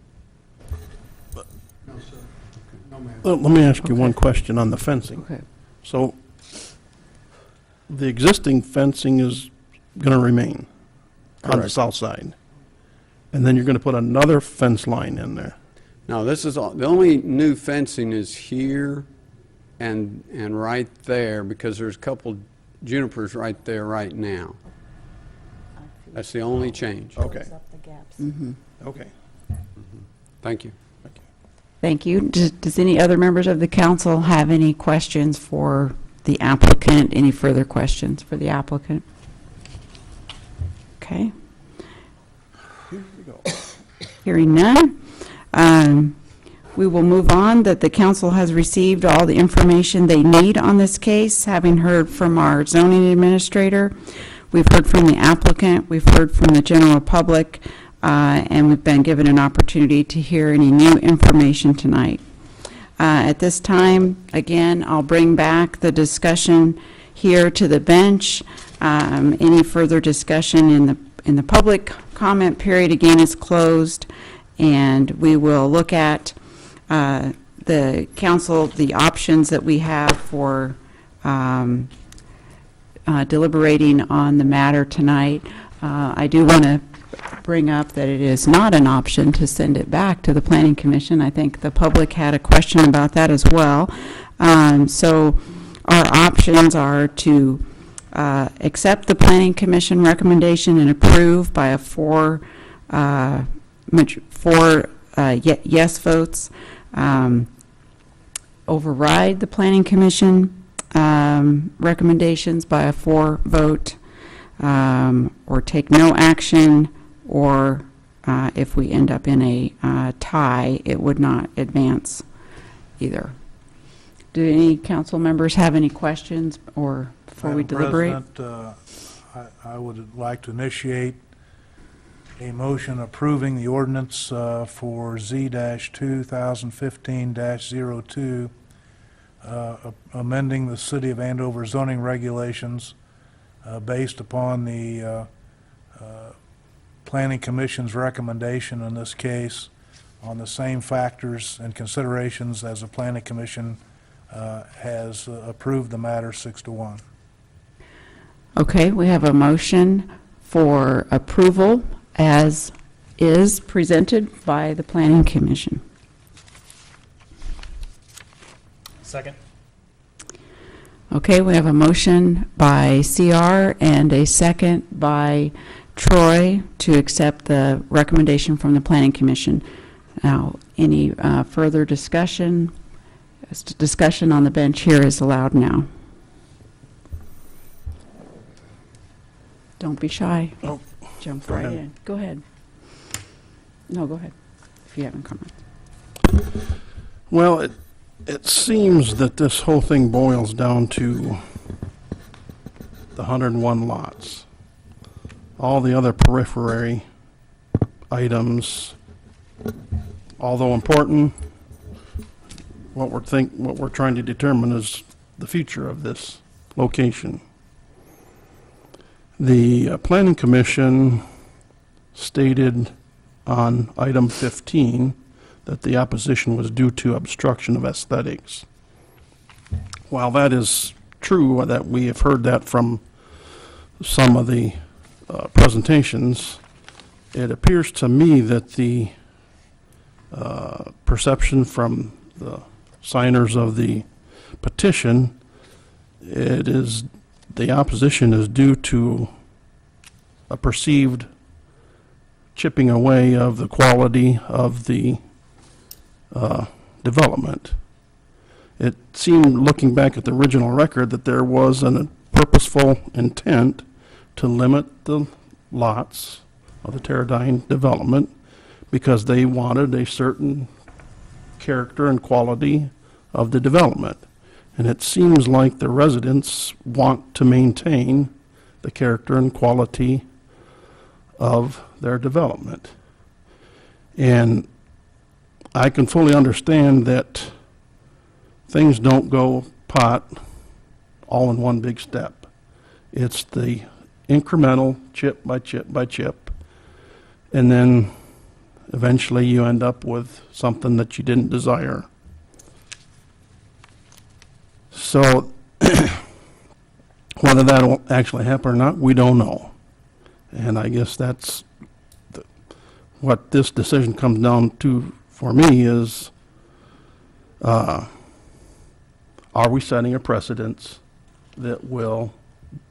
No, sir. No, ma'am. Let me ask you one question on the fencing. Okay. So the existing fencing is going to remain on the Correct. south side, and then you're going to put another fence line in there. No, this is all, the only new fencing is here and right there, because there's a couple junipers right there right now. That's the only change. Okay. Okay. Thank you. Thank you. Does any other members of the council have any questions for the applicant? Any further questions for the applicant? Okay. Hearing none, We will move on, that the council has received all the information they need on this case, having heard from our zoning administrator. We've heard from the applicant, we've heard from the general public, and we've been given an opportunity to hear any new information tonight. At this time, again, I'll bring back the discussion here to the bench. Any further discussion in the public comment period, again, is closed, and we will look at the council, the options that we have for deliberating on the matter tonight. I do want to bring up that it is not an option to send it back to the Planning Commission. I think the public had a question about that as well. So our options are to accept the Planning Commission recommendation and approve by a four yes votes, override the Planning Commission recommendations by a 4 vote, or take no action, or if we end up in a tie, it would not advance either. Do any council members have any questions or before we deliberate? Madam President, I would like to initiate a motion approving the ordinance for Z-2015-02, amending the City of Andover zoning regulations based upon the Planning Commission's recommendation in this case on the same factors and considerations as the Planning Commission has approved the matter 6-1. Okay, we have a motion for approval as is presented by the Planning Commission. Second. Okay, we have a motion by CR and a second by Troy to accept the recommendation from the Planning Commission. Now, any further discussion? Discussion on the bench here is allowed now. Don't be shy. Oh, Jump go right ahead. in. Go ahead. No, go ahead, if you haven't commented. Well, it seems that this whole thing boils down to the 101 lots. All the other periphery items, although important, what we're trying to determine is the future of this location. The Planning Commission stated on item 15 that the opposition was due to obstruction of aesthetics. While that is true, that we have heard that from some of the presentations, it appears to me that the perception from the signers of the petition, it is the opposition is due to a perceived chipping away of the quality of the development. It seemed, looking back at the original record, that there was a purposeful intent to limit the lots of the Teradyne development because they wanted a certain character and quality of the development. And it seems like the residents want to maintain the character and quality of their development. And I can fully understand that things don't go pot all in one big step. It's the incremental chip by chip by chip, and then eventually you end up with something that you didn't desire. So whether that will actually happen or not, we don't know. And I guess that's what this decision comes down to for me is, are we setting a precedence that will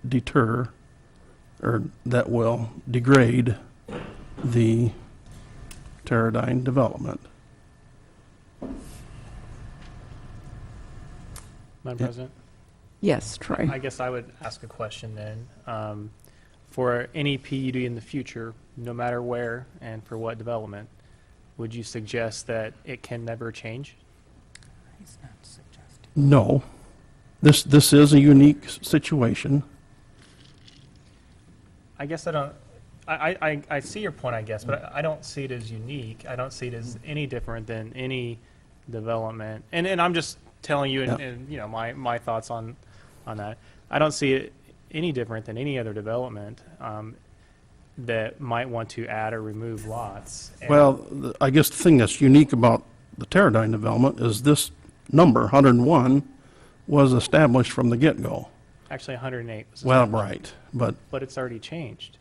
deter or that will degrade the Teradyne development? Madam President? Yes, Troy. I guess I would ask a question then. For any PUD in the future, no matter where and for what development, would you suggest that it can never change? No. This is a unique situation. I guess I don't, I see your point, I guess, but I don't see it as unique. I don't see it as any different than any development. And I'm just telling you, and you know, my thoughts on that. I don't see it any different than any other development that might want to add or remove lots. And Well, I guess the thing that's unique about the Teradyne development is this number, 101, was established from the get-go. Actually, 108 was Well, established. right, But it's already changed.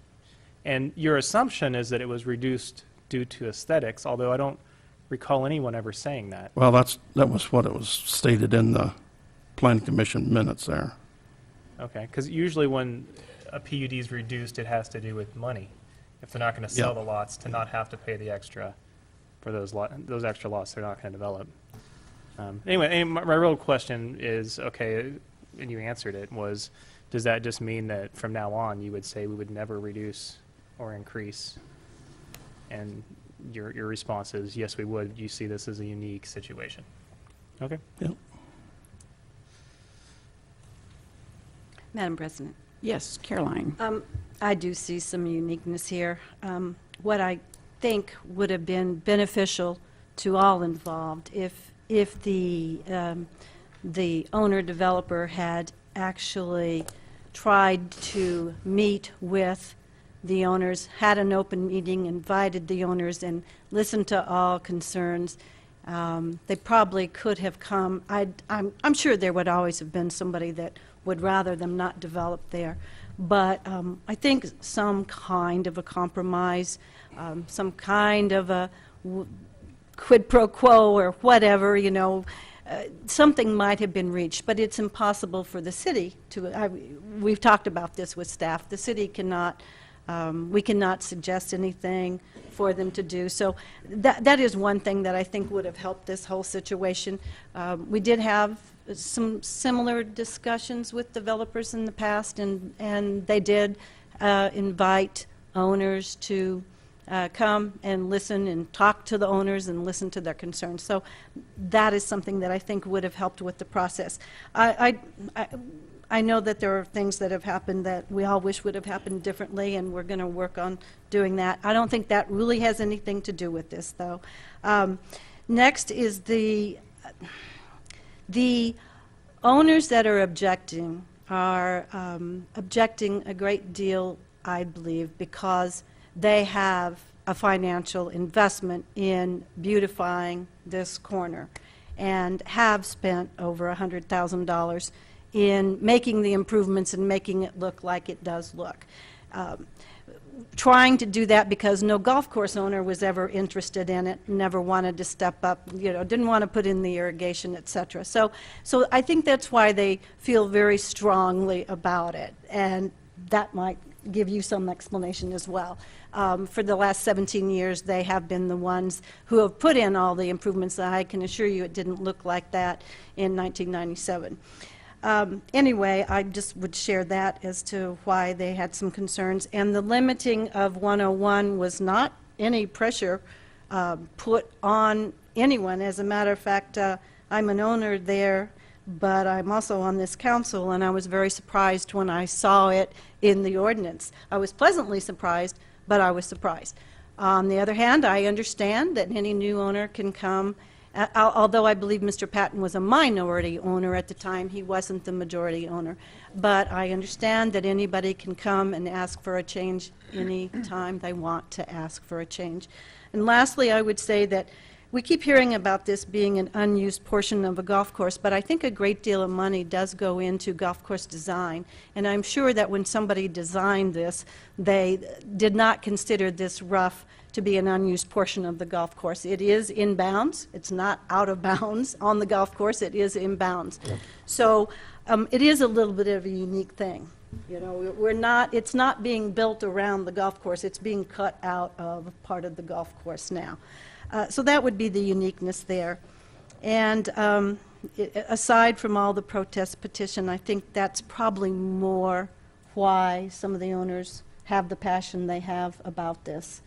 And your assumption is that it was reduced due to aesthetics, although I don't recall anyone ever saying that. well, that was what it was stated in the Plan Commission minutes there. Okay, because usually when a PUD is reduced, it has to do with money. If they're not going to sell Yeah. the lots, to not have to pay the extra for those extra lots they're not going to develop. Anyway, and my real question is, okay, and you answered it, was does that just mean that from now on you would say we would never reduce or increase? And your response is, yes, we would. You see this as a unique situation. Okay. Yep. Madam President. Yes, Caroline. I do see some uniqueness here. What I think would have been beneficial to all involved if the owner-developer had actually tried to meet with the owners, had an open meeting, invited the owners, and listened to all concerns. They probably could have come. I'm sure there would always have been somebody that would rather them not develop there. But I think some kind of a compromise, some kind of a quid pro quo or whatever, you know, something might have been reached. But it's impossible for the city to, we've talked about this with staff, the city cannot, we cannot suggest anything for them to do. So that is one thing that I think would have helped this whole situation. We did have some similar discussions with developers in the past, and they did invite owners to come and listen and talk to the owners and listen to their concerns. So that is something that I think would have helped with the process. I know that there are things that have happened that we all wish would have happened differently, and we're going to work on doing that. I don't think that really has anything to do with this, though. Next is the owners that are objecting a great deal, I believe, because they have a financial investment in beautifying this corner and have spent over $100,000 in making the improvements and making it look like it does look. Trying to do that because no golf course owner was ever interested in it, never wanted to step up, you know, didn't want to put in the irrigation, et cetera. So I think that's why they feel very strongly about it, and that might give you some explanation as well. For the last 17 years, they have been the ones who have put in all the improvements. I can assure you it didn't look like that in 1997. Anyway, I just would share that as to why they had some concerns. And the limiting of 101 was not any pressure put on anyone. As a matter of fact, I'm an owner there, but I'm also on this council, and I was very surprised when I saw it in the ordinance. I was pleasantly surprised, but I was surprised. On the other hand, I understand that any new owner can come. Although I believe Mr. Patton was a minority owner at the time, he wasn't the majority owner. But I understand that anybody can come and ask for a change any time they want to ask for a change. And lastly, I would say that we keep hearing about this being an unused portion of a golf course, but I think a great deal of money does go into golf course design. And I'm sure that when somebody designed this, they did not consider this rough to be an unused portion of the golf course. It is in bounds. It's not out of bounds on the golf course. It is in bounds. So it is a little bit of a unique thing. You know, it's not being built around the golf course. It's being cut out of part of the golf course now. So that would be the uniqueness there. And aside from all the protest petition, I think that's probably more why some of the owners have the passion they have about this.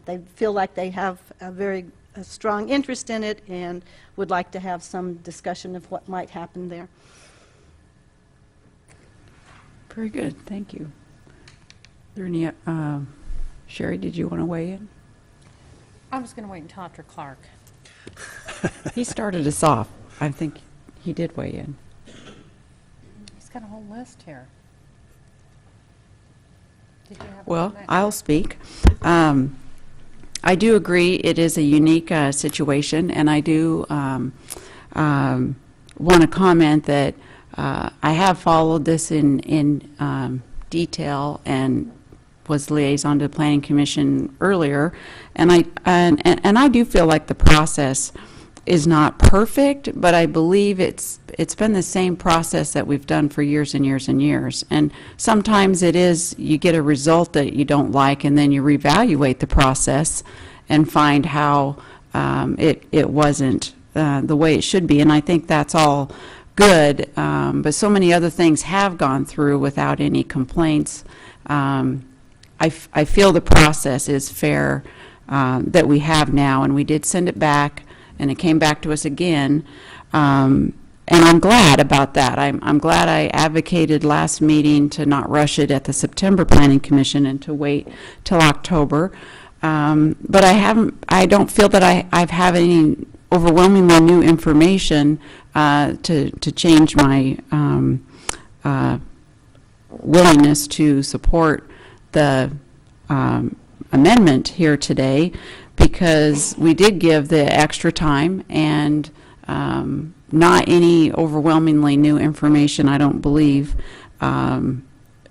They feel like they have a very a strong interest in it and would like to have some discussion of what might happen there. Very good, thank you. Are there any, Sherry, did you want to weigh in? I was going to wait until after Clark. He started us off. I think he did weigh in. He's got a whole list here. Did you have a Well, comment? I'll speak. I do agree it is a unique situation, and I do want to comment that I have followed this in detail and was liaison to the Planning Commission earlier, and I do feel like the process is not perfect, but I believe it's been the same process that we've done for years and years and years. And sometimes it is, you get a result that you don't like, and then you reevaluate the process and find how it wasn't the way it should be. And I think that's all good, but so many other things have gone through without any complaints. I feel the process is fair that we have now, and we did send it back, and it came back to us again, and I'm glad about that. I'm glad I advocated last meeting to not rush it at the September Planning Commission and to wait till October. But I don't feel that I've had any overwhelmingly new information to change my willingness to support the amendment here today, because we did give the extra time and not any overwhelmingly new information, I don't believe, came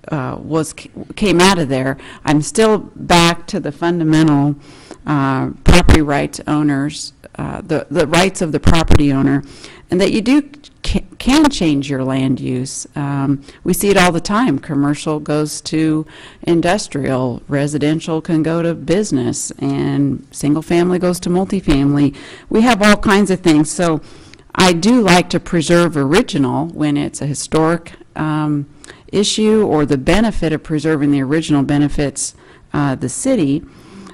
out of there. I'm still back to the fundamental property rights owners, the rights of the property owner, and that you can change your land use. We see it all the time. Commercial goes to industrial, residential can go to business, and single family goes to multifamily. We have all kinds of things. So I do like to preserve original when it's a historic issue, or the benefit of preserving the original benefits the city.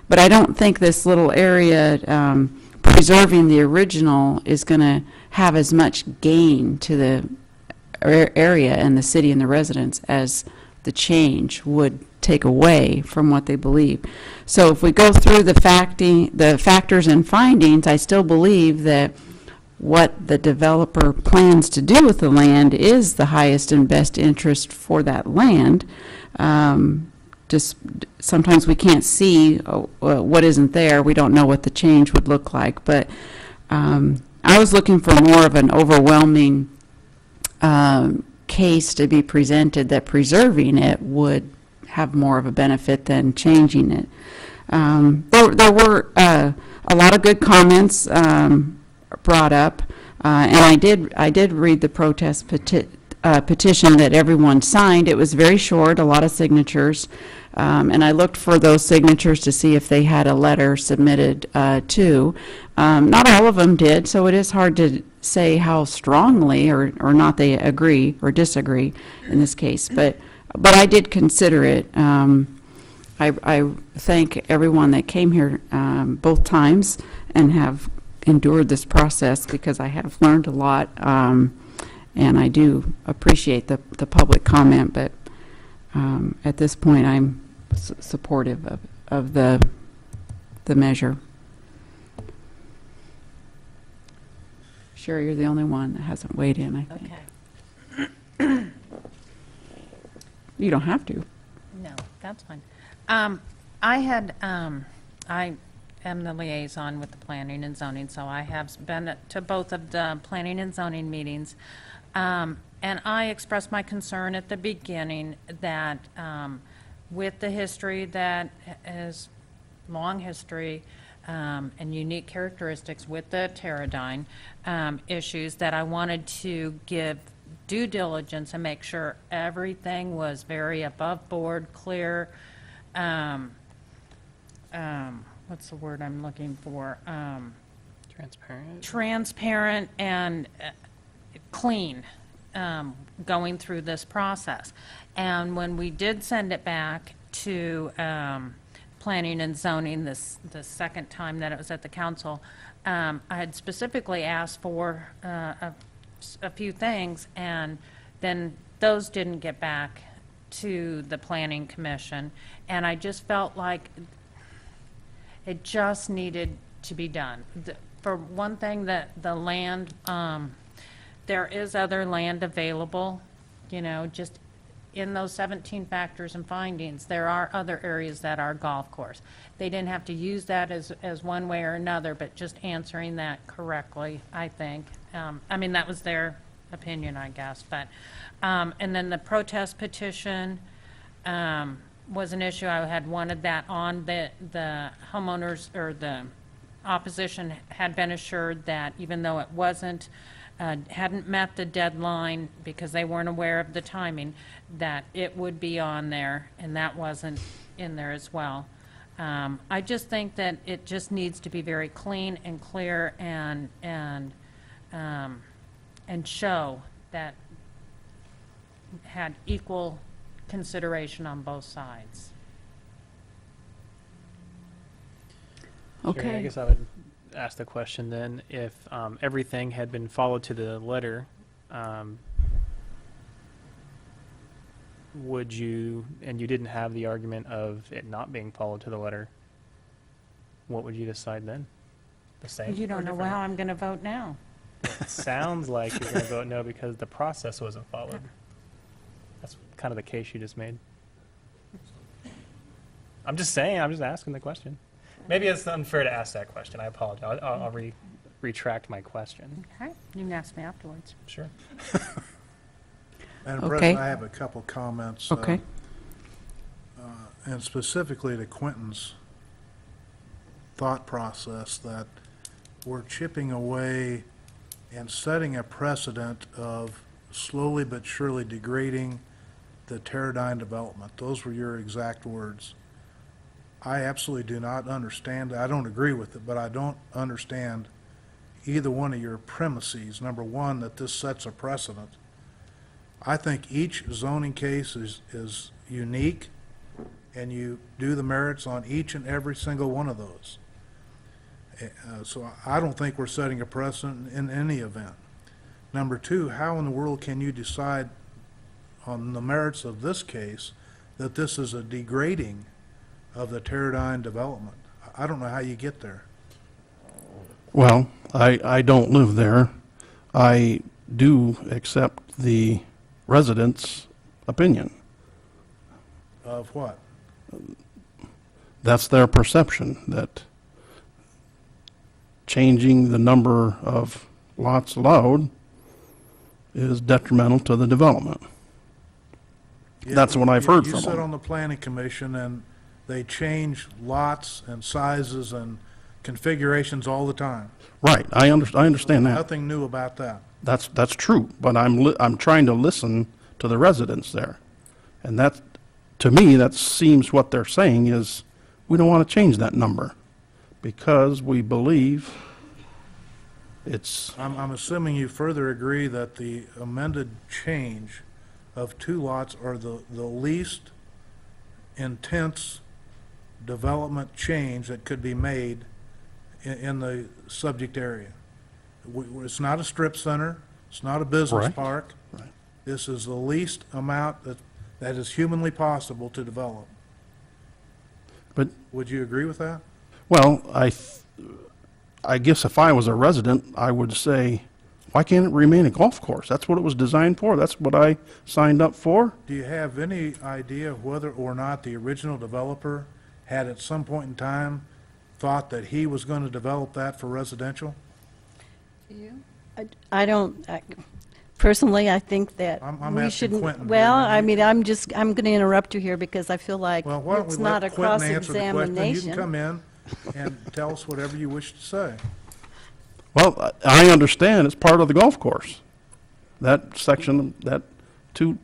But I don't think this little area preserving the original is going to have as much gain to the area and the city and the residents as the change would take away from what they believe. So if we go through the factors and findings, I still believe that what the developer plans to do with the land is the highest and best interest for that land. Just sometimes we can't see what isn't there. We don't know what the change would look like. But I was looking for more of an overwhelming case to be presented that preserving it would have more of a benefit than changing it. There were a lot of good comments brought up, and I did read the protest petition that everyone signed. It was very short, a lot of signatures, and I looked for those signatures to see if they had a letter submitted too. Not all of them did, so it is hard to say how strongly or not they agree or disagree in this case, but I did consider it. I thank everyone that came here both times and have endured this process, because I have learned a lot, and I do appreciate the public comment, but at this point I'm supportive of the measure. Sherry, you're the only one that hasn't weighed in, I think. Okay. You don't have to. No, that's fine. I am the liaison with the planning and zoning, so I have been to both of the planning and zoning meetings. And I expressed my concern at the beginning that with the history that is long history and unique characteristics with the Teradyne issues, that I wanted to give due diligence and make sure everything was very above board, clear, what's the word I'm looking for? Transparent. Transparent and clean going through this process. And when we did send it back to planning and zoning the second time that it was at the council, I had specifically asked for a few things, and then those didn't get back to the planning commission, and I just felt like it just needed to be done. For one thing, that the land, there is other land available, you know, just in those 17 factors and findings, there are other areas that are golf course. They didn't have to use that as one way or another, but just answering that correctly, I think. I mean, that was their opinion, I guess, but, and then the protest petition was an issue. I had wanted that on. The homeowners, or the opposition, had been assured that even though it wasn't, hadn't met the deadline because they weren't aware of the timing, that it would be on there, and that wasn't in there as well. I just think that it just needs to be very clean and clear, and show that had equal consideration on both sides. Sure, I guess I would ask the question then, if everything had been followed to the letter, would you, and you didn't have the argument of it not being followed to the letter, what would you decide then? The same? You don't know how I'm going to vote now. It sounds like you're going to vote no because the process wasn't followed. That's kind of the case you just made. I'm just saying, I'm just asking the question. Maybe it's unfair to ask that question. I apologize. I'll retract my question. Okay, you can ask me afterwards. Sure. Madam Okay. President, I have a couple comments. Okay. And specifically to Quentin's thought process that we're chipping away and setting a precedent of slowly but surely degrading the Teradyne development. Those were your exact words. I absolutely do not understand. I don't agree with it, but I don't understand either one of your premises. Number one, that this sets a precedent. I think each zoning case is unique, and you do the merits on each and every single one of those. So I don't think we're setting a precedent in any event. Number two, how in the world can you decide on the merits of this case that this is a degrading of the Teradyne development? I don't know how you get there. Well, I don't live there. I do accept the residents' opinion. Of what? That's their perception, that changing the number of lots allowed is detrimental to the development. Yeah, That's what I've heard you from sit them. on the planning commission, and they change lots and sizes and configurations all the time. Right, I understand that. Nothing new about that. That's true, but I'm trying to listen to the residents there. And that, to me, that seems what they're saying is, we don't want to change that number because we believe it's, I'm assuming you further agree that the amended change of 2 lots are the least intense development change that could be made in the subject area. It's not a strip center, it's not a business Right. park. Right. This is the least amount that is humanly possible to develop. but, Would you agree with that? well, I guess if I was a resident, I would say, why can't it remain a golf course? That's what it was designed for. That's what I signed up for. Do you have any idea whether or not the original developer had at some point in time thought that he was going to develop that for residential? I don't, personally, I think that I'm we asking shouldn't, Quentin. well, I mean, I'm going to interrupt you here because I feel like Well, why don't it's we not a let Quentin answer the question? You cross-examination. can come in and tell us whatever you wish to say. Well, I understand it's part of the golf course. That section, that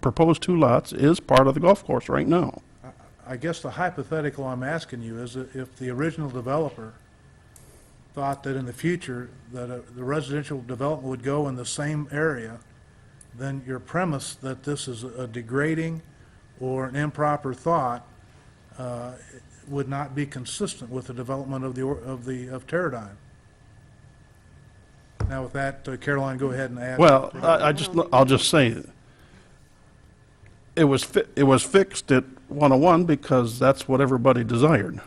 proposed 2 lots is part of the golf course right now. I guess the hypothetical I'm asking you is that if the original developer thought that in the future that the residential development would go in the same area, then your premise that this is a degrading or an improper thought would not be consistent with the development of of Teradyne. Now with that, Caroline, go ahead and add. Well, I'll just say, it was fixed at 101 because that's what everybody desired.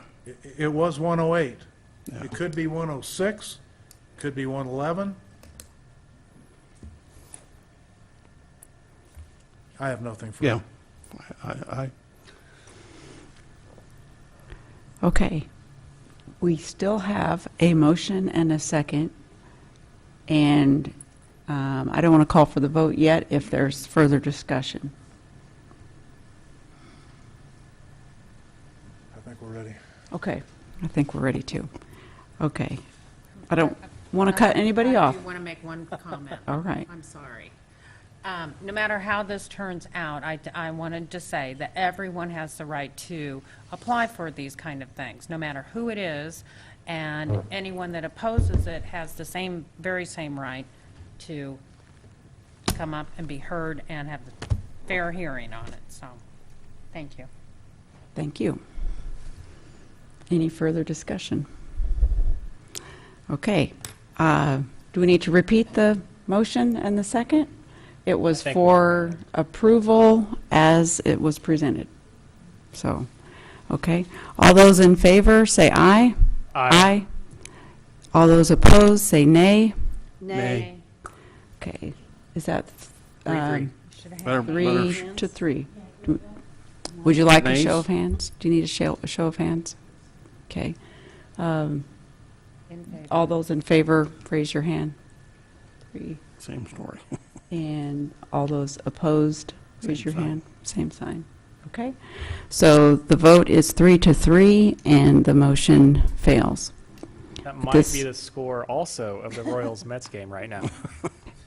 It was 108. It could be 106, could be 111. I have nothing for Yeah. you. Okay. We still have a motion and a second, and I don't want to call for the vote yet if there's further discussion. I think we're ready. Okay, I think we're ready to. Okay. I don't want to cut anybody off. I do want to make one comment. All right. I'm sorry. No matter how this turns out, I wanted to say that everyone has the right to apply for these kind of things, no matter who it is, and anyone that opposes it has the very same right to come up and be heard and have a fair hearing on it. So, thank you. Thank you. Any further discussion? Okay. Do we need to repeat the motion and the second? It was for approval as it was presented. So, okay. All those in favor, say aye. Aye. All those opposed, say nay. Nay. Okay. Is that 3-3. three to three? Would you like a Nays? show of hands? Do you need a show of hands? Okay. All those in favor, raise your hand. 3. Same story. And all those opposed, raise Same your sign. hand. Same sign. Okay. So the vote is 3-3, and the motion fails. That might This- be the score also of the Royals-Mets game right now.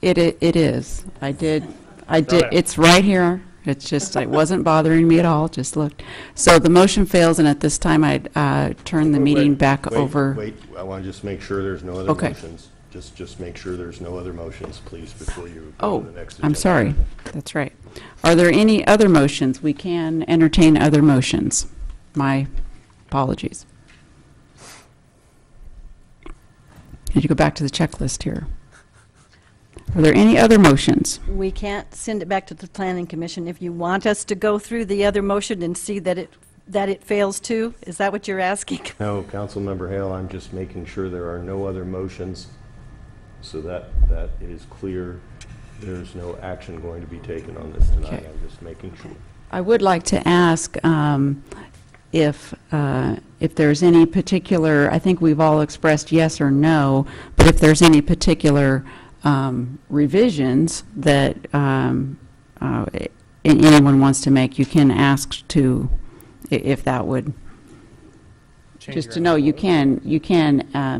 It is. I did. it. It's right here. It's just, it wasn't bothering me at all, just looked. So the motion fails, and at this time, I'd turn the meeting back over. Wait, I want to just make sure there's no other Okay. motions. Just make sure there's no other motions, please, before you go Oh, to the next agenda. I'm sorry. That's right. Are there any other motions? We can entertain other motions. My apologies. Did you go back to the checklist here? Are there any other motions? We can't send it back to the planning commission. If you want us to go through the other motion and see that it fails too, is that what you're asking? No, Councilmember Hale, I'm just making sure there are no other motions so that it is clear there's no action going to be taken on this tonight. Okay. I'm just making sure. I would like to ask if there's any particular, I think we've all expressed yes or no, but if there's any particular revisions that anyone wants to make, you can ask to, if that would, just to know, you can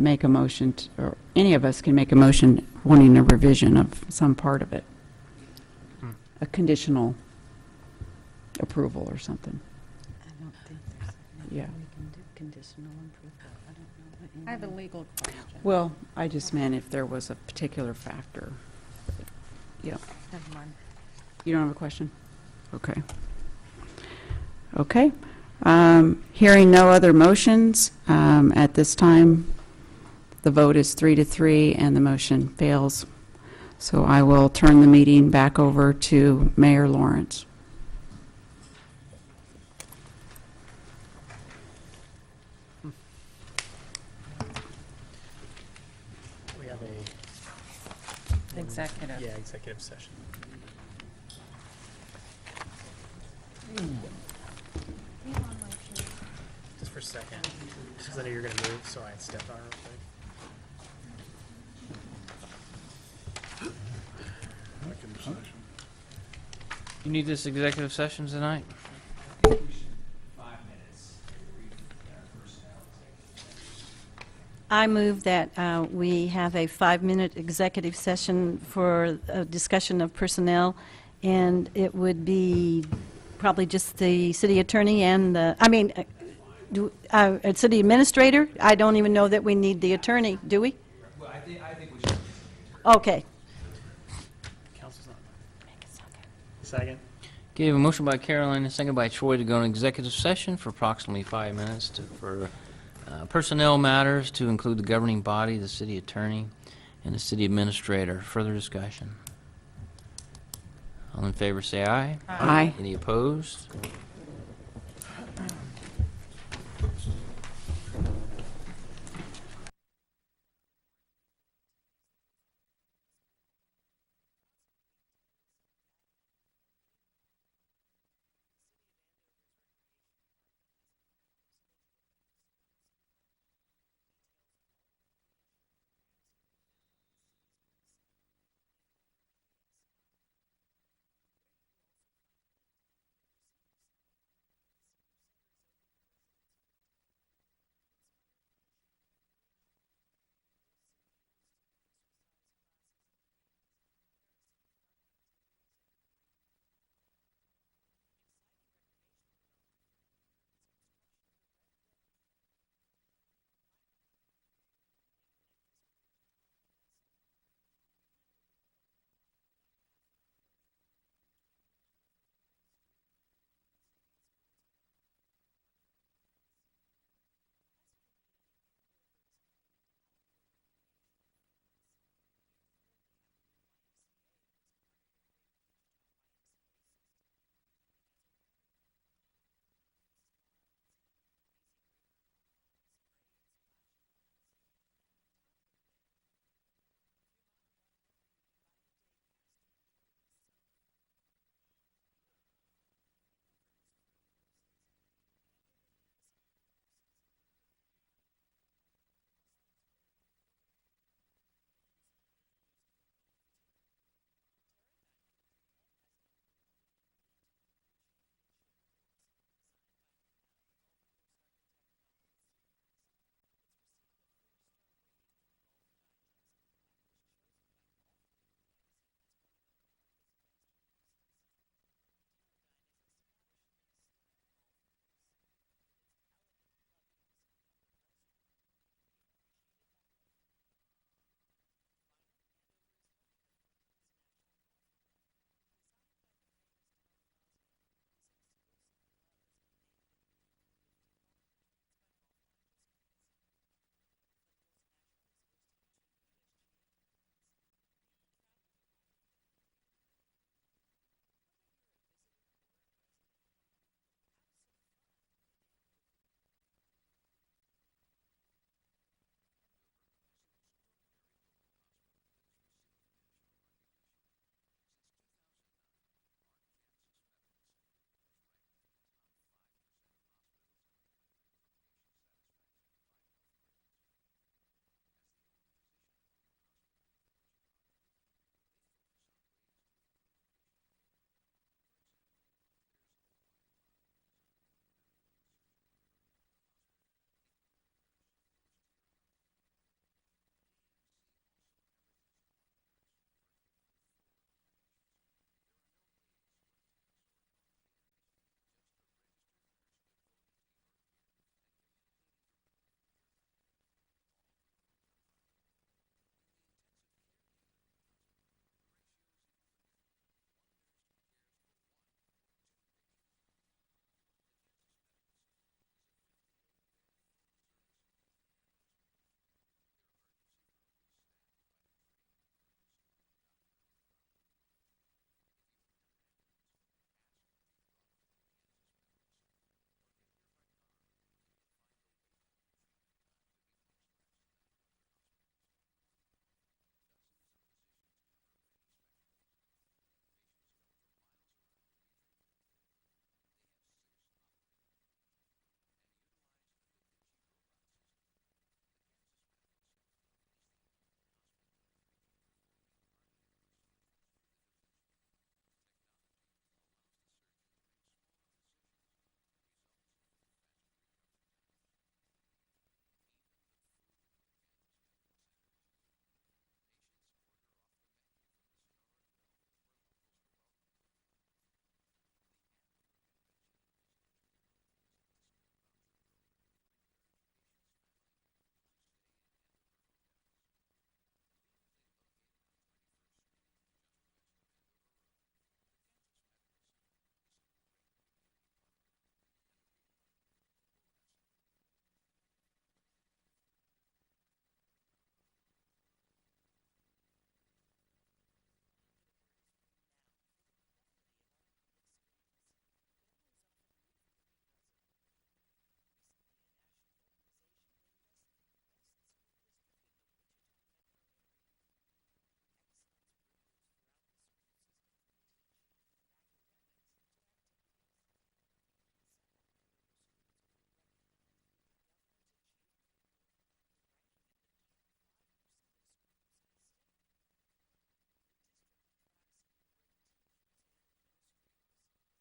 make a motion, or any of us can make a motion wanting a revision of some part of it. A conditional approval or something. I don't think there's Yeah. we can do conditional approval. I don't know what I have a legal question. Well, I just meant if there was a particular factor. Yeah. Never mind. You don't have a question? Okay. Okay. Hearing no other motions, at this time, the vote is 3-3, and the motion fails. So I will turn the meeting back over to Mayor Lawrence. We have a... Executive. Yeah, executive session. Just for a second, because I know you're going to move, so I stepped on it real quick. You need this executive session tonight? I move that we have a 5-minute executive session for a discussion of personnel, and it would be probably just the city attorney and city administrator. I don't even know that we need the attorney, do we? Well, I think we should. Okay. Council's not. Second. Okay, a motion by Caroline and second by Troy to go into executive session for approximately 5 minutes for personnel matters to include the governing body, the city attorney, and the city administrator. Further discussion? All in favor, say aye. Aye. Any opposed?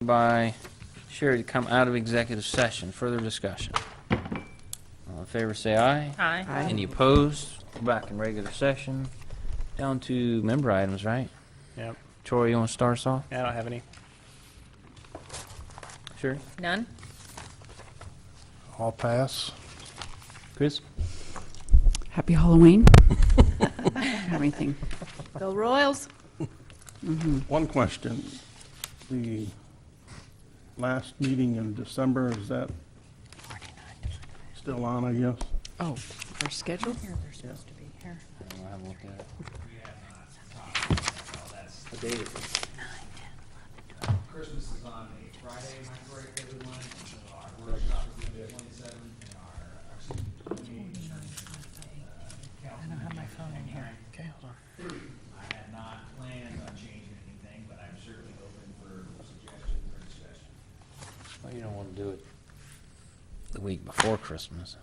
by Sherry to come out of executive session. Further discussion? All in favor, say aye. Aye. Aye. Any opposed? We're back in regular session. Down to member items, right? Yep. Troy, you want to start us off? Yeah, I don't have any. Sherry? None? I'll pass. Chris? Happy Halloween. Everything. Go Royals. One question. The last meeting in December, is that still on, I guess? Oh, our schedule? Here, they're supposed to be here. I'll have a look at it. What date is it? Christmas is on a Friday, am I correct, everyone? So our workshop is going to be at 27, and our I don't have my phone in here. Okay, hold on. I had not planned on changing anything, but I'm certainly open for suggestions or discussion. Well, you don't want to do it the week before Christmas.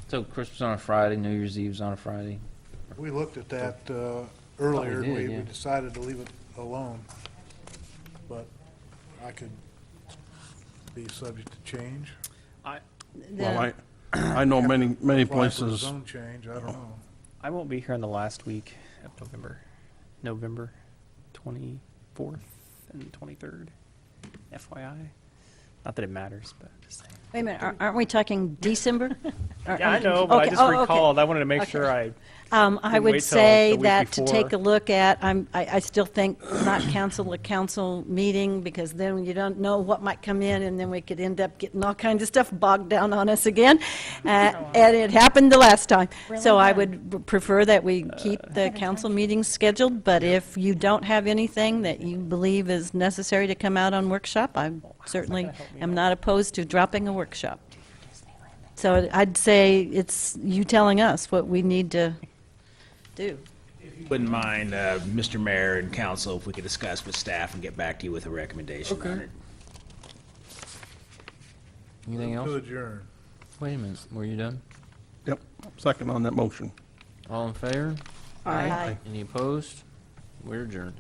So Christmas on a Friday, New Year's Eve's on a Friday. We looked at that earlier, did, and yeah. we decided to leave it alone, but I could be subject to change. Well, I know many Apply for a places, zone change, I don't know. I won't be here in the last week of November 24th and 23rd. FYI. Not that it matters, but just saying. Wait a minute, aren't we talking December? Yeah, I know, but I just recalled. I wanted to make sure I I didn't would wait till say the week that to take a before. look at, I still think not cancel a council meeting, because then you don't know what might come in, and then we could end up getting all kinds of stuff bogged down on us again. And it happened the last time. So I would prefer that we keep the council meetings scheduled, but if you don't have anything that you believe is necessary to come out on workshop, I certainly am not opposed to dropping a workshop. So I'd say it's you telling us what we need to do. Wouldn't mind, Mr. Mayor and council, if we could discuss with staff and get back to you with a recommendation on it. Anything To else? adjourn. Wait a minute, were you done? yep, second on that motion. All in favor? Aye. Any opposed? We're adjourned.